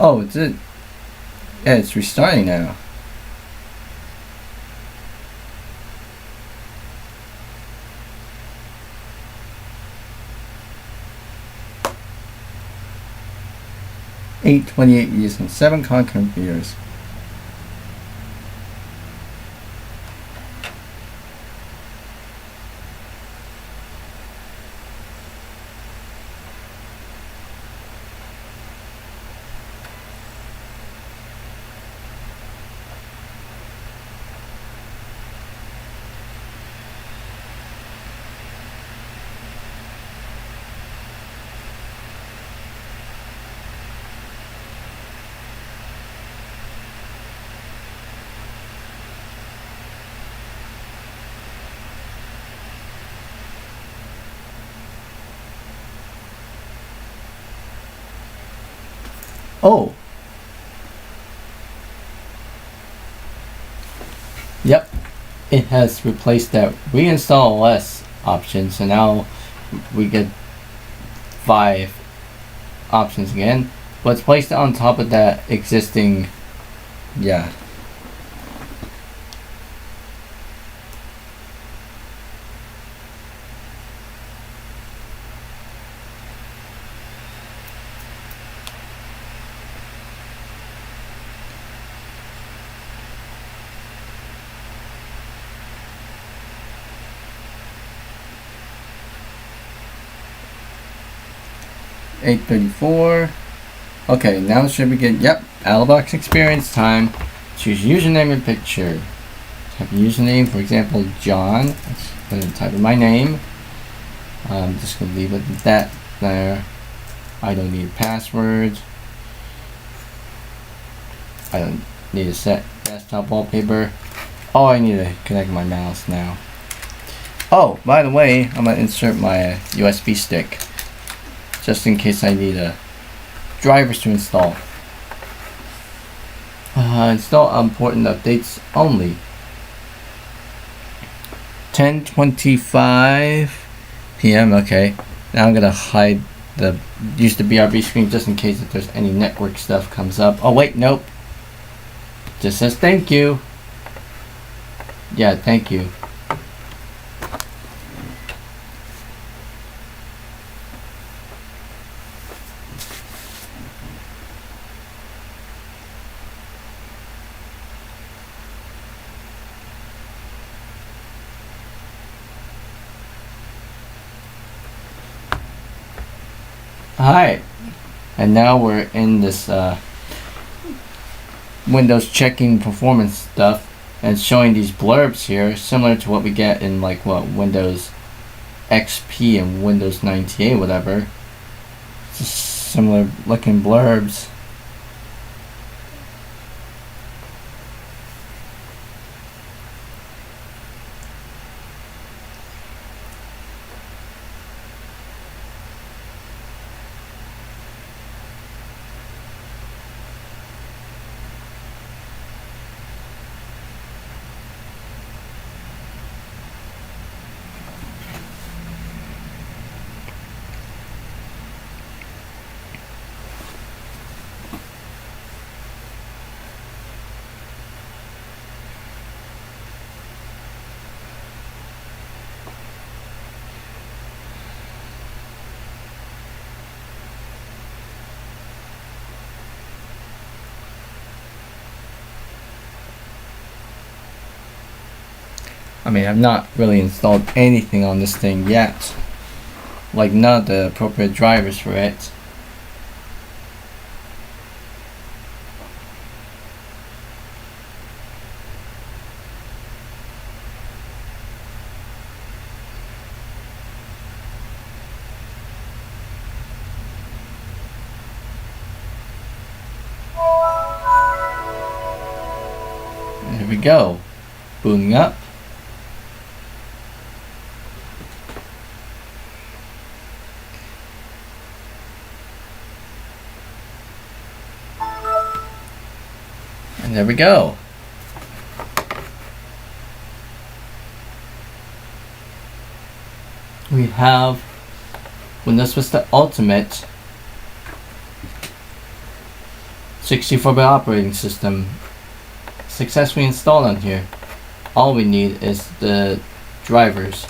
Oh, it's it. Yeah, it's restarting now. $8.28 using 7 concurrent viewers. Oh. Yep. It has replaced that reinstall OS option, so now we get 5 options again, but it's placed on top of that existing, yeah. $8.34. Okay, now should we get, yep, out-of-box experience time. Choose username and picture. Type username, for example, John. Let's put in type of my name. I'm just gonna leave it at that there. I don't need passwords. I don't need to set desktop wallpaper. Oh, I need to connect my mouse now. Oh, by the way, I'm gonna insert my USB stick, just in case I need drivers to install. Install important updates only. 10:25 p.m. Okay, now I'm gonna hide use the BRB screen just in case if there's any network stuff comes up. Oh wait, nope. Just says thank you. Yeah, thank you. Alright, and now we're in this Windows checking performance stuff, and it's showing these blurbs here, similar to what we get in like what Windows XP and Windows 98, whatever. Just similar looking blurbs. I mean, I've not really installed anything on this thing yet. Like, none of the appropriate drivers for it. There we go. Booting up. And there we go. We have Windows Vista Ultimate 64-bit operating system successfully installed on here. All we need is the drivers.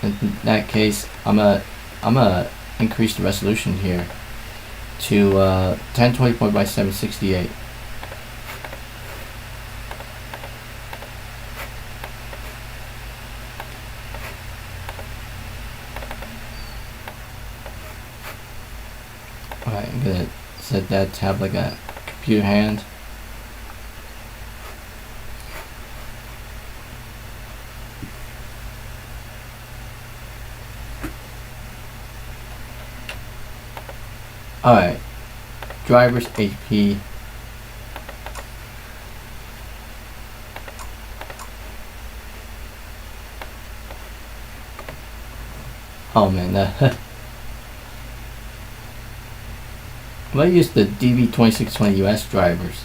In that case, I'm gonna increase the resolution here to 1024 by 768. Alright, I'm gonna set that to have like a computer hand. Alright, drivers HP. Oh man, I'm gonna use the DB2620 US drivers.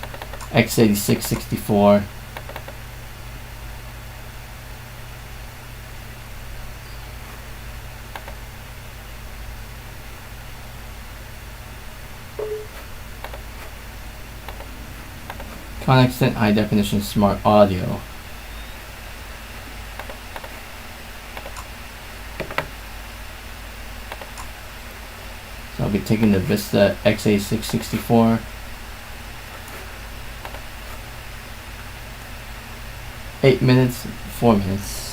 x86-64. Conextent high definition smart audio. So I'll be taking the Vista XA664. 8 minutes, 4 minutes.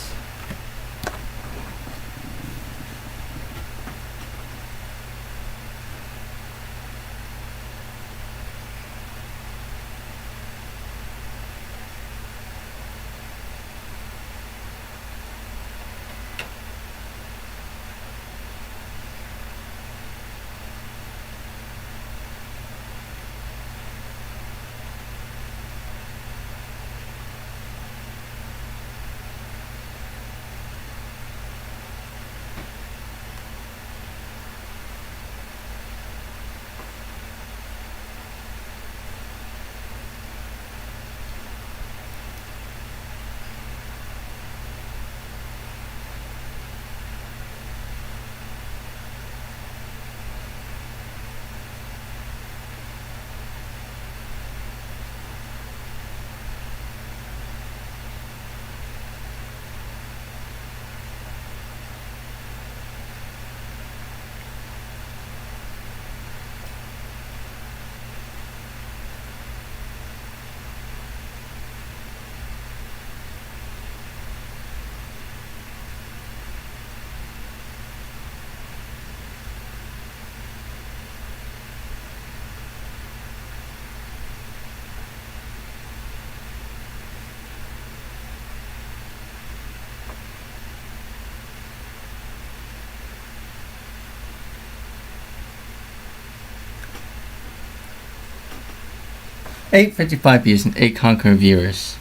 $8.55 views and 8 concurrent viewers.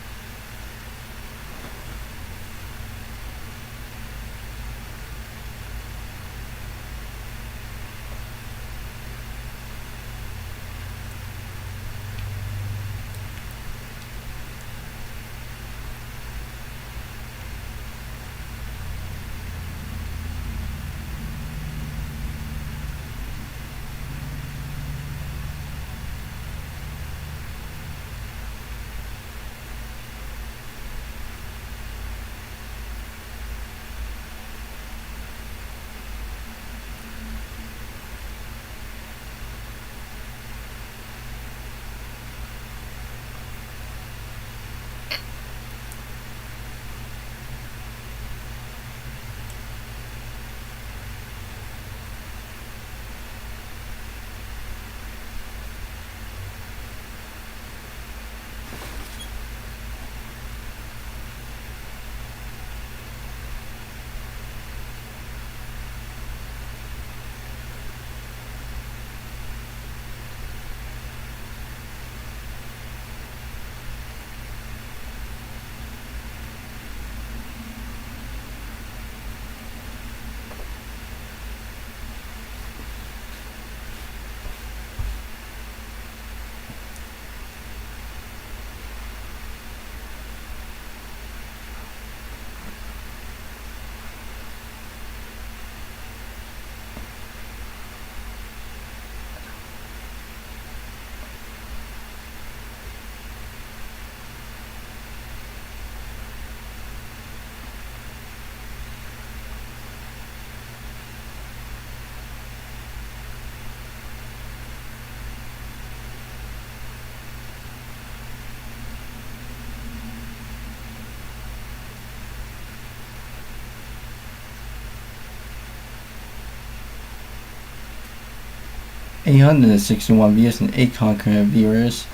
$861 views and 8 concurrent viewers.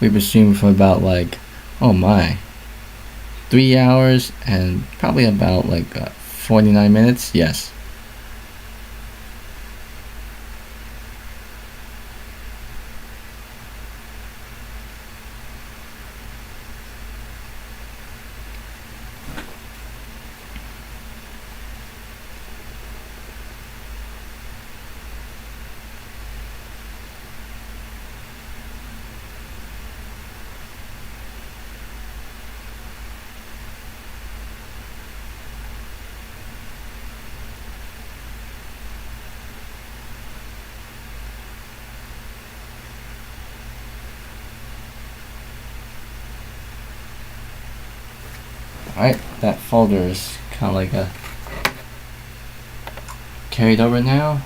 We were streaming for about like, oh my, 3 hours and probably about like 49 minutes. Yes. Alright, that folder is kind of like a carried over now.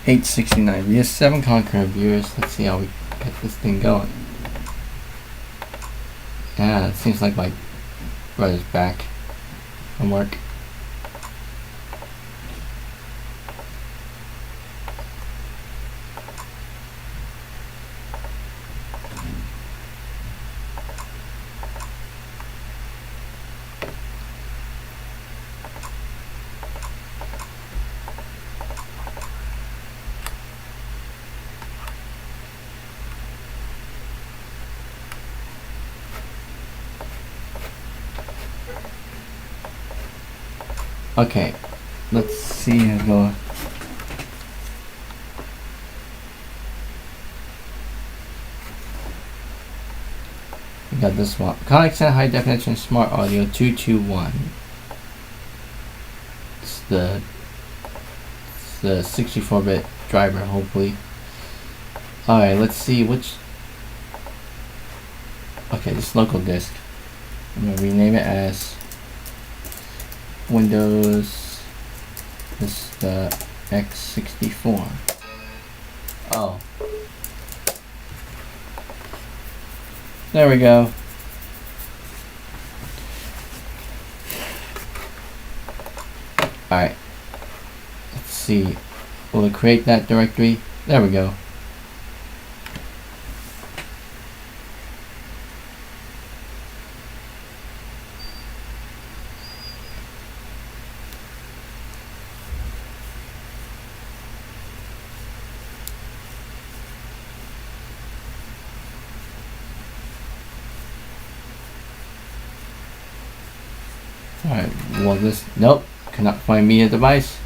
$8.69. We have 7 concurrent viewers. Let's see how we get this thing going. Yeah, it seems like my brother's back from work. Okay, let's see how go. We got this one. Connection high definition smart audio 221. It's the 64-bit driver, hopefully. Alright, let's see which. Okay, this local disk. I'm gonna rename it as Windows. This is the X64. Oh. There we go. Alright. Let's see. Will it create that directory? There we go. Alright, well this, nope, cannot find me a device.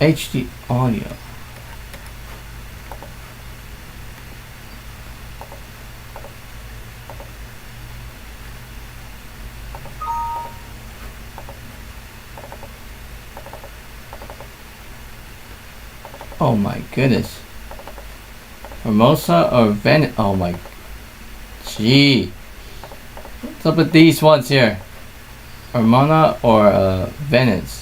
HD audio. Oh my goodness. Formosa or Venice? Oh my. Gee. What's up with these ones here? Hermana or Venice?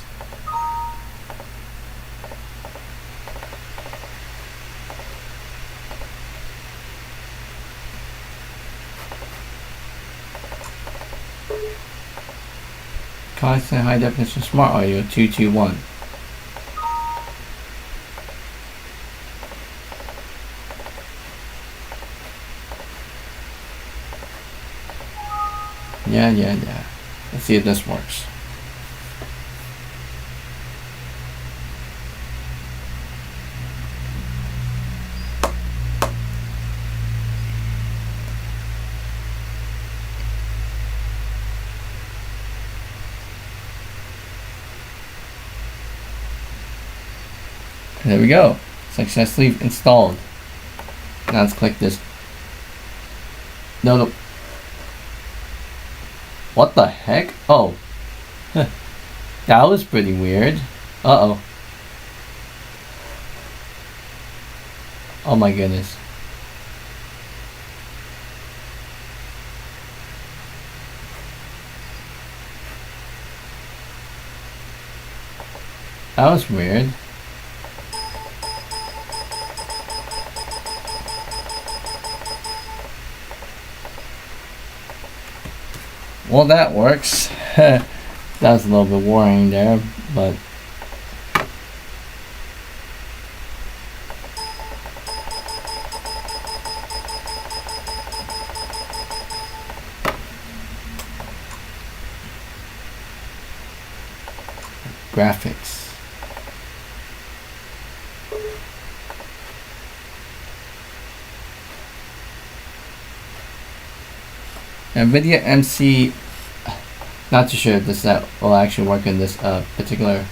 Constant high definition smart audio 221. Yeah. Let's see if this works. There we go. Successfully installed. Now let's click this. No. What the heck? Oh. That was pretty weird. Uh-oh. Oh my goodness. That was weird. Well, that works. That was a little bit worrying there, but graphics. NVIDIA MC, not too sure if this will actually work in this particular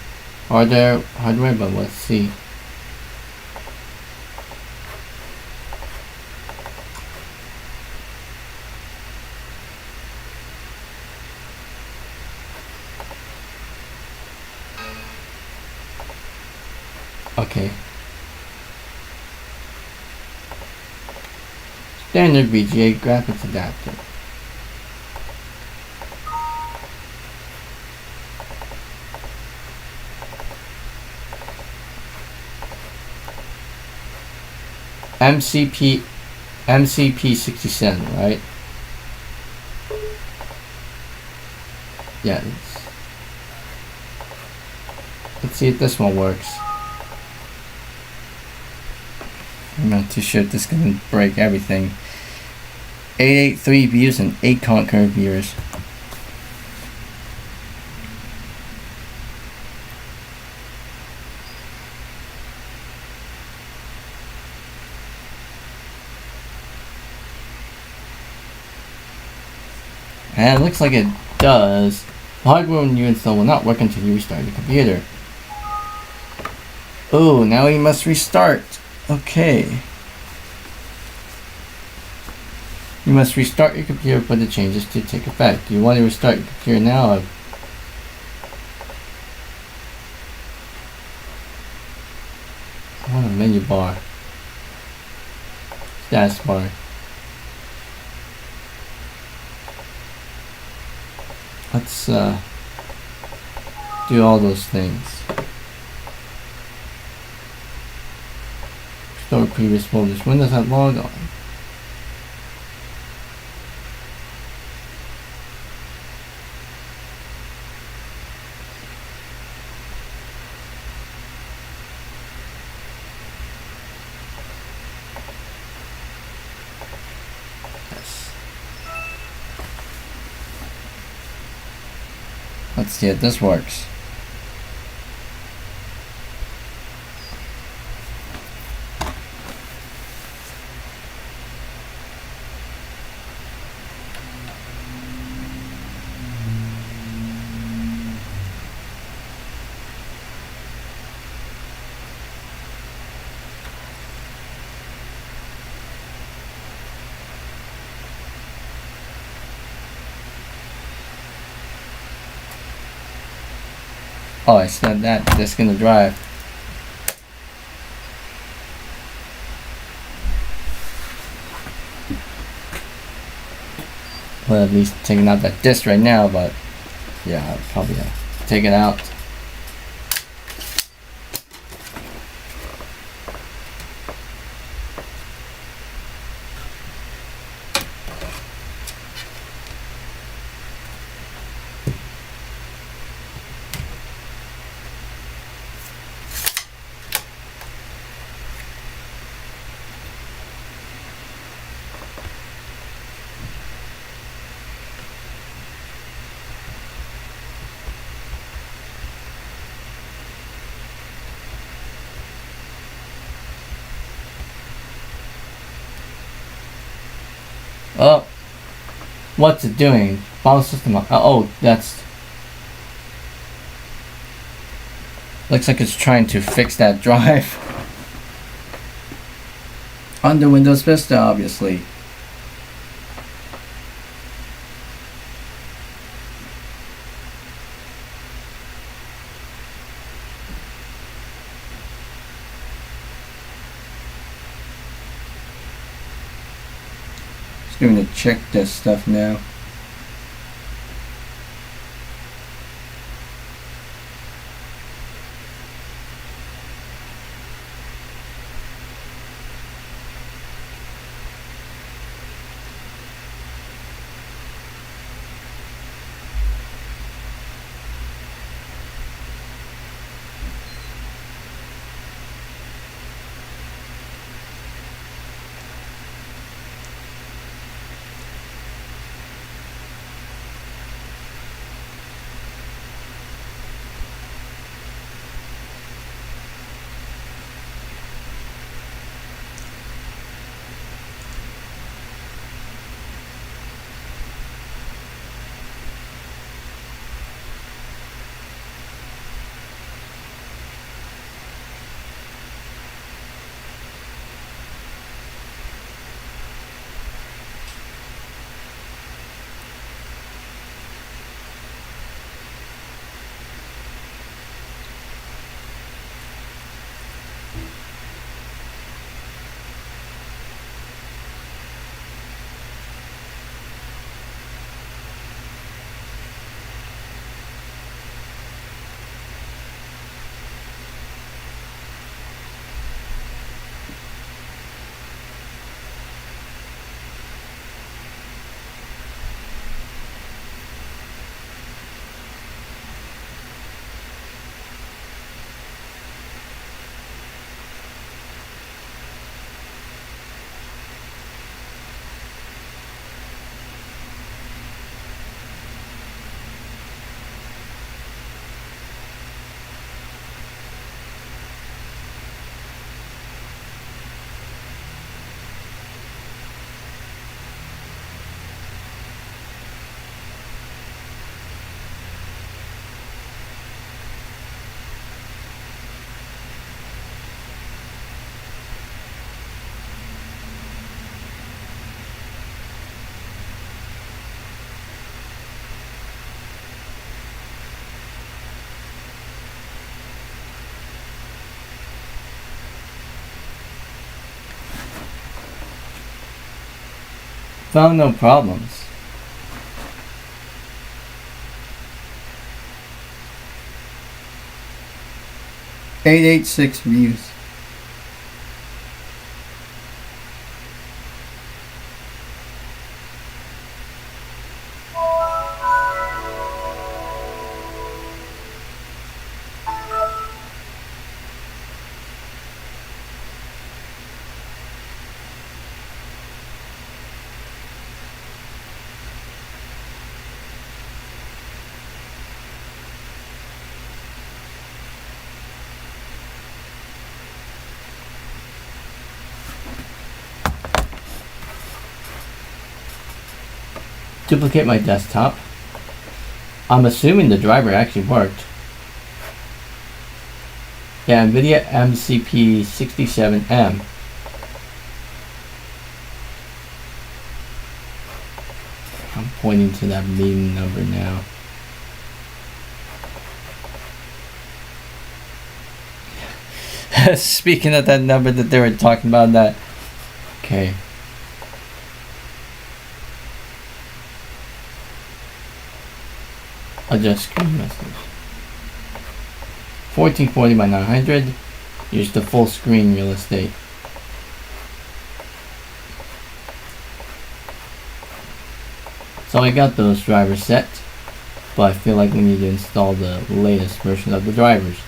hardware, but let's see. Okay. Standard VGA graphics adapter. MCP 67, right? Yeah. Let's see if this one works. I'm not too sure if this is going to break everything. 883 views and 8 concurrent viewers. And it looks like it does. The hardware you install will not work until you restart your computer. Oh, now we must restart. Okay. You must restart your computer for the changes to take effect. Do you want to restart your computer now? I want a menu bar. Status bar. Let's do all those things. Restore previous folders. When does that log on? Let's see if this works. Oh, it's not that. That's gonna drive. Well, at least taking out that disc right now, but yeah, I'll probably take it out. Oh, what's it doing? File system. Oh, that's. Looks like it's trying to fix that drive. Under Windows Vista, obviously. Just going to check this stuff now. Found no problems. $886 views. Duplicate my desktop. I'm assuming the driver actually worked. Yeah, NVIDIA MCP67M. I'm pointing to that meeting number now. Speaking of that number that they were talking about, that. Okay. Adjust screen message. 1440 by 900. Use the full screen real estate. So I got those drivers set, but I feel like we need to install the latest version of the drivers.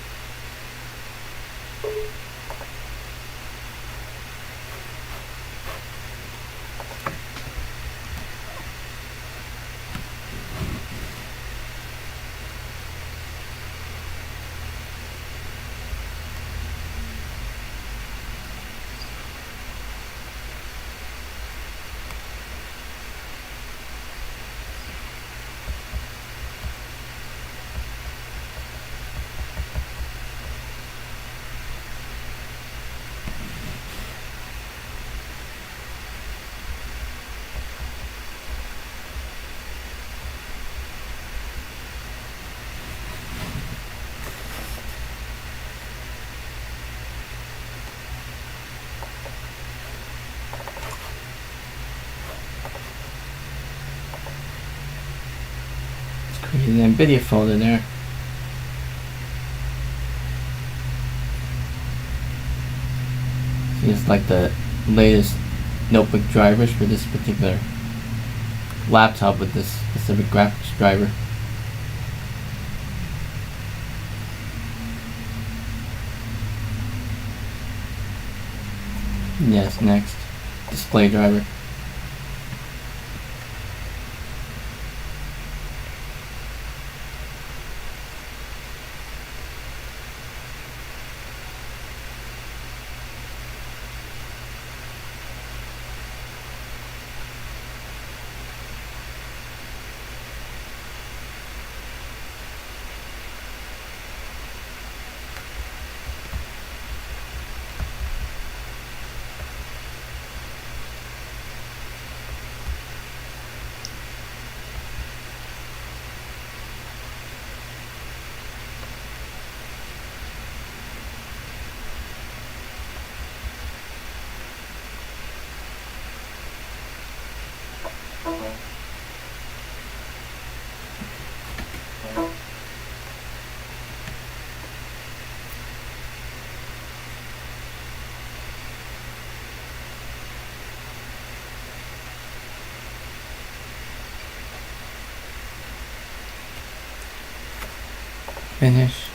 Create an NVIDIA folder there. It's like the latest notebook drivers for this particular laptop with this specific graphics driver. Yes, next. Display driver. Finish.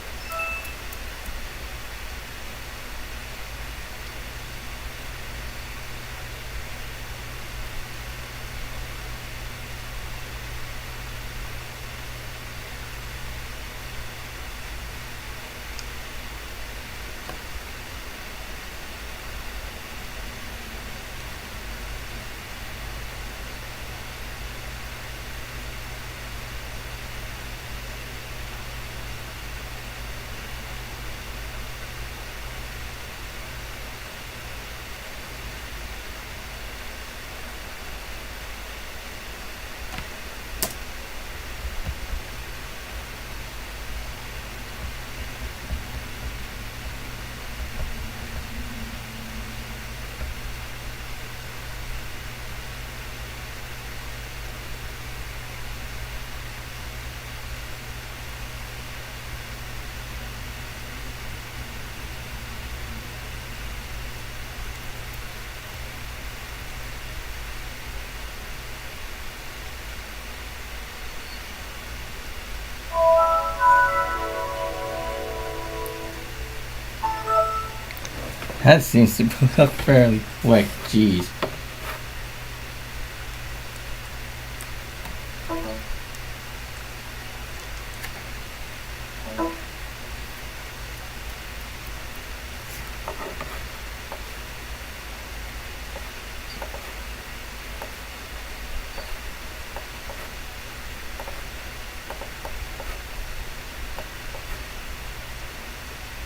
That seems to boot up fairly quick. Jeez.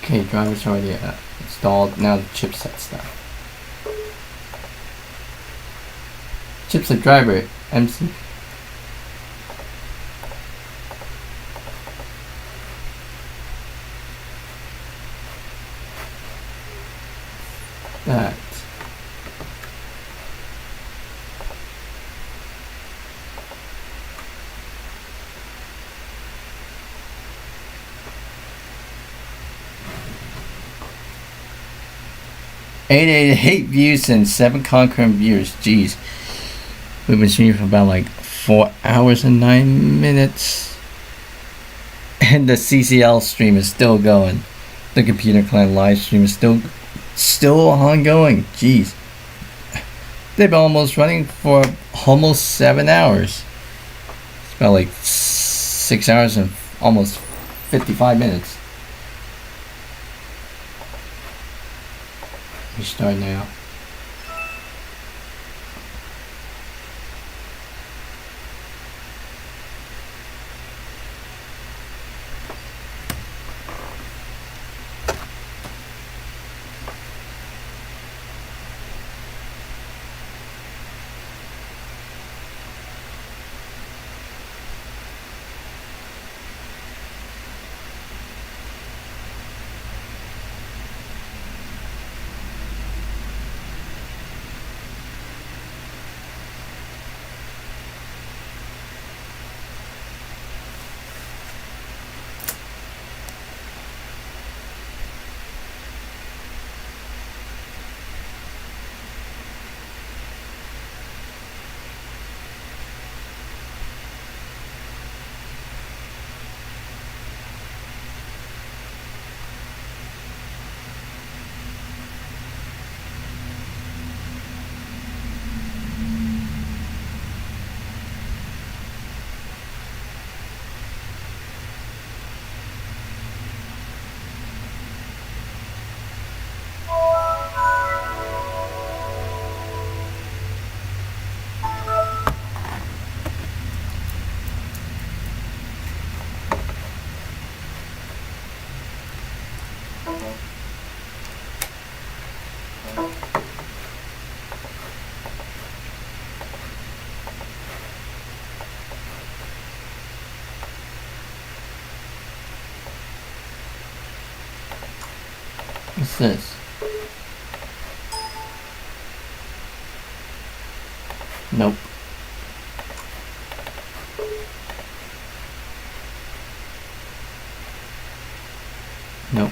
Okay, driver's already installed. Now the chipset stuff. Chipset driver, MC. That. Eight views and 7 concurrent viewers. Jeez. We've been streaming for about like 4 hours and 9 minutes. And the CCL stream is still going. The computer clan live stream is still ongoing. Jeez. They've been almost running for almost 7 hours. It's about like 6 hours and almost 55 minutes. We start now. What's this? Nope. Nope.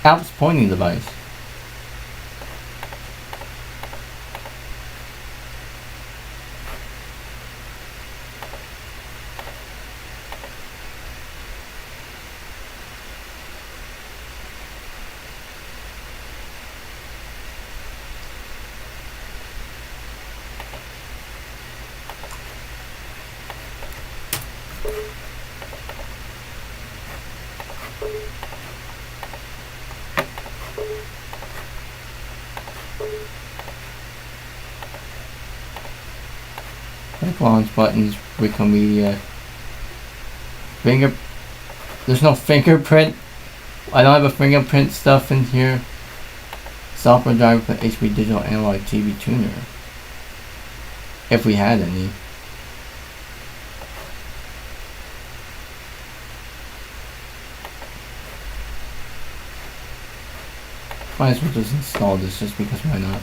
App's pointing device. Quick launch buttons, Wikimedia. There's no fingerprint. I don't have a fingerprint stuff in here. Software driver for HP digital analog TV tuner. If we had any. Might as well just install this just because why not?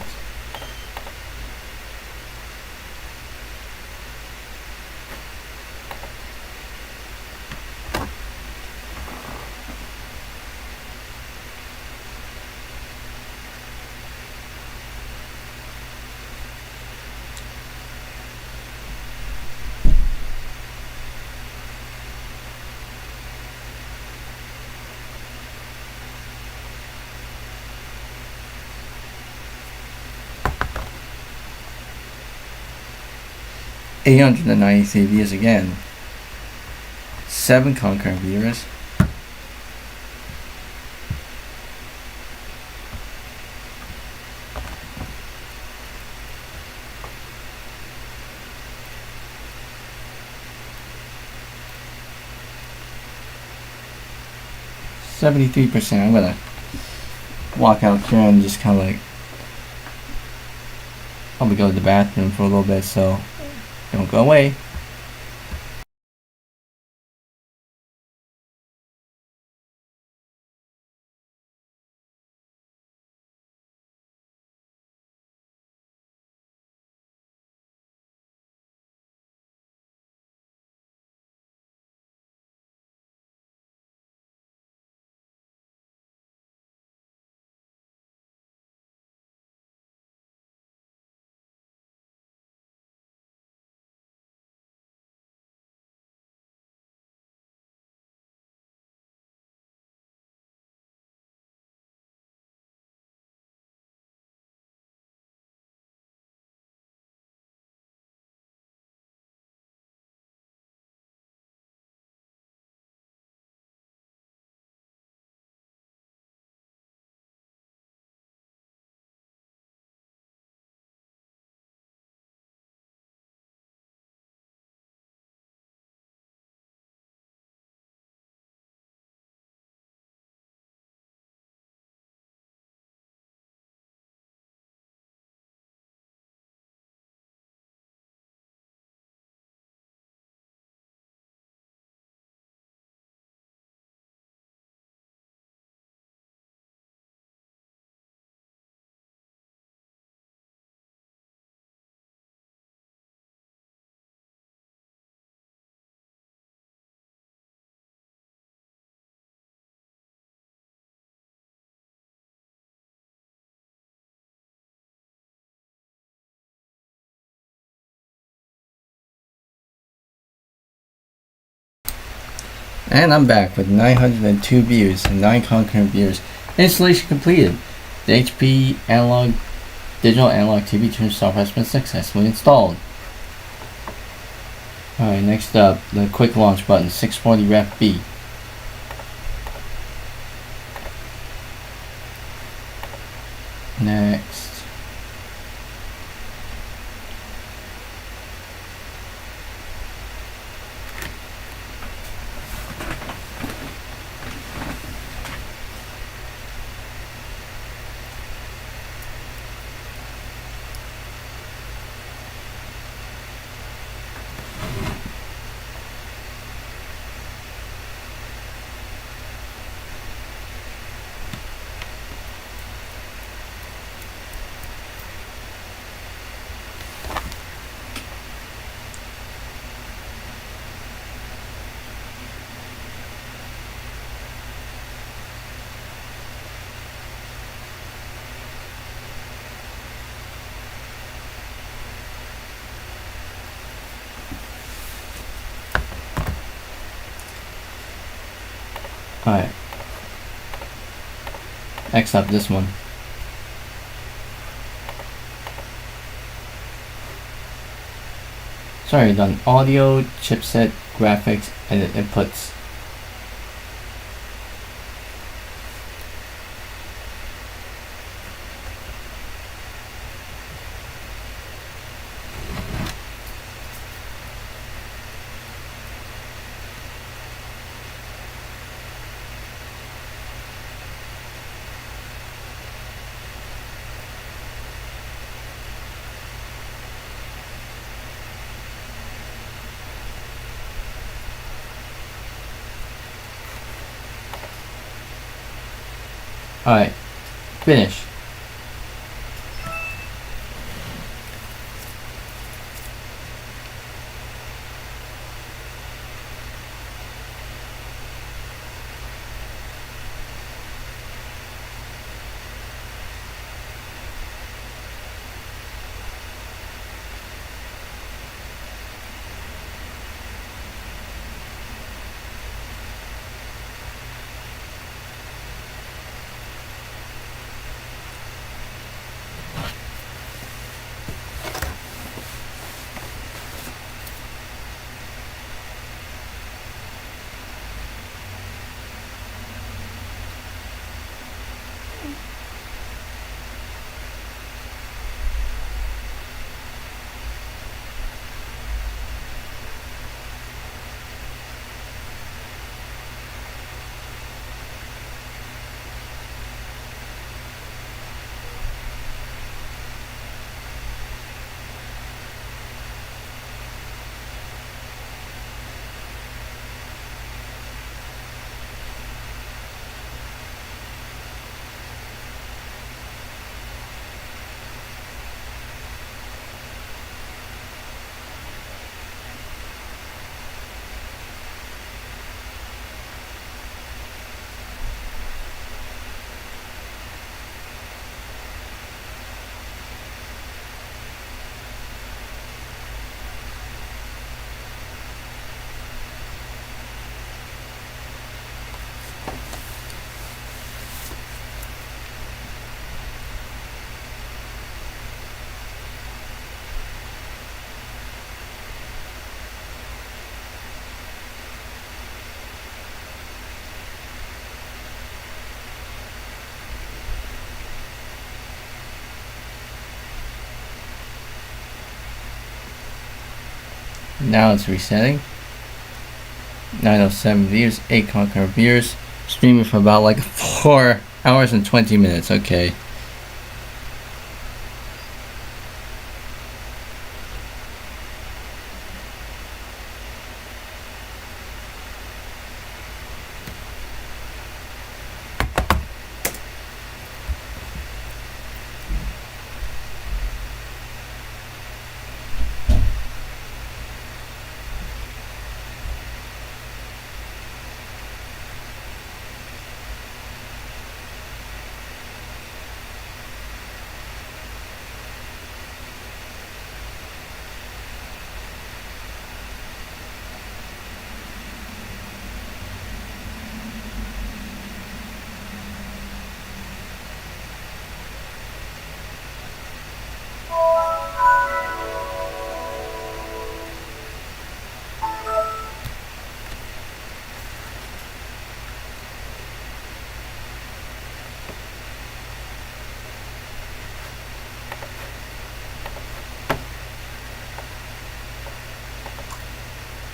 $893 views again. 7 concurrent viewers. %. I'm gonna walk out here and just kind of like probably go to the bathroom for a little bit, so don't go away. And I'm back with 902 views and 9 concurrent viewers. Installation completed. The HP digital analog TV tuner software has been successfully installed. Alright, next up, the quick launch button, 640 Ref B. Next. Alright. X up this one. Sorry, done audio, chipset, graphics, edit inputs. Alright, finish. Now it's resetting. 907 views, 8 concurrent viewers. Streaming for about like 4 hours and 20 minutes. Okay.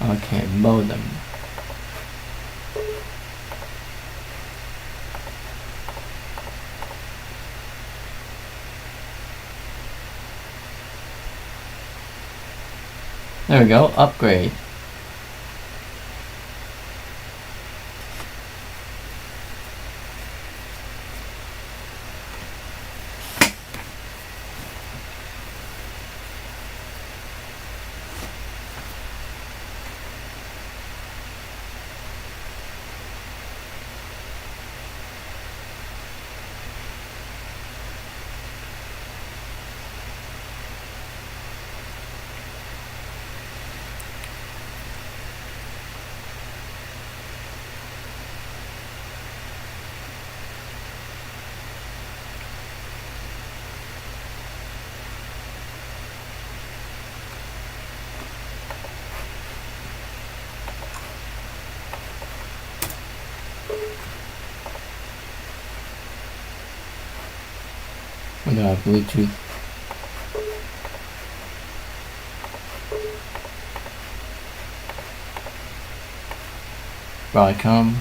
Okay, modem. There we go, upgrade. What do I have? Bluetooth. Broadcom.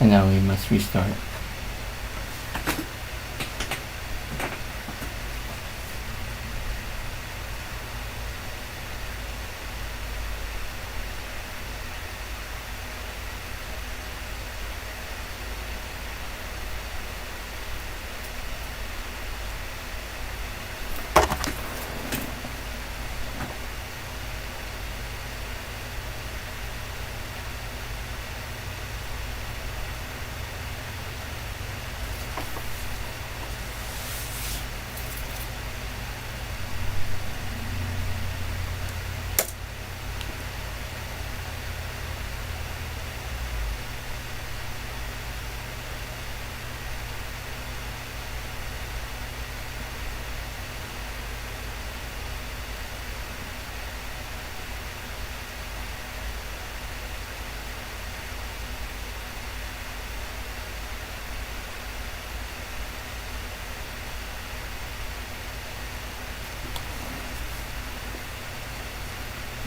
And now we must restart.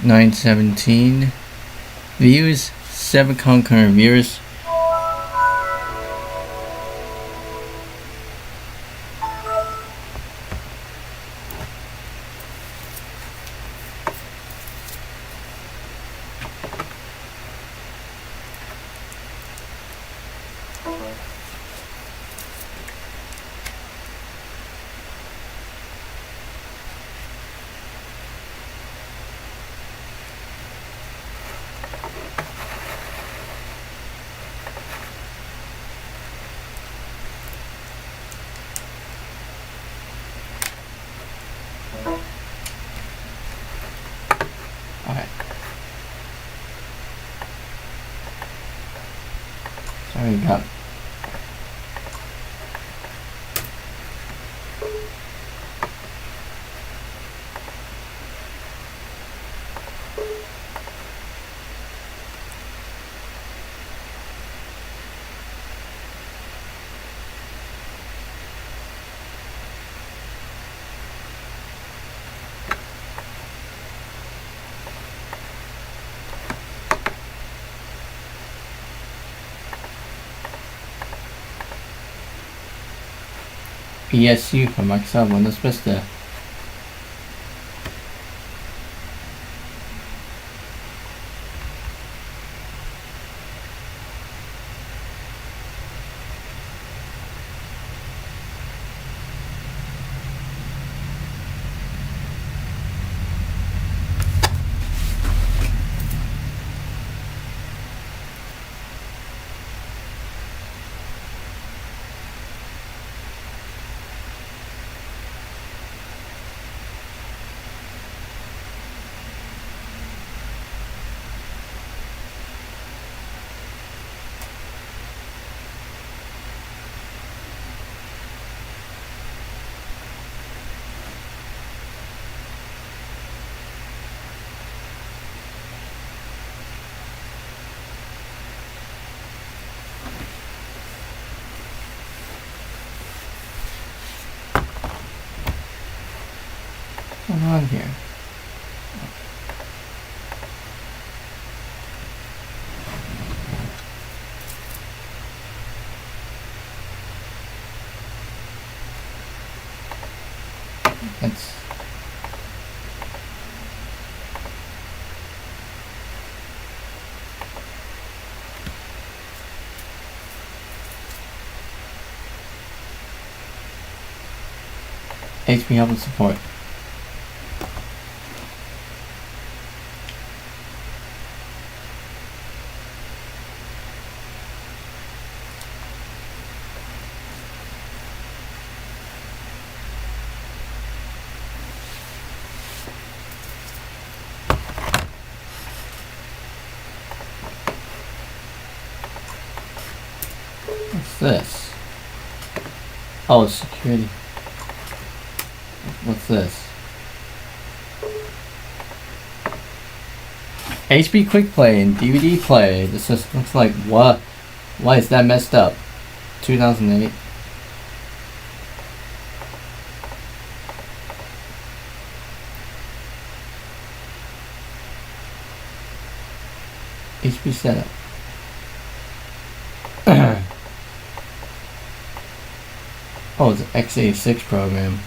$917 views, 7 concurrent viewers. Alright. So we got PSU for Microsoft Windows Vista. What's going on here? HP help and support. What's this? Oh, security. What's this? HP Quick Play and DVD Play. This just looks like what? Why is that messed up? 2008. HP setup. Oh, it's an x86 program.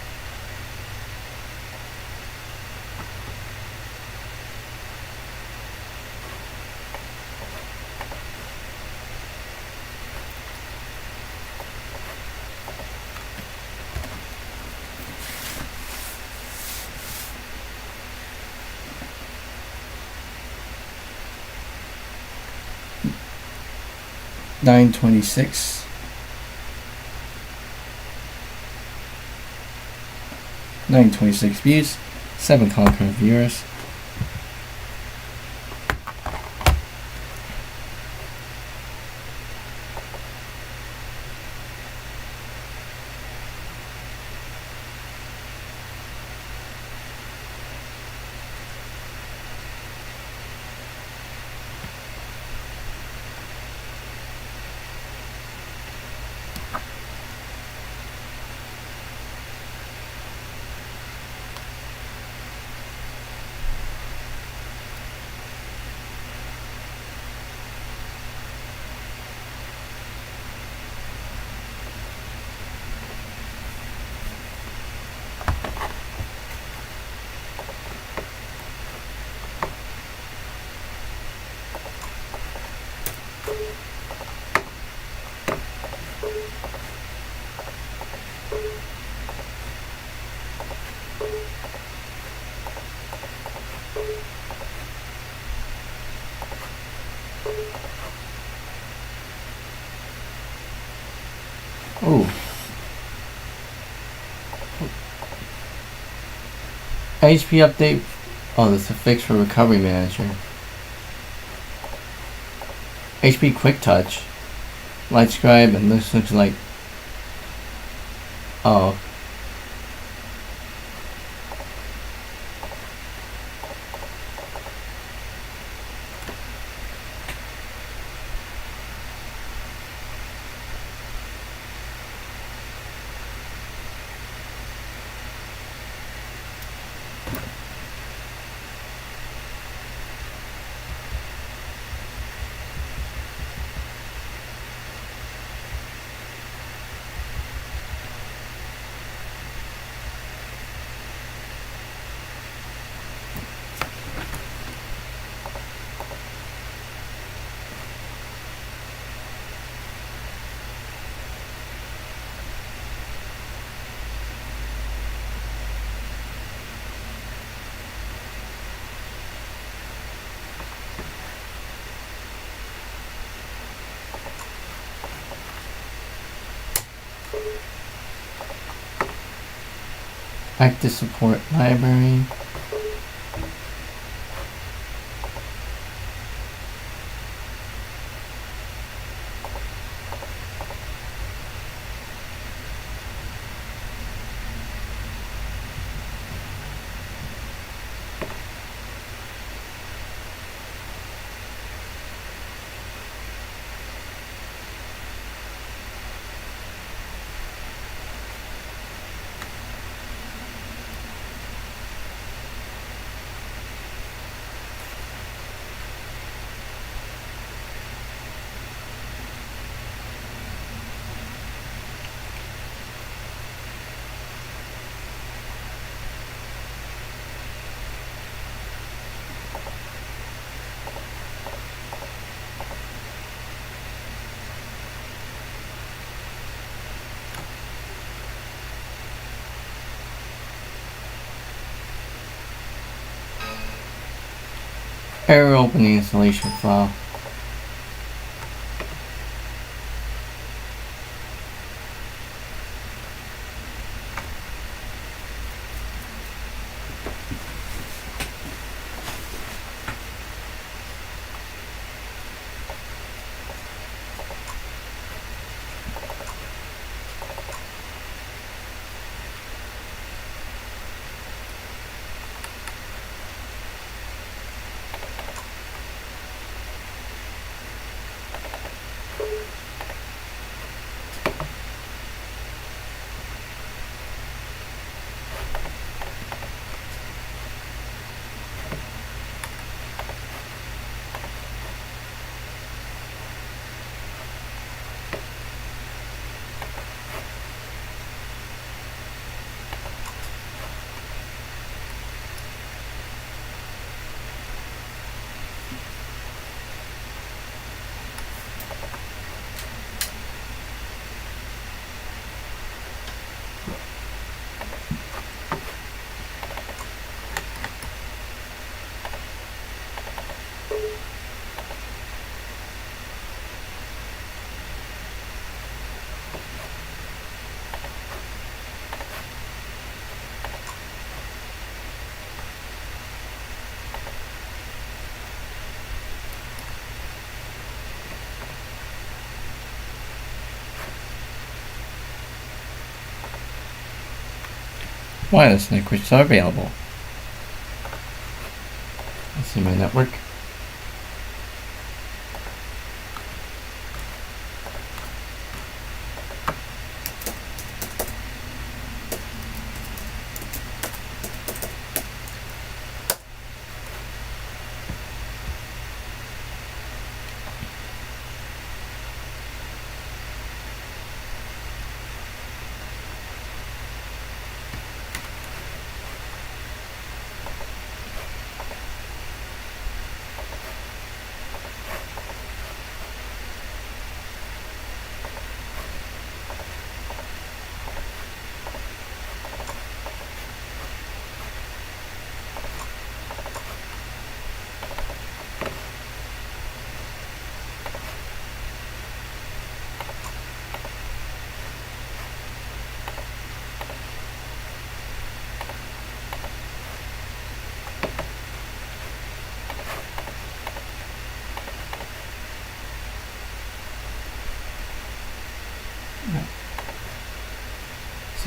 $9.26. $9.26 views, 7 concurrent viewers. Oh. HP update. Oh, that's a fix for Recovery Manager. HP Quick Touch. Light Scribe, and this looks like. Oh. Active Support Library. Error opening installation file. Wireless networks are available. Let's see my network.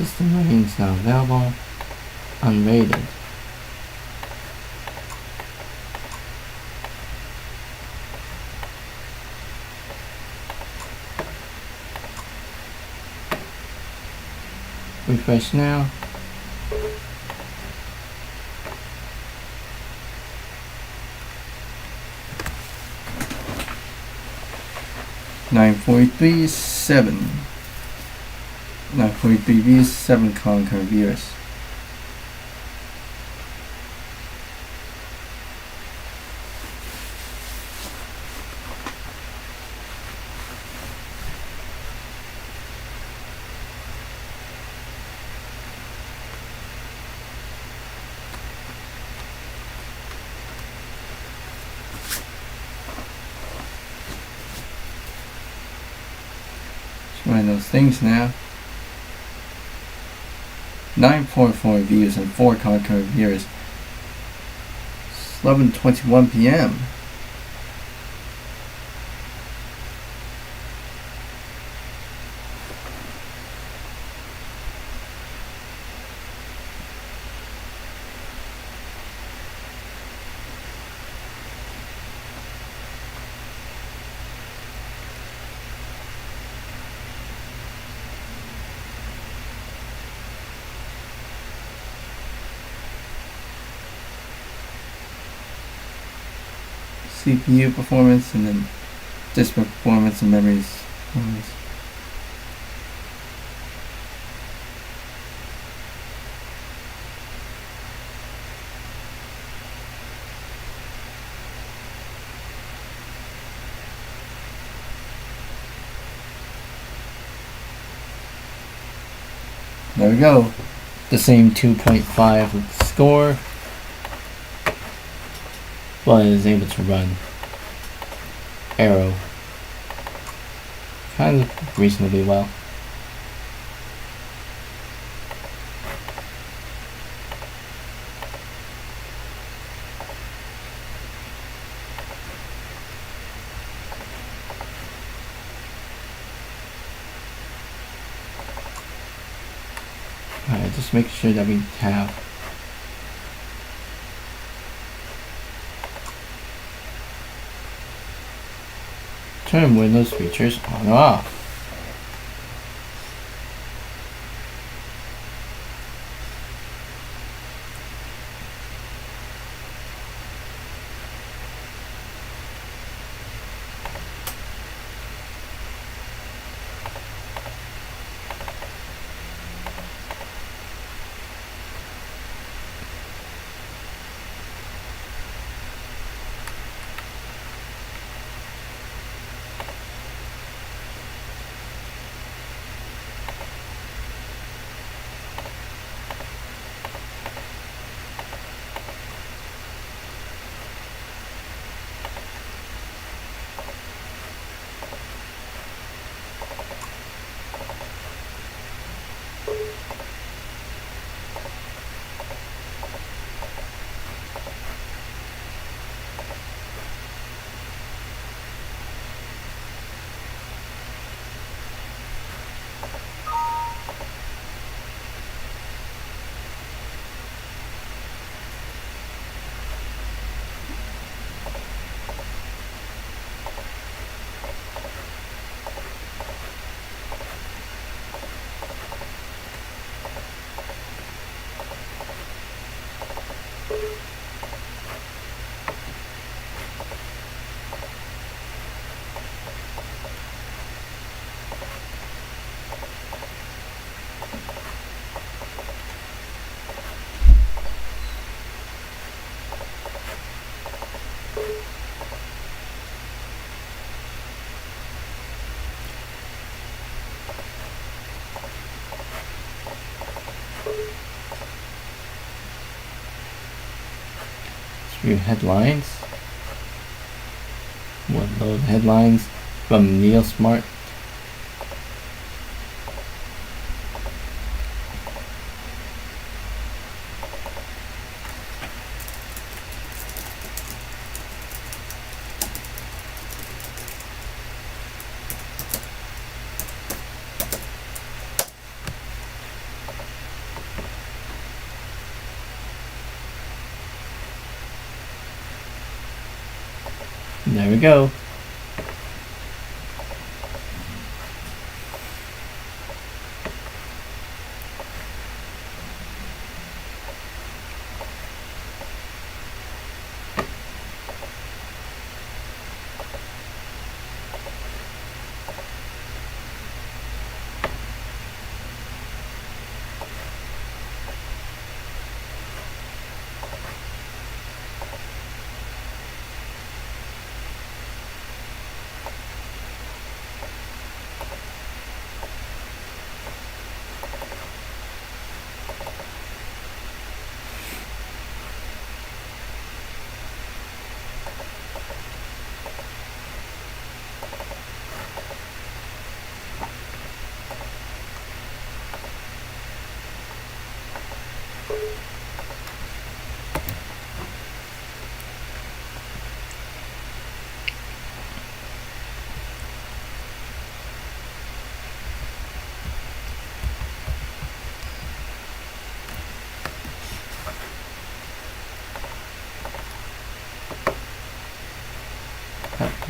System ratings now available. Unrated. Refresh now. Nine 943 views, 7 concurrent viewers. Trying those things now. 944 views and 4 concurrent viewers. It's 11:21 p.m. CPU performance, and then disk performance and memory performance. There we go. The same 2.5 score. but is able to run arrow kind of reasonably well. Alright, just make sure that we have turn Windows features on or off. View headlines. We'll load headlines from NeoSmart. There we go.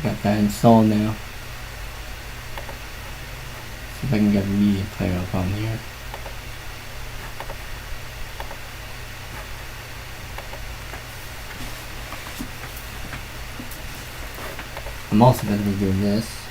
Got that installed now. See if I can get a media player up on here. I'm also going to be doing this.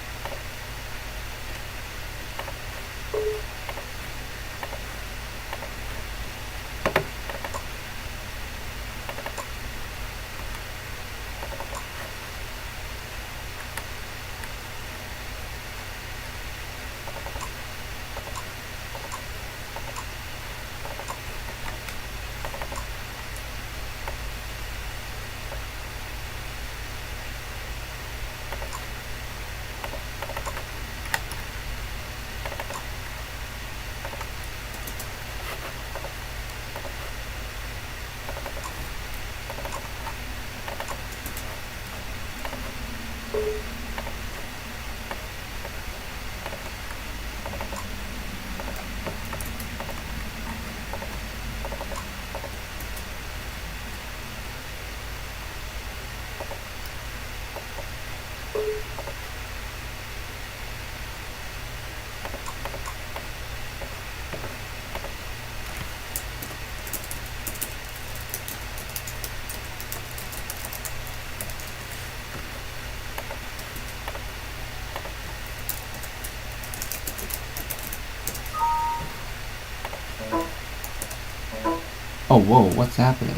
Oh, whoa, what's happening?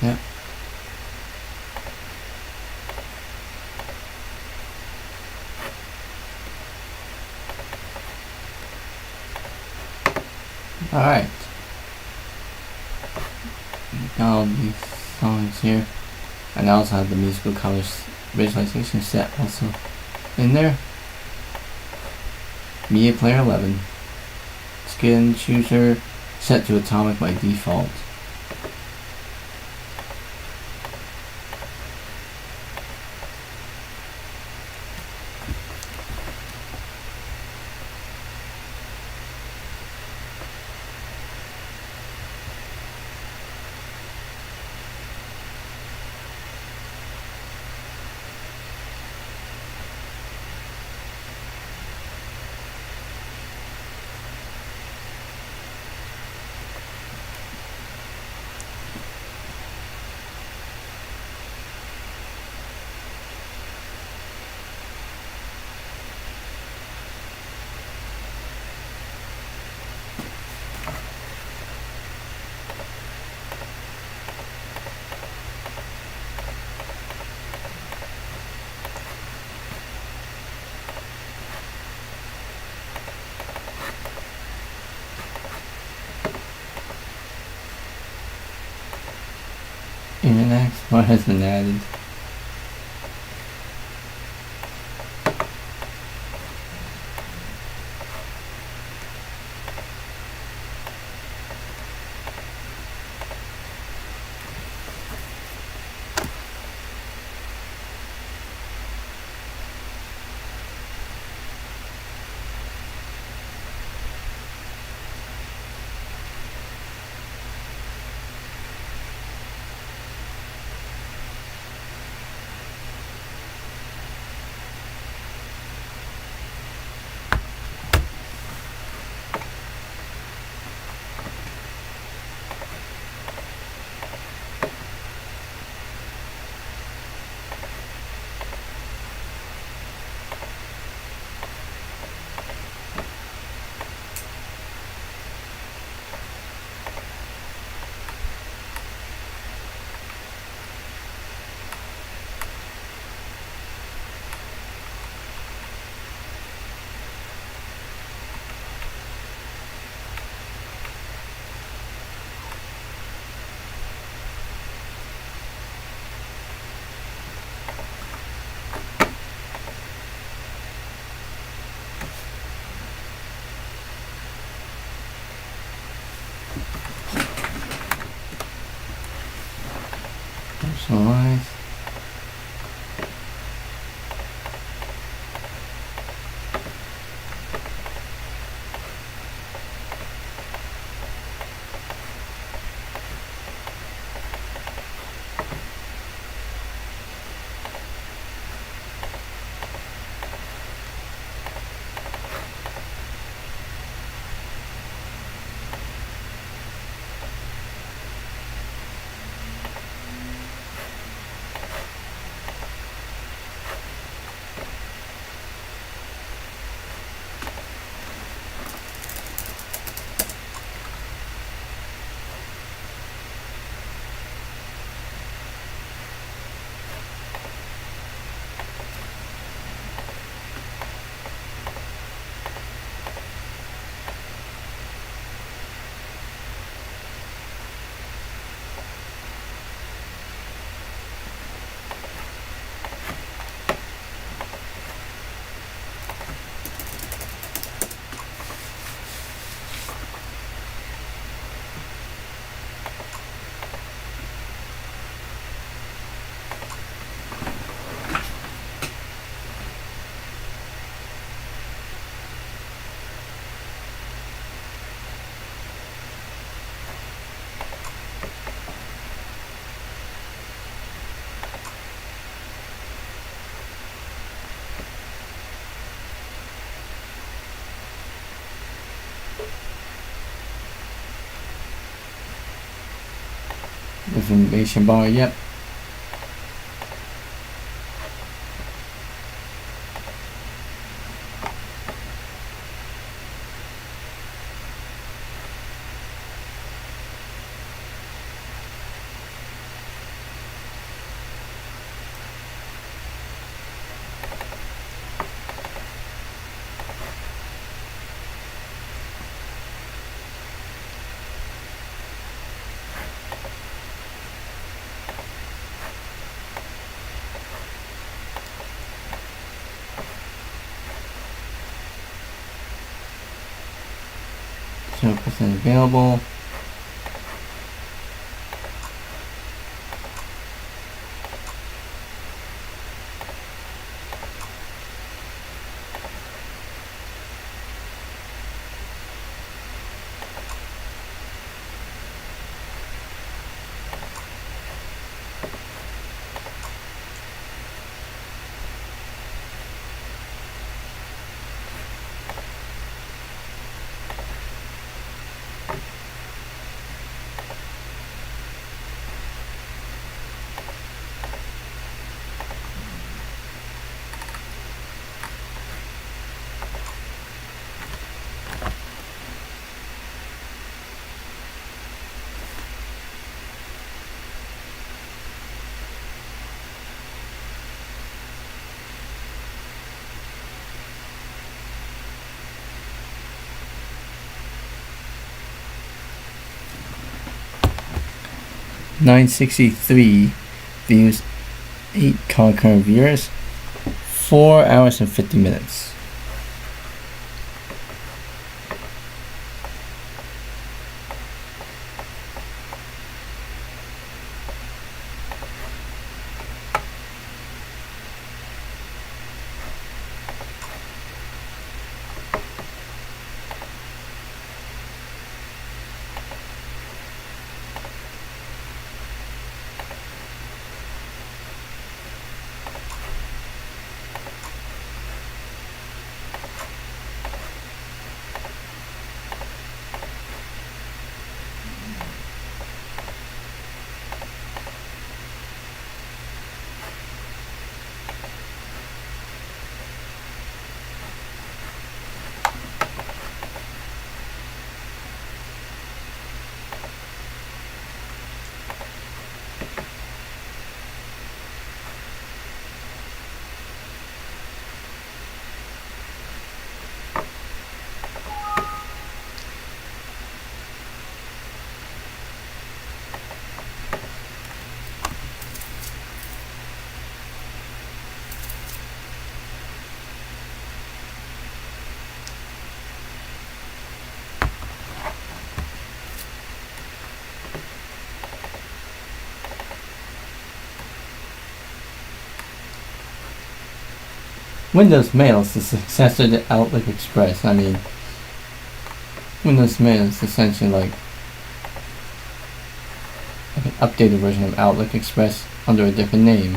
Yep. Alright. Got all these songs here. And I also have the musical colors visualization set also in there. Media player 11. Skin chooser set to atomic by default. Internet Explorer has been added. Personalize. information bar. Yep. %, available. $963 views, 8 concurrent viewers, 4 hours and 50 minutes. Windows Mail is the successor to Outlook Express. I mean, Windows Mail is essentially like an updated version of Outlook Express under a different name.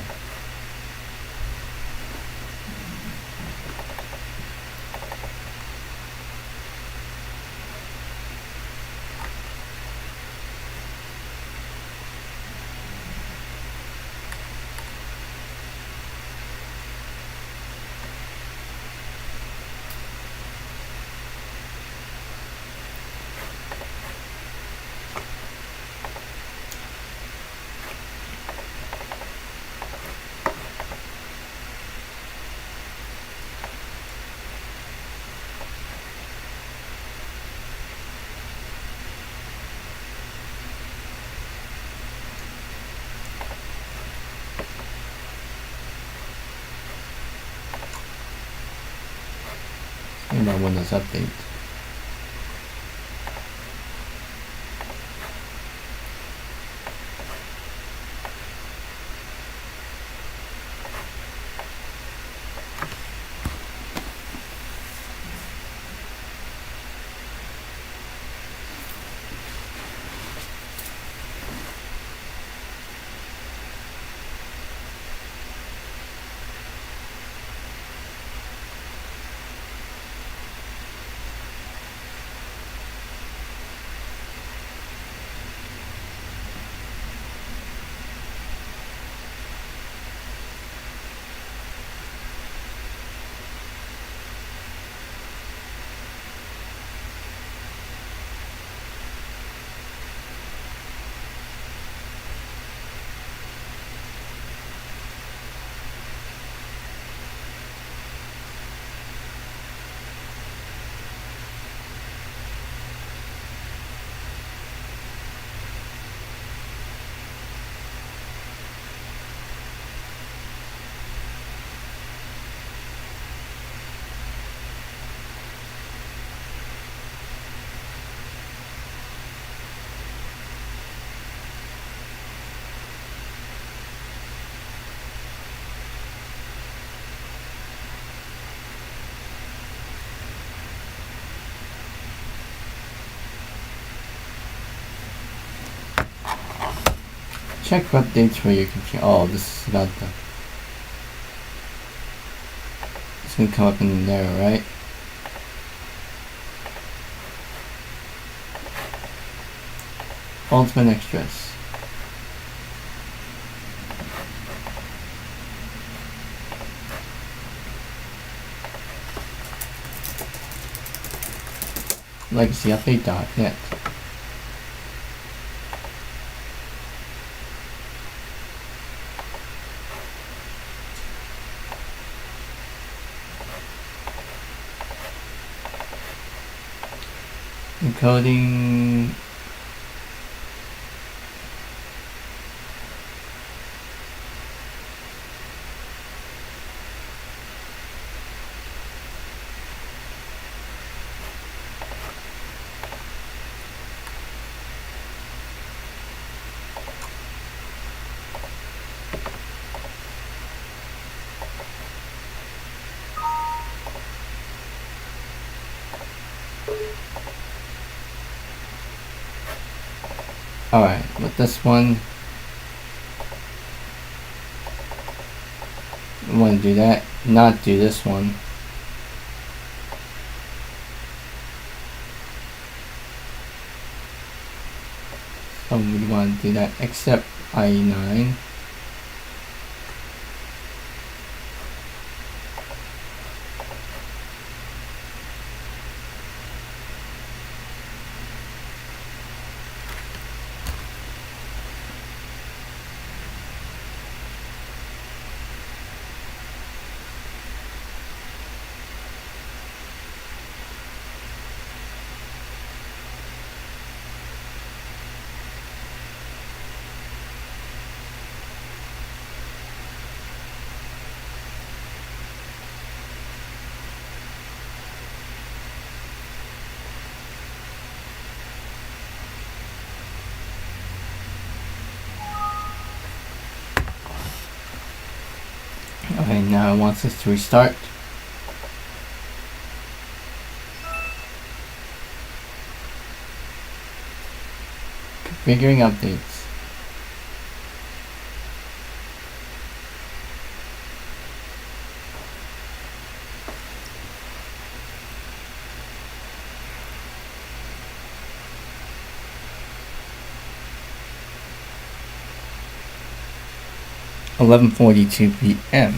In my Windows Update. Check updates for your computer. Oh, this is about the... It's gonna come up in there, right? Ultimate extras. LegacyUpdate.net. Encoding. Alright, with this one, I want to do that, not do this one. So we want to do that except I9. Okay, now it wants us to restart. Configuring updates. (11:42 p.m.)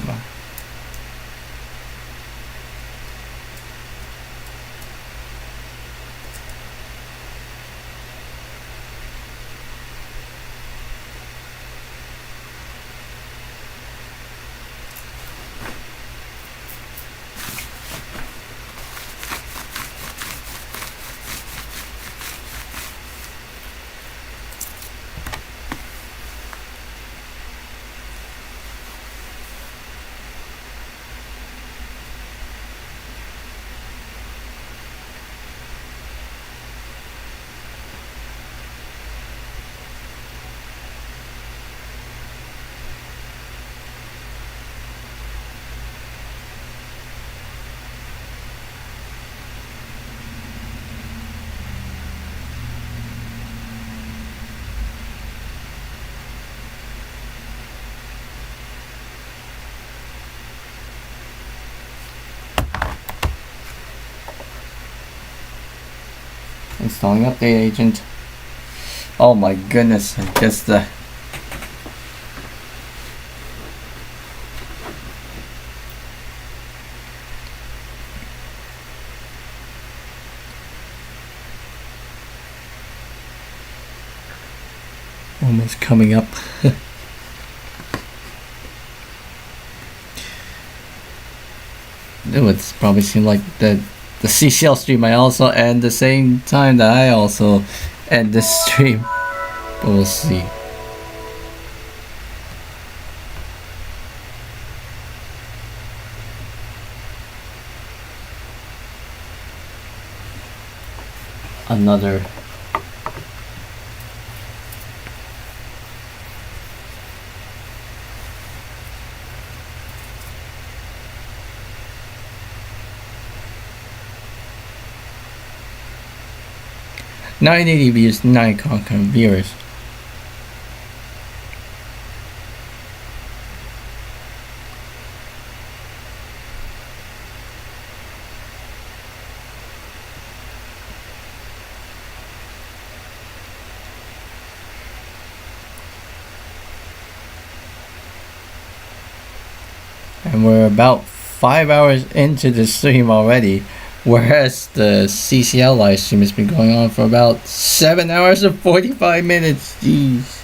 Installing update agent. Oh my goodness, just almost coming up. It would probably seem like the CCL stream I also end the same time that I also end this stream, but we'll see. Another (980 views, 9 concurrent viewers). and we're about 5 hours into the stream already, whereas the CCL live stream has been going on for about 7 hours and 45 minutes. Jeez.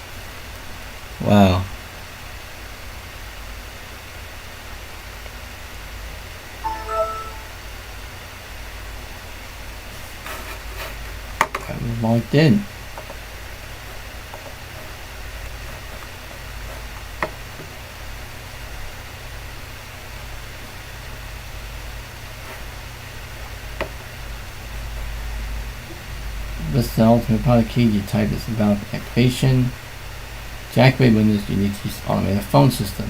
Wow. I'm logged in. This is the ultimate product key. You type this about activation. To activate Windows, you need to use the automated phone system.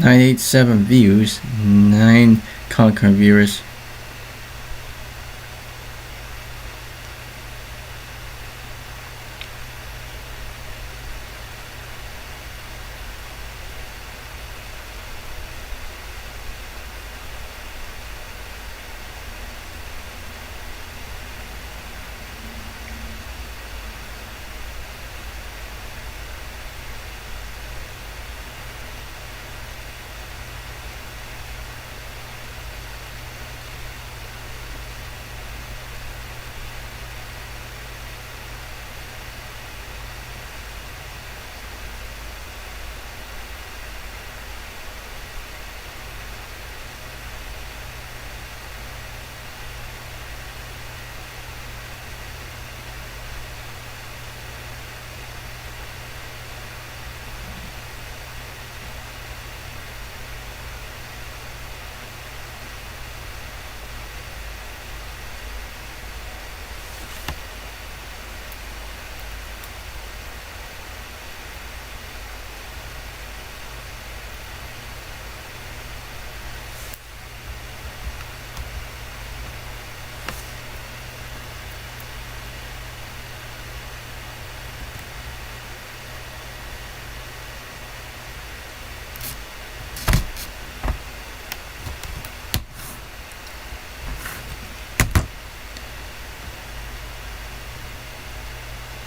.987 views, 9 concurrent viewers.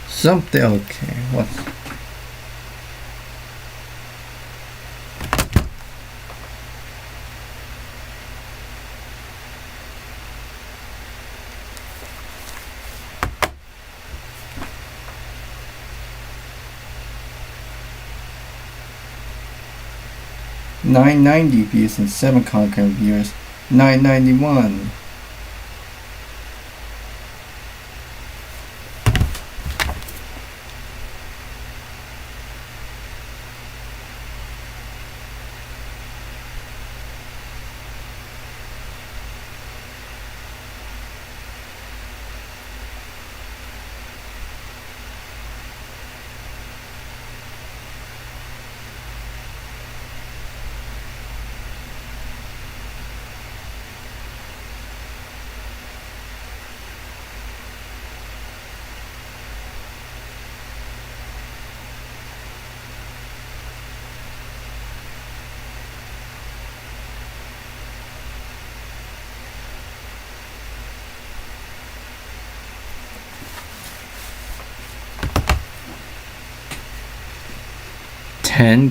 Something, okay, what? 990 views, and 7 concurrent viewers, 991.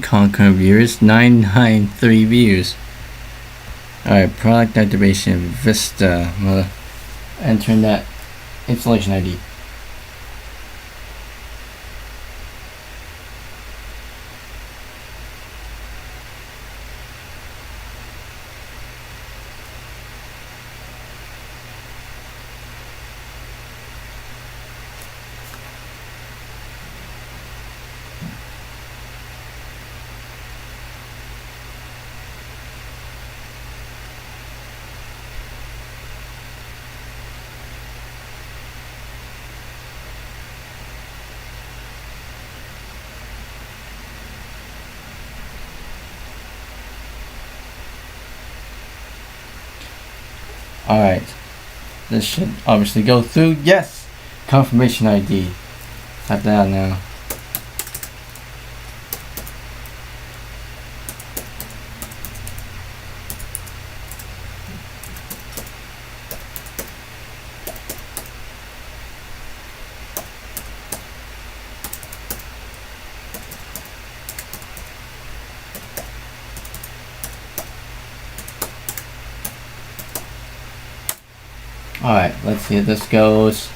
Concurrent viewers, 993 views. Alright, product activation Vista. I'm gonna enter in that installation ID. Alright, this should obviously go through. Yes! Confirmation ID. Type that out now. Alright, let's see if this goes.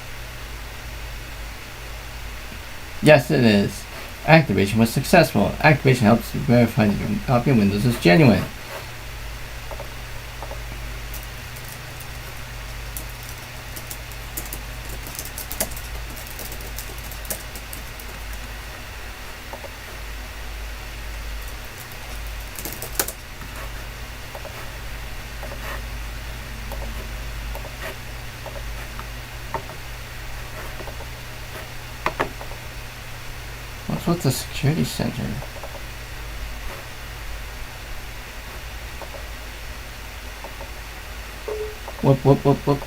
Yes, it is. Activation was successful. Activation helps you verify that your copy of Windows is genuine. What's the security center? Whoop.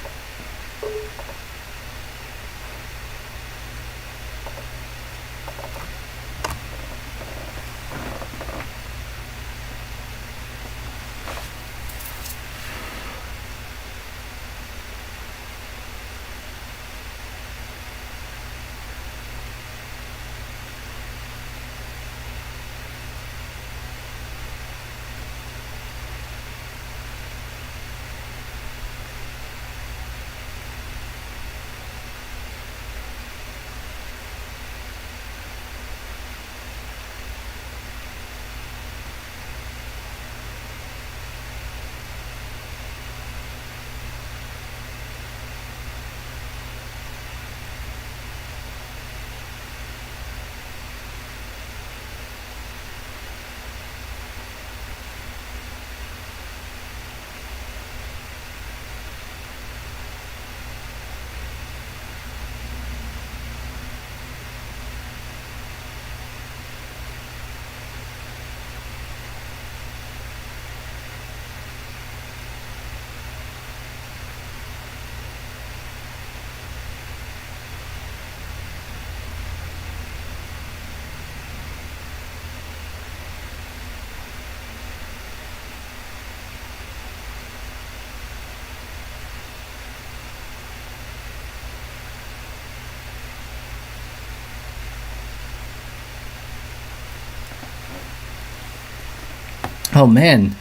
Oh man,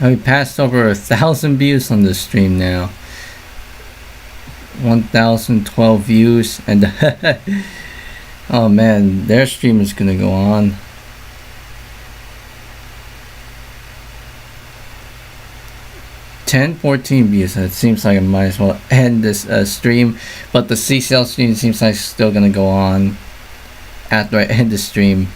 we passed over 1,000 views on this stream now. 1,012 views, and oh man, their stream is gonna go on. 1014 views. So it seems like I might as well end this stream, but the CCL stream seems like it's still gonna go on after I end the stream.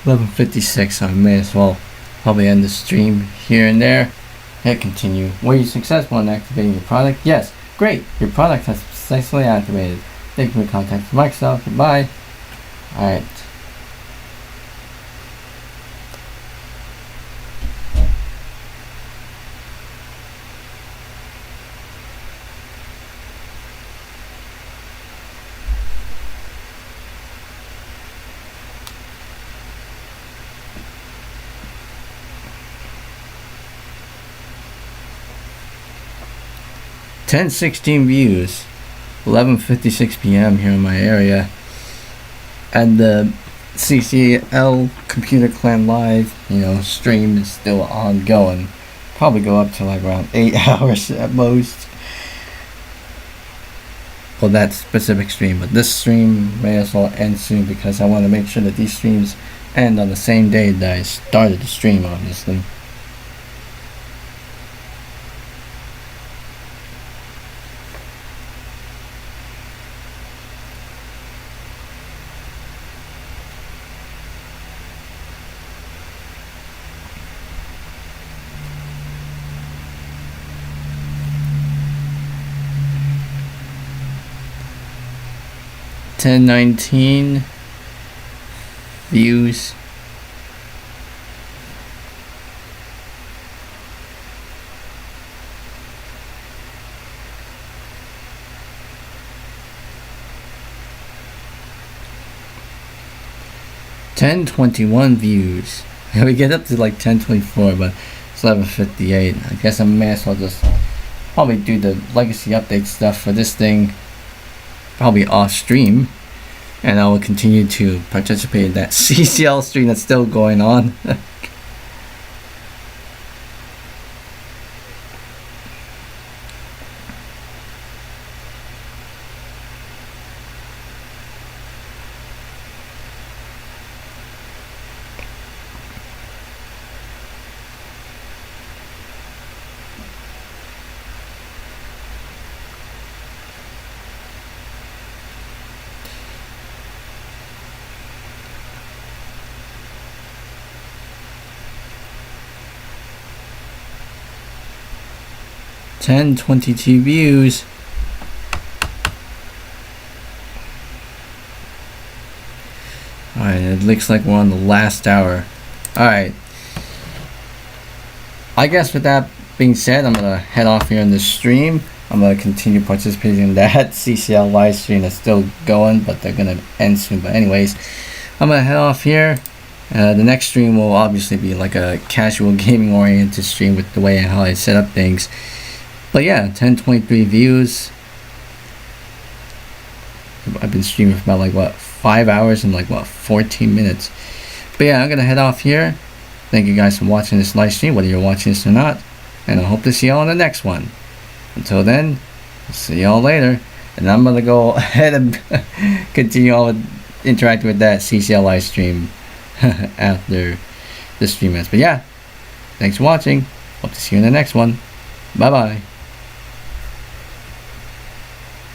$11:56, so I may as well probably end the stream here and there. Hit continue. Were you successful in activating your product? Yes. Great. Your product has successfully activated. Thank you for contacting Microsoft. Goodbye. Alright. $1016 views, 11:56 p.m. here in my area, and the CCL Computer Clan Live, stream is still ongoing. Probably go up to like around 8 hours at most. Well, that specific stream, but this stream may as well end soon because I want to make sure that these streams end on the same day that I started the stream, obviously. $1019 views. $1021 views. We get up to like 1024, but it's 11:58. I guess I may as well just probably do the legacy update stuff for this thing. Probably off stream, and I will continue to participate in that CCL stream that's still going on. $1022 views. Alright, it looks like we're on the last hour. Alright. I guess with that being said, I'm gonna head off here in this stream. I'm gonna continue participating in that CCL live stream that's still going, but they're gonna end soon. But anyways, I'm gonna head off here. The next stream will obviously be like a casual gaming oriented stream with the way how I set up things. But yeah, 1023 views. I've been streaming for about 5 hours and 14 minutes. But yeah, I'm gonna head off here. Thank you guys for watching this live stream, whether you're watching this or not, and I hope to see y'all on the next one. Until then, I'll see y'all later, and I'm gonna go ahead and continue on interacting with that CCL live stream after the stream ends. But yeah, thanks for watching. Hope to see you in the next one. Bye bye.